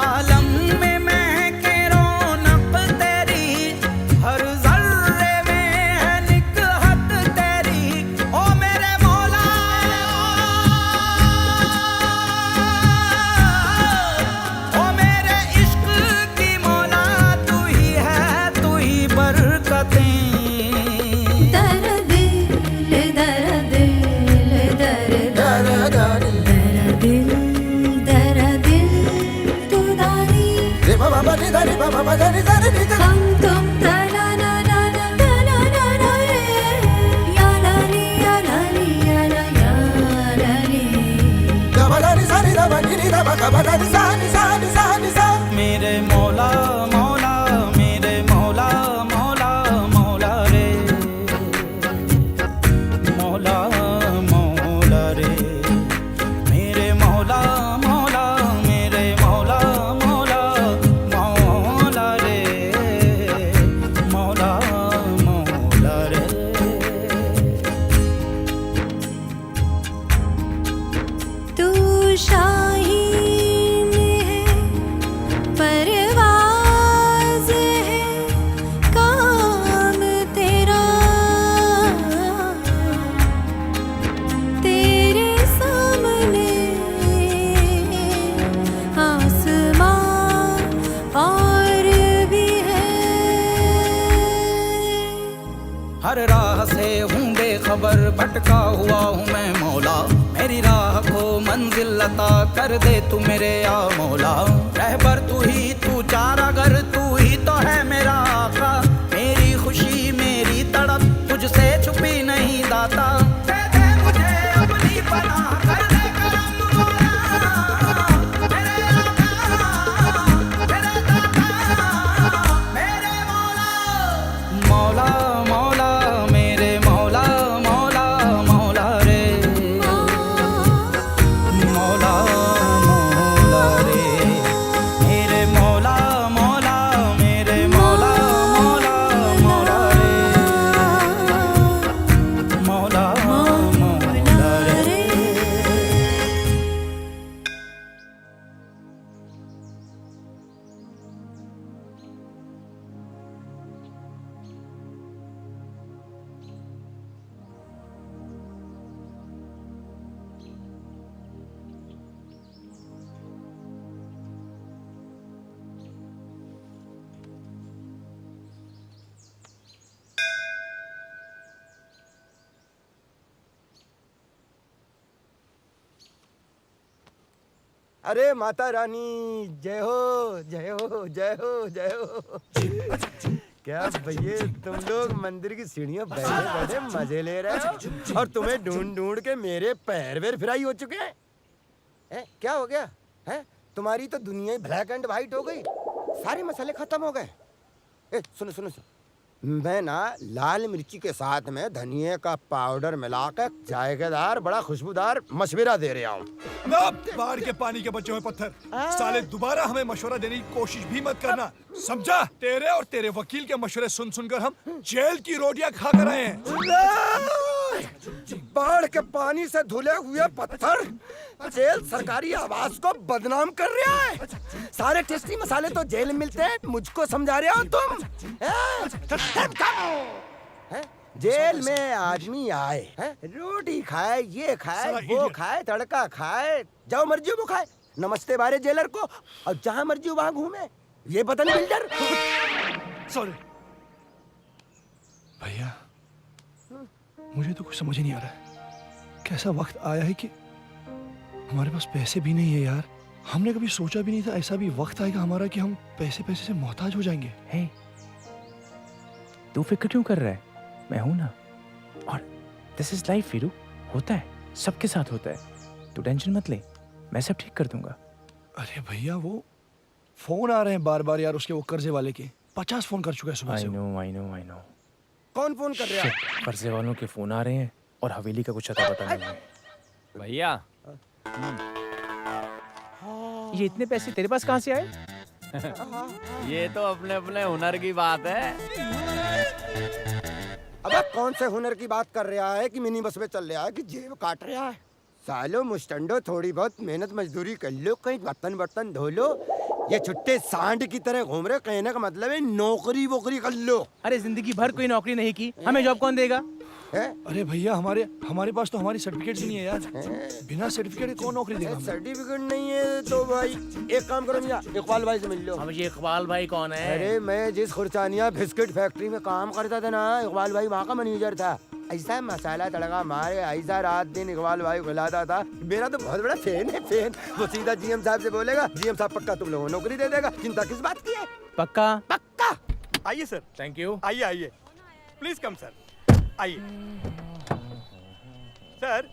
आलम में महके रौनक तेरी, हर जर्रे में है निकहत तेरी। ओ मेरे मौला, ओ मेरे इश्क की मौला, तू ही है, तू ही बरकतें। मेरे मौला मौला, मेरे मौला मौला मौला रे, मौला मौला रे, मेरे मौला मौला, मेरे मौला मौला मौला रे, मौला मौला रे। तू शाहीन है, परवाज़ है, काम तेरा, तेरे सामने आसमां और भी है। हर राह से हूँ बेखबर, भटका हुआ हूँ मैं मौला, मेरी राह को मंजिल अता कर दे तू मेरे या मौला। रहबर तू ही, तू चारागर तू ही तो है मेरा आका, मेरी खुशी मेरी तड़प तुझसे छुपी नहीं दाता। दे दे मुझे अपनी पनाह, कर दे करम मौला, मेरे आका, मेरे दाता, मेरे मौला। मौला मौला, मेरे मौला मौला मौला रे, मौला मौला रे, मेरे मौला मौला, मेरे मौला मौला मौला रे, मौला मौला रे। अरे माता रानी जय हो जय हो जय हो जय हो। क्या भैया तुम लोग मंदिर की सीढ़ियों बैठे बैठे मजे ले रहे हो और तुम्हें ढूंढ ढूंढ के मेरे पैर वेर फ्राई हो चुके हैं। क्या हो गया है? तुम्हारी तो दुनिया ही ब्लैक एंड व्हाइट हो गई, सारे मसाले खत्म हो गए। सुनो सुनो सुनो, मैं ना लाल मिर्ची के साथ में धनिया का पाउडर मिलाकर जायकेदार बड़ा खुशबूदार मशवरा दे रहा हूँ। बाढ़ के पानी के बच्चे हुए पत्थर, साले दोबारा हमें मशवरा देने की कोशिश भी मत करना, समझा? तेरे और तेरे वकील के मशवरे सुन सुनकर हम जेल की रोटियां खा कर आए हैं। बाढ़ के पानी से धुले हुए पत्थर जेल सरकारी आवास को बदनाम कर रहा है। सारे टेस्टी मसाले तो जेल में मिलते हैं, मुझको समझा रहे हो तुम? जेल में आदमी आए, रोटी खाए, ये खाए, वो खाए, तड़का खाए, जाओ मर्जी वो खाए, नमस्ते बारे जेलर को, और जहाँ मर्जी वहाँ घूमे। ये पता नहीं बिल्डर। सॉरी भैया, मुझे तो कुछ समझ ही नहीं आ रहा है। कैसा वक्त आया है कि हमारे पास पैसे भी नहीं है यार। हमने कभी सोचा भी नहीं था ऐसा भी वक्त आएगा हमारा कि हम पैसे पैसे से मोहताज हो जाएंगे। हे, तू फिक्र क्यों कर रहा है? मैं हूं ना। और दिस इज लाइफ वीरू, होता है, सबके साथ होता है। तू टेंशन मत ले, मैं सब ठीक कर दूंगा। अरे भैया वो फोन आ रहे हैं बार बार यार, उसके वो कर्जे वाले के 50 फोन कर चुका है सुबह से। I know. कौन फोन कर रहा है? कर्जे वालों के फोन आ रहे हैं और हवेली का कुछ अता पता नहीं है। भैया ये इतने पैसे तेरे पास कहाँ से आए? ये तो अपने अपने हुनर की बात है। अबे कौन से हुनर की बात कर रहा है कि मिनी बस में चल रहा है कि जेब काट रहा है? सालो मुस्टंडो, थोड़ी बहुत मेहनत मजदूरी कर लो, कहीं बर्तन बर्तन धो लो। ये छुट्टे सांड की तरह घूम रहे, कहने का मतलब है नौकरी वोकरी कर लो। अरे जिंदगी भर कोई नौकरी नहीं की, हमें जॉब कौन देगा? अरे भैया हमारे पास तो हमारी सर्टिफिकेट भी नहीं है यार। बिना सर्टिफिकेट के कौन नौकरी देगा? सर्टिफिकेट नहीं है तो भाई एक काम करो मियां, इकबाल भाई से मिल लो। अब ये इकबाल भाई कौन है? अरे मैं जिस खुरचानिया बिस्किट फैक्ट्री में काम करता था ना, इकबाल भाई वहाँ का मैनेजर था। ऐसा मसाला तड़का मारे, ऐसा रात दिन इकबाल भाई खिलाता था। मेरा तो बहुत बड़ा फैन है, फैन। वो सीधा जीएम साहब से बोलेगा, जीएम साहब पक्का तुम लोगों को नौकरी दे देगा। चिंता किस बात की है? पक्का? पक्का। आइए सर। Thank you. आइए आइए, प्लीज कम सर, आइए। सर,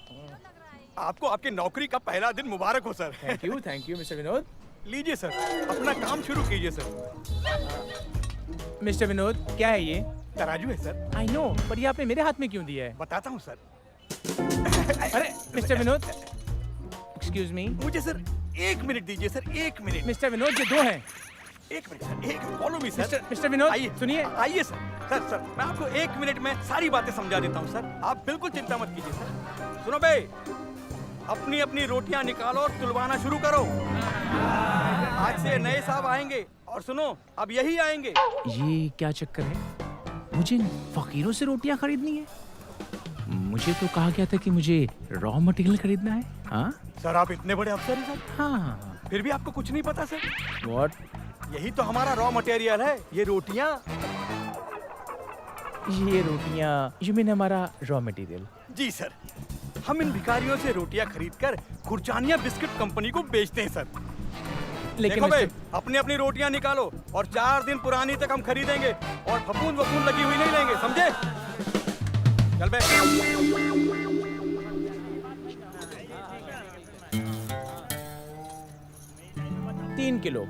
आपको आपकी नौकरी का पहला दिन मुबारक हो sir. Thank you mister Vinod. लीजिए सर, अपना काम शुरू कीजिए सर। मिस्टर विनोद, क्या है ये? तराजू है सर। आई नो, पर ये आपने मेरे हाथ में क्यों दिया है? बताता हूँ सर। अरे मिस्टर विनोद, एक्सक्यूज मी। मुझे सर 1 मिनट दीजिए सर, 1 मिनट। मिस्टर विनोद, ये 2 हैं। 1 मिनट सर, एक follow me sir. Mister Vinod, आइए सुनिए। आइए सर। सर मैं आपको 1 मिनट में सारी बातें समझा देता हूँ सर, आप बिल्कुल चिंता मत कीजिए सर। सुनो बे, अपनी अपनी रोटियां निकालो और तुलवाना शुरू करो। आज से नए साहब आएंगे और सुनो, अब यही आएंगे। ये क्या चक्कर है? मुझे फकीरों से रोटियां खरीदनी है? मुझे तो कहा गया था कि मुझे रॉ मटेरियल खरीदना है। हाँ सर, आप इतने बड़े अफसर हैं सर। हाँ, फिर भी आपको कुछ नहीं पता सर। व्हाट? यही तो हमारा रॉ मटेरियल है, ये रोटियां। ये रोटियां, यू मीन हमारा रॉ मटेरियल? जी सर, हम इन भिखारियों से रोटियां खरीदकर खुरचानिया बिस्किट कंपनी को बेचते हैं सर। लेकिन देखो भाई, अपनी अपनी रोटियां निकालो और 4 दिन पुरानी तक हम खरीदेंगे और फफूंद वफूंद लगी हुई नहीं लेंगे, समझे? चल बे। 3 किलो,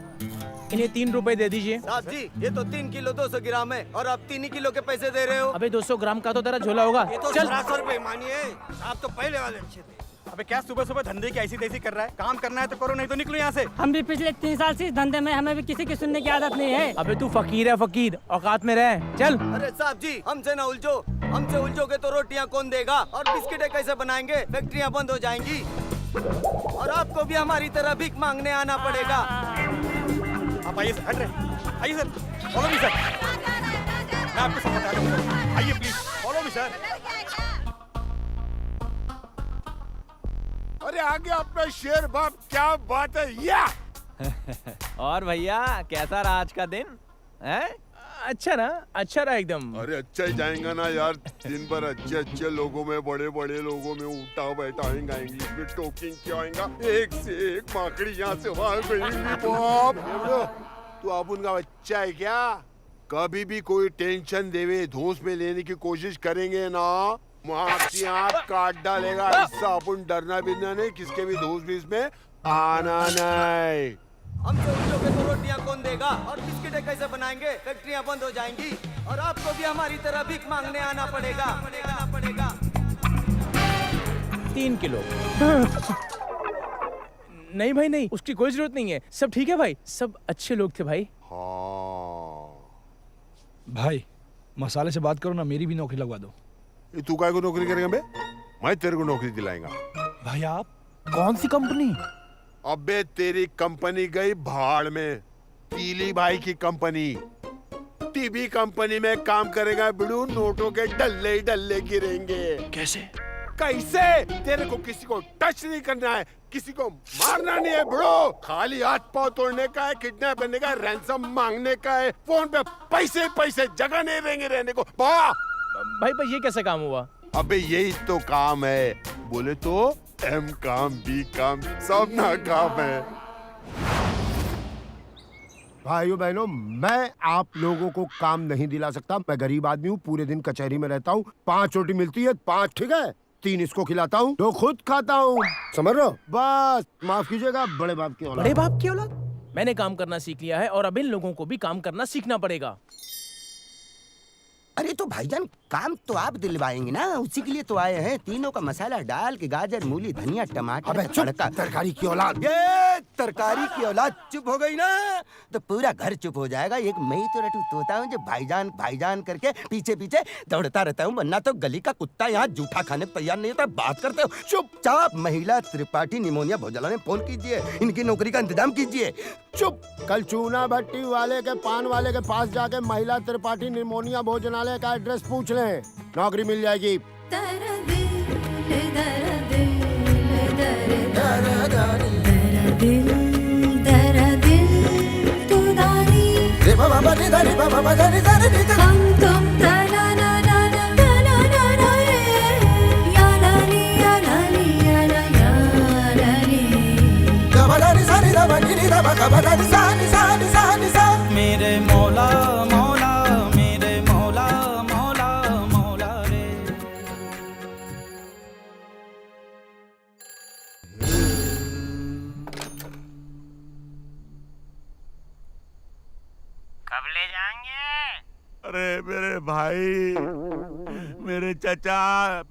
इन्हें 3 रुपए दे दीजिए। साहब जी, ये तो 3 किलो 200 ग्राम है और आप 3 किलो के पैसे दे रहे हो। अबे 200 ग्राम का तो तेरा झोला होगा। ये तो चल। सरासर बेईमानी है। आप तो पहले वाले अच्छे थे। अबे क्या सुबह सुबह धंधे की ऐसी तैसी कर रहा है? काम करना है तो करो, नहीं तो निकलो यहाँ से। हम भी पिछले 3 साल से इस धंधे में, हमें भी किसी की सुनने की आदत नहीं है। अबे तू फकीर है, फकीर, औकात में रह। चल। अरे साहब जी, हमसे ना उलझो। हमसे उलझोगे तो रोटियां कौन देगा और बिस्किटें कैसे बनाएंगे? फैक्ट्रियां बंद हो जाएंगी और आपको भी हमारी तरह भीख मांगने आना पड़ेगा। आप आइए सर, हट रहे। आइए सर, फॉलो मी सर। मैं आपको सब बता दूंगा। आइए प्लीज, फॉलो मी सर। अरे आगे अपना शेर बाप, क्या बात है या? और भैया कैसा रहा आज का दिन? हैं? अच्छा ना, अच्छा रहा एकदम। अरे अच्छा ही जाएगा ना यार, दिन भर अच्छे अच्छे लोगों में, बड़े बड़े लोगों में उठा बैठा इंग्लिश में टोकिंग क्या आएगा, एक से एक माकड़ी यहाँ से वहाँ गई। बाप, तू अब उनका बच्चा है क्या? कभी भी कोई टेंशन देवे धूस में लेने की कोशिश करेंगे ना, आपकी आँख काट डालेगा। इससे अपन डरना बिरना नहीं, किसके भी धूस बीस में आना नहीं। हमसे उलझोगे तो रोटियां कौन देगा और बिस्किटें कैसे बनाएंगे? फैक्ट्रियां बंद हो जाएंगी और आपको भी हमारी तरह भीख मांगने आना पड़ेगा। 3 किलो। नहीं भाई नहीं, उसकी कोई जरूरत नहीं है। सब ठीक है भाई, सब अच्छे लोग थे भाई। भाई मसाले से बात करो ना, मेरी भी नौकरी लगवा दो। तू काय को नौकरी करेगा बे? मैं तेरे को नौकरी दिलाएगा। भाई आप कौन सी कंपनी? अबे तेरी कंपनी गई भाड़ में। पीली भाई की कंपनी, टीबी कंपनी में काम करेगा बिड़ू, नोटों के डल्ले ही डल्ले गिरेंगे। कैसे? कैसे? तेरे को किसी को टच नहीं करना है, किसी को मारना नहीं है ब्रो। खाली हाथ पांव तोड़ने का है, किडनैप करने का है, रैंसम मांगने का है, फोन पे पैसे पैसे, जगह नहीं देंगे रहने को। भाई भाई ये कैसा काम हुआ? अबे यही तो काम है, बोले तो एम काम बी काम सब ना काम है। भाइयों बहनों, मैं आप लोगों को काम नहीं दिला सकता। मैं गरीब आदमी हूँ, पूरे दिन कचहरी में रहता हूँ। 5 रोटी मिलती है, 5 ठीक है, 3 इसको खिलाता हूँ, 2 खुद खाता हूँ। समझ रहे हो? बस माफ कीजिएगा, बड़े बाप की औलाद। बड़े बाप की औलाद? मैंने काम करना सीख लिया है और अब इन लोगों को भी काम करना सीखना पड़ेगा। अरे तो भाईजान काम तो आप दिलवाएंगे ना, उसी के लिए तो आए हैं। तीनों का मसाला डाल के गाजर मूली धनिया टमाटर अबे चुप, तड़का। तरकारी की औलाद। ये तरकारी की औलाद चुप हो गई ना तो पूरा घर चुप हो जाएगा। एक मैं ही तो रटू तोता हूँ जो भाईजान भाईजान करके पीछे पीछे दौड़ता रहता हूँ, वरना तो गली का कुत्ता यहाँ जूठा खाने को तैयार नहीं होता। बात करते हो चुपचाप महिला त्रिपाठी निमोनिया भोजनालय में फोन कीजिए, इनकी नौकरी का इंतजाम कीजिए। चुप। कल चूना भट्टी वाले के पान वाले के पास जाके महिला त्रिपाठी निमोनिया भोजनालय का एड्रेस पूछ लें, नौकरी मिल जाएगी। हम तुम तना ना ना ना तना ना ना रे या ला ली या ला ली या ला ली मेरे मौला मौला मेरे मौला मौला मौला रे। कब ले जाएंगे? अरे मेरे भाई, मेरे चचा,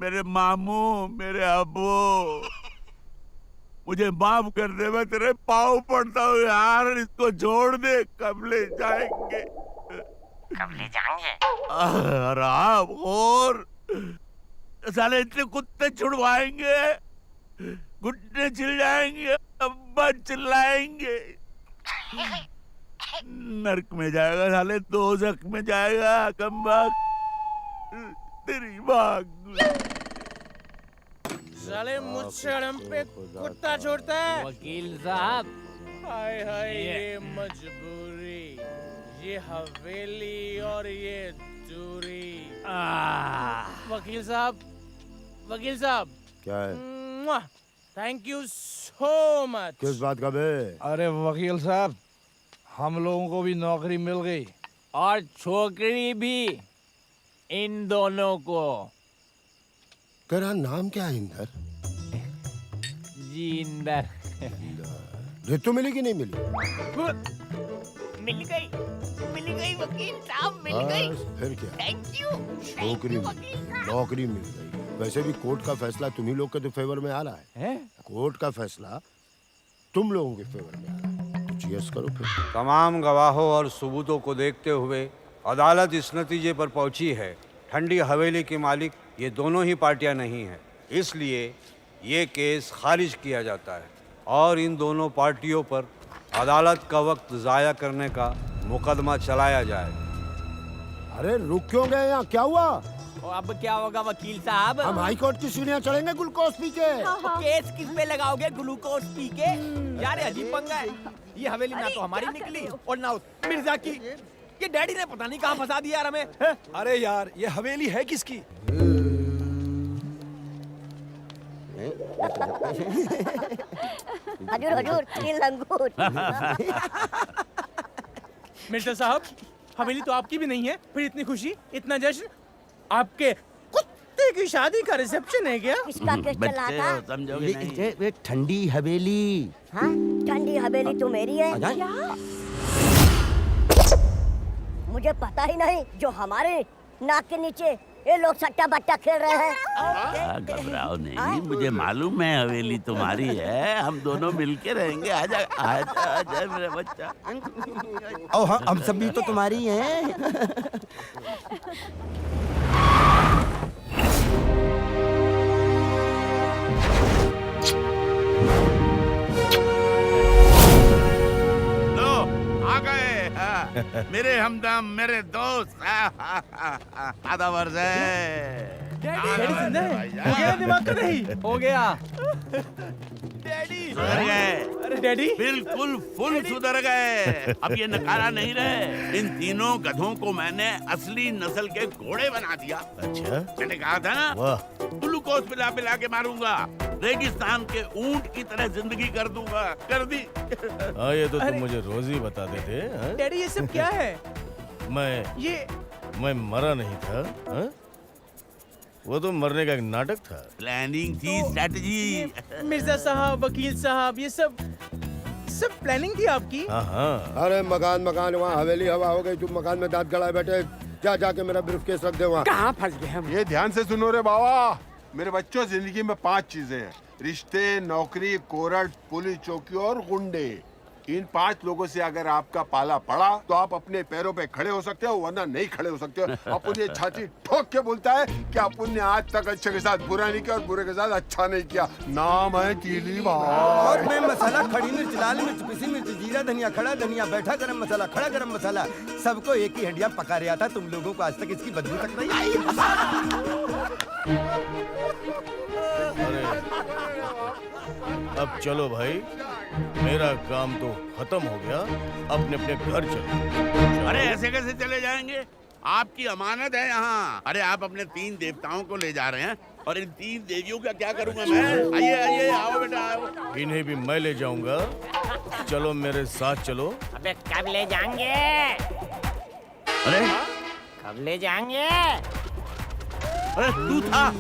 मेरे मामू, मेरे अब्बू, मुझे माफ कर दे, मैं तेरे पाँव पड़ता हूँ यार, इसको छोड़ दे। कब ले जाएंगे? कब ले जाएंगे? आराम और साले इतने कुत्ते छुड़वाएंगे, घुटने छिल जाएंगे, अब्बा चिल्लाएंगे। नरक में जाएगा साले, दोज़ख में जाएगा कमबख्त, तेरी बात। साले मुझ शर्म पे कुत्ता छोड़ता है। वकील साहब, हाय हाय ये मजबूरी, ये हवेली और ये दूरी। वकील साहब, वकील साहब। क्या है? Thank you so much. किस बात का बे? अरे वकील साहब, हम लोगों को भी नौकरी मिल गई और छोकरी भी, इन दोनों को। तेरा नाम क्या है इंदर? जी इंदर। रितु मिली कि नहीं मिली? मिल गई वकील साहब, मिल गई। बस, फिर क्या? Thank you. नौकरी मिल गई, नौकरी मिल गई। वैसे भी कोर्ट का फैसला तुम ही लोग के तो फेवर में आ रहा है। कोर्ट का फैसला तुम लोगों के फेवर में आ रहा है, तो चीयर्स करो फिर। तमाम गवाहों और सबूतों को देखते हुए अदालत इस नतीजे पर पहुंची है, ठंडी हवेली के मालिक ये दोनों ही पार्टियां नहीं हैं, इसलिए ये केस खारिज किया जाता है और इन दोनों पार्टियों पर अदालत का वक्त ज़ाया करने का मुकदमा चलाया जाए। अरे रुक क्यों गए यहाँ, क्या हुआ? अब क्या होगा वकील साहब? हम हाई कोर्ट की सीढ़ियाँ चढ़ेंगे ग्लूकोज पी के। केस किस पे लगाओगे? ग्लूकोज पी के? यार अजीब पंगा है, ये हवेली ना तो हमारी निकली और ना मिर्जा की। ये डैडी ने पता नहीं कहाँ फंसा दिया यार हमें। अरे यार, ये हवेली है किसकी? हजूर हजूर, तीन लंगूर। मिर्जा साहब, हवेली तो आपकी भी नहीं है, फिर इतनी खुशी, इतना जश्न। आपके कुत्ते की शादी का रिसेप्शन है क्या? किसका केस चला था? समझोगे नहीं। ये ठंडी हवेली। हाँ, ठंडी हवेली तो मेरी है। क्या? मुझे पता ही नहीं, जो हमारे नाक के नीचे ये लोग सट्टा बट्टा खेल रहे हैं। घबराओ नहीं, मुझे मालूम है हवेली तुम्हारी है, हम दोनों मिलके रहेंगे। आजा आजा आजा मेरा बच्चा। ओ हाँ, हम सब भी तो तुम्हारी हैं। लो आ गए, मेरे हमदम, मेरे दोस्त। आधा वर्ष है। डैडी जिंदा है? हो गया दिमाग का नहीं? हो गया। डैडी सुधर गए। अरे डैडी बिल्कुल फुल सुधर गए। अब ये नकारा नहीं रहे। इन तीनों गधों को मैंने असली नस्ल के घोड़े बना दिया। अच्छा, मैंने कहा था ना, ग्लूकोज पिला पिला के मारूंगा, रेगिस्तान के ऊंट की तरह जिंदगी कर दूंगा। कर दी। हाँ ये तो तुम मुझे रोज ही बताते थे। डैडी ये सब क्या है? मैं मरा नहीं था। हा? वो तो मरने का एक नाटक था। प्लानिंग थी, स्ट्रेटजी। मिर्जा साहब, वकील साहब, ये सब प्लानिंग थी आपकी? हाँ हाँ। अरे मकान वहाँ हवेली हवा हो गई, तुम मकान में दांत गड़ाए बैठे। जा जाके मेरा ब्रीफकेस रख दे वहाँ। कहाँ फंस गए हम? ये ध्यान से सुनो रे बाबा, मेरे बच्चों, जिंदगी में 5 चीजें हैं: रिश्ते, नौकरी, कोरट, पुलिस चौकी और गुंडे। इन 5 लोगों से अगर आपका पाला पड़ा तो आप अपने पैरों पे खड़े हो सकते हो, वरना नहीं खड़े हो सकते हो। अपन ये छाती ठोक के बोलता है कि अपन ने आज तक अच्छे के साथ बुरा नहीं किया और बुरे के साथ अच्छा नहीं किया। नाम है कीली बाबा। और मैं मसाला, खड़ी मिर्च, लाल मिर्च, पिसी मिर्च, जीरा, धनिया, खड़ा धनिया, बैठा गरम मसाला, खड़ा गरम मसाला, सबको एक ही हंडिया पका रहा था। तुम लोगों को आज तक इसकी बदबू तक नहीं आई। अब चलो भाई, मेरा काम तो खत्म हो गया, अपने अपने घर चलो। अरे ऐसे कैसे चले जाएंगे? आपकी अमानत है यहाँ। अरे आप अपने 3 देवताओं को ले जा रहे हैं और इन 3 देवियों का क्या करूँगा मैं? आइए आइए, आओ बेटा आओ। इन्हें भी मैं ले जाऊंगा, चलो मेरे साथ चलो। अबे कब ले जाएंगे? अरे कब ले जाएंगे? अरे तू था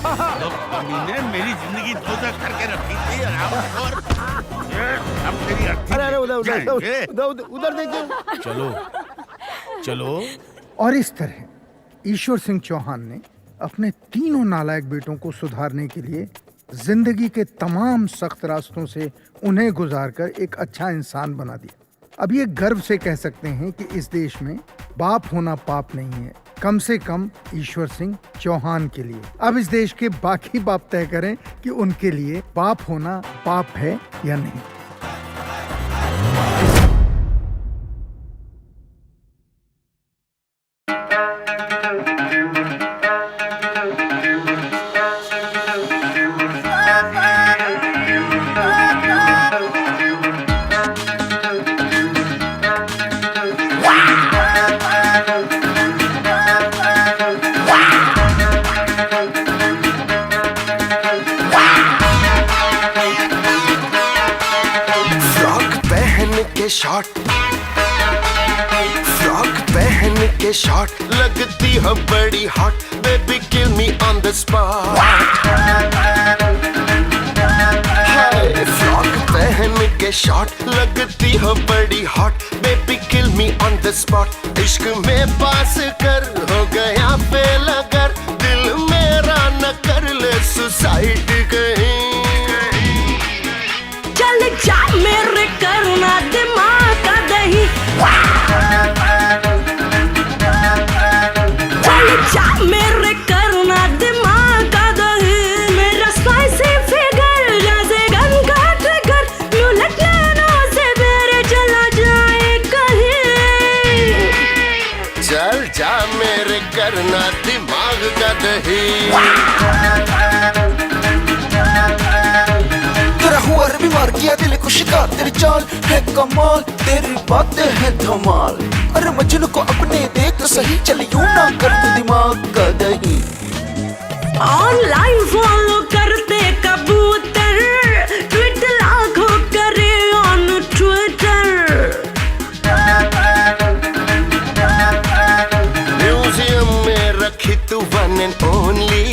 तो ने मेरी जिंदगी दोज़ख करके रखी थी। और अब तेरी अरे उधर देखिए। चलो चलो। और इस तरह ईश्वर सिंह चौहान ने अपने तीनों नालायक बेटों को सुधारने के लिए जिंदगी के तमाम सख्त रास्तों से उन्हें गुजारकर एक अच्छा इंसान बना दिया। अब ये गर्व से कह सकते हैं कि इस देश में बाप होना पाप नहीं है, कम से कम ईश्वर सिंह चौहान के लिए। अब इस देश के बाकी बाप तय करें कि उनके लिए बाप होना पाप है या नहीं। शॉट, फ्रॉक पहन के शॉट, लगती है बड़ी hot, baby kill me on the spot. Frock पहन के शॉट, लगती है बड़ी hot, baby kill me on the spot. इश्क में पास कर, हो गया फेल अगर, दिल मेरा न कर ले सुसाइड कहीं। चल जा मेरे करुणा दिमाग का दही, चल जा मेरे करुणा दिमाग का दही। मेरा स्पाइसी फिगर जैसे गन का ट्रिगर, यूं लटलनों से मेरे चला जाए कहीं। चल जा मेरे करना दिमाग का दही। तेरा हुआ बीमार किया दिल को शिकार, तेरी चाल है कमाल, तेरी बातें है धमाल। अरे मजनू को अपने देख तो सही, चल यूं ना कर तू दिमाग का दही। ऑनलाइन फॉलो करते कबूतर, ट्वीट लाखों करे ऑन ट्विटर। म्यूजियम में रखी तू वन एंड ओनली,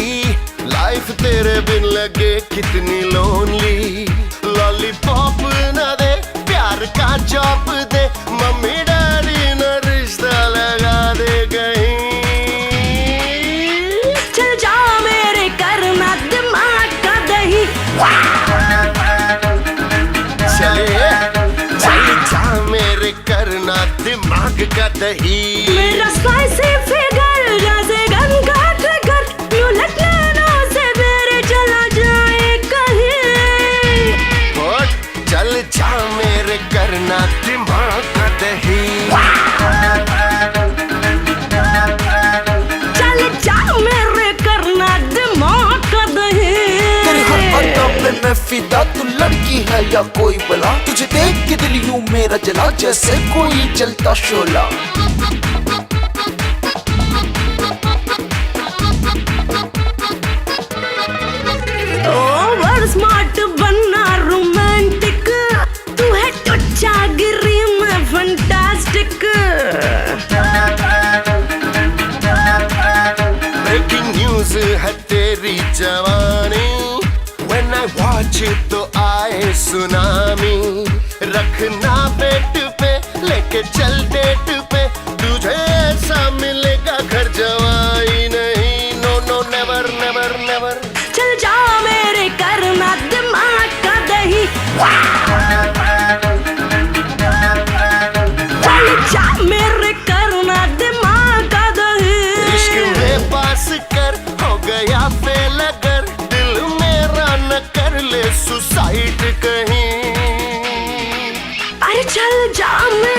लाइफ तेरे बिन लगे कितनी लोनली। लॉलीपॉप न दे, प्यार का चॉप दे, मम्मी डैडी न रिश्ता लगा दे कहीं। चल जा मेरे करना दिमाग का दही, चले चल जा मेरे करना दिमाग का दही। मेरा स्पाइसी फिगर जैसे गन का ट्रिगर, यूं लटलनों से मेरे चला जाए कहीं। चल जा मेरे करना दिमाग का दही। चल जा मेरे करना दिमाग का दही। तेरी हर अदा पे मैं फिदा, तू लड़की है या कोई बला, तुझे देख के दिल यूं मेरा जला जैसे कोई जलता शोला। ओवर स्मार्ट बनना रोमांटिक, तू है टुच्चा गिरी में फंटास्टिक। ब्रेकिंग न्यूज है तेरी जवानी, When I watch it तो आए सुनामी। रखना पेट पे लेके चल डेट पे, तुझे ऐसा मिले जाम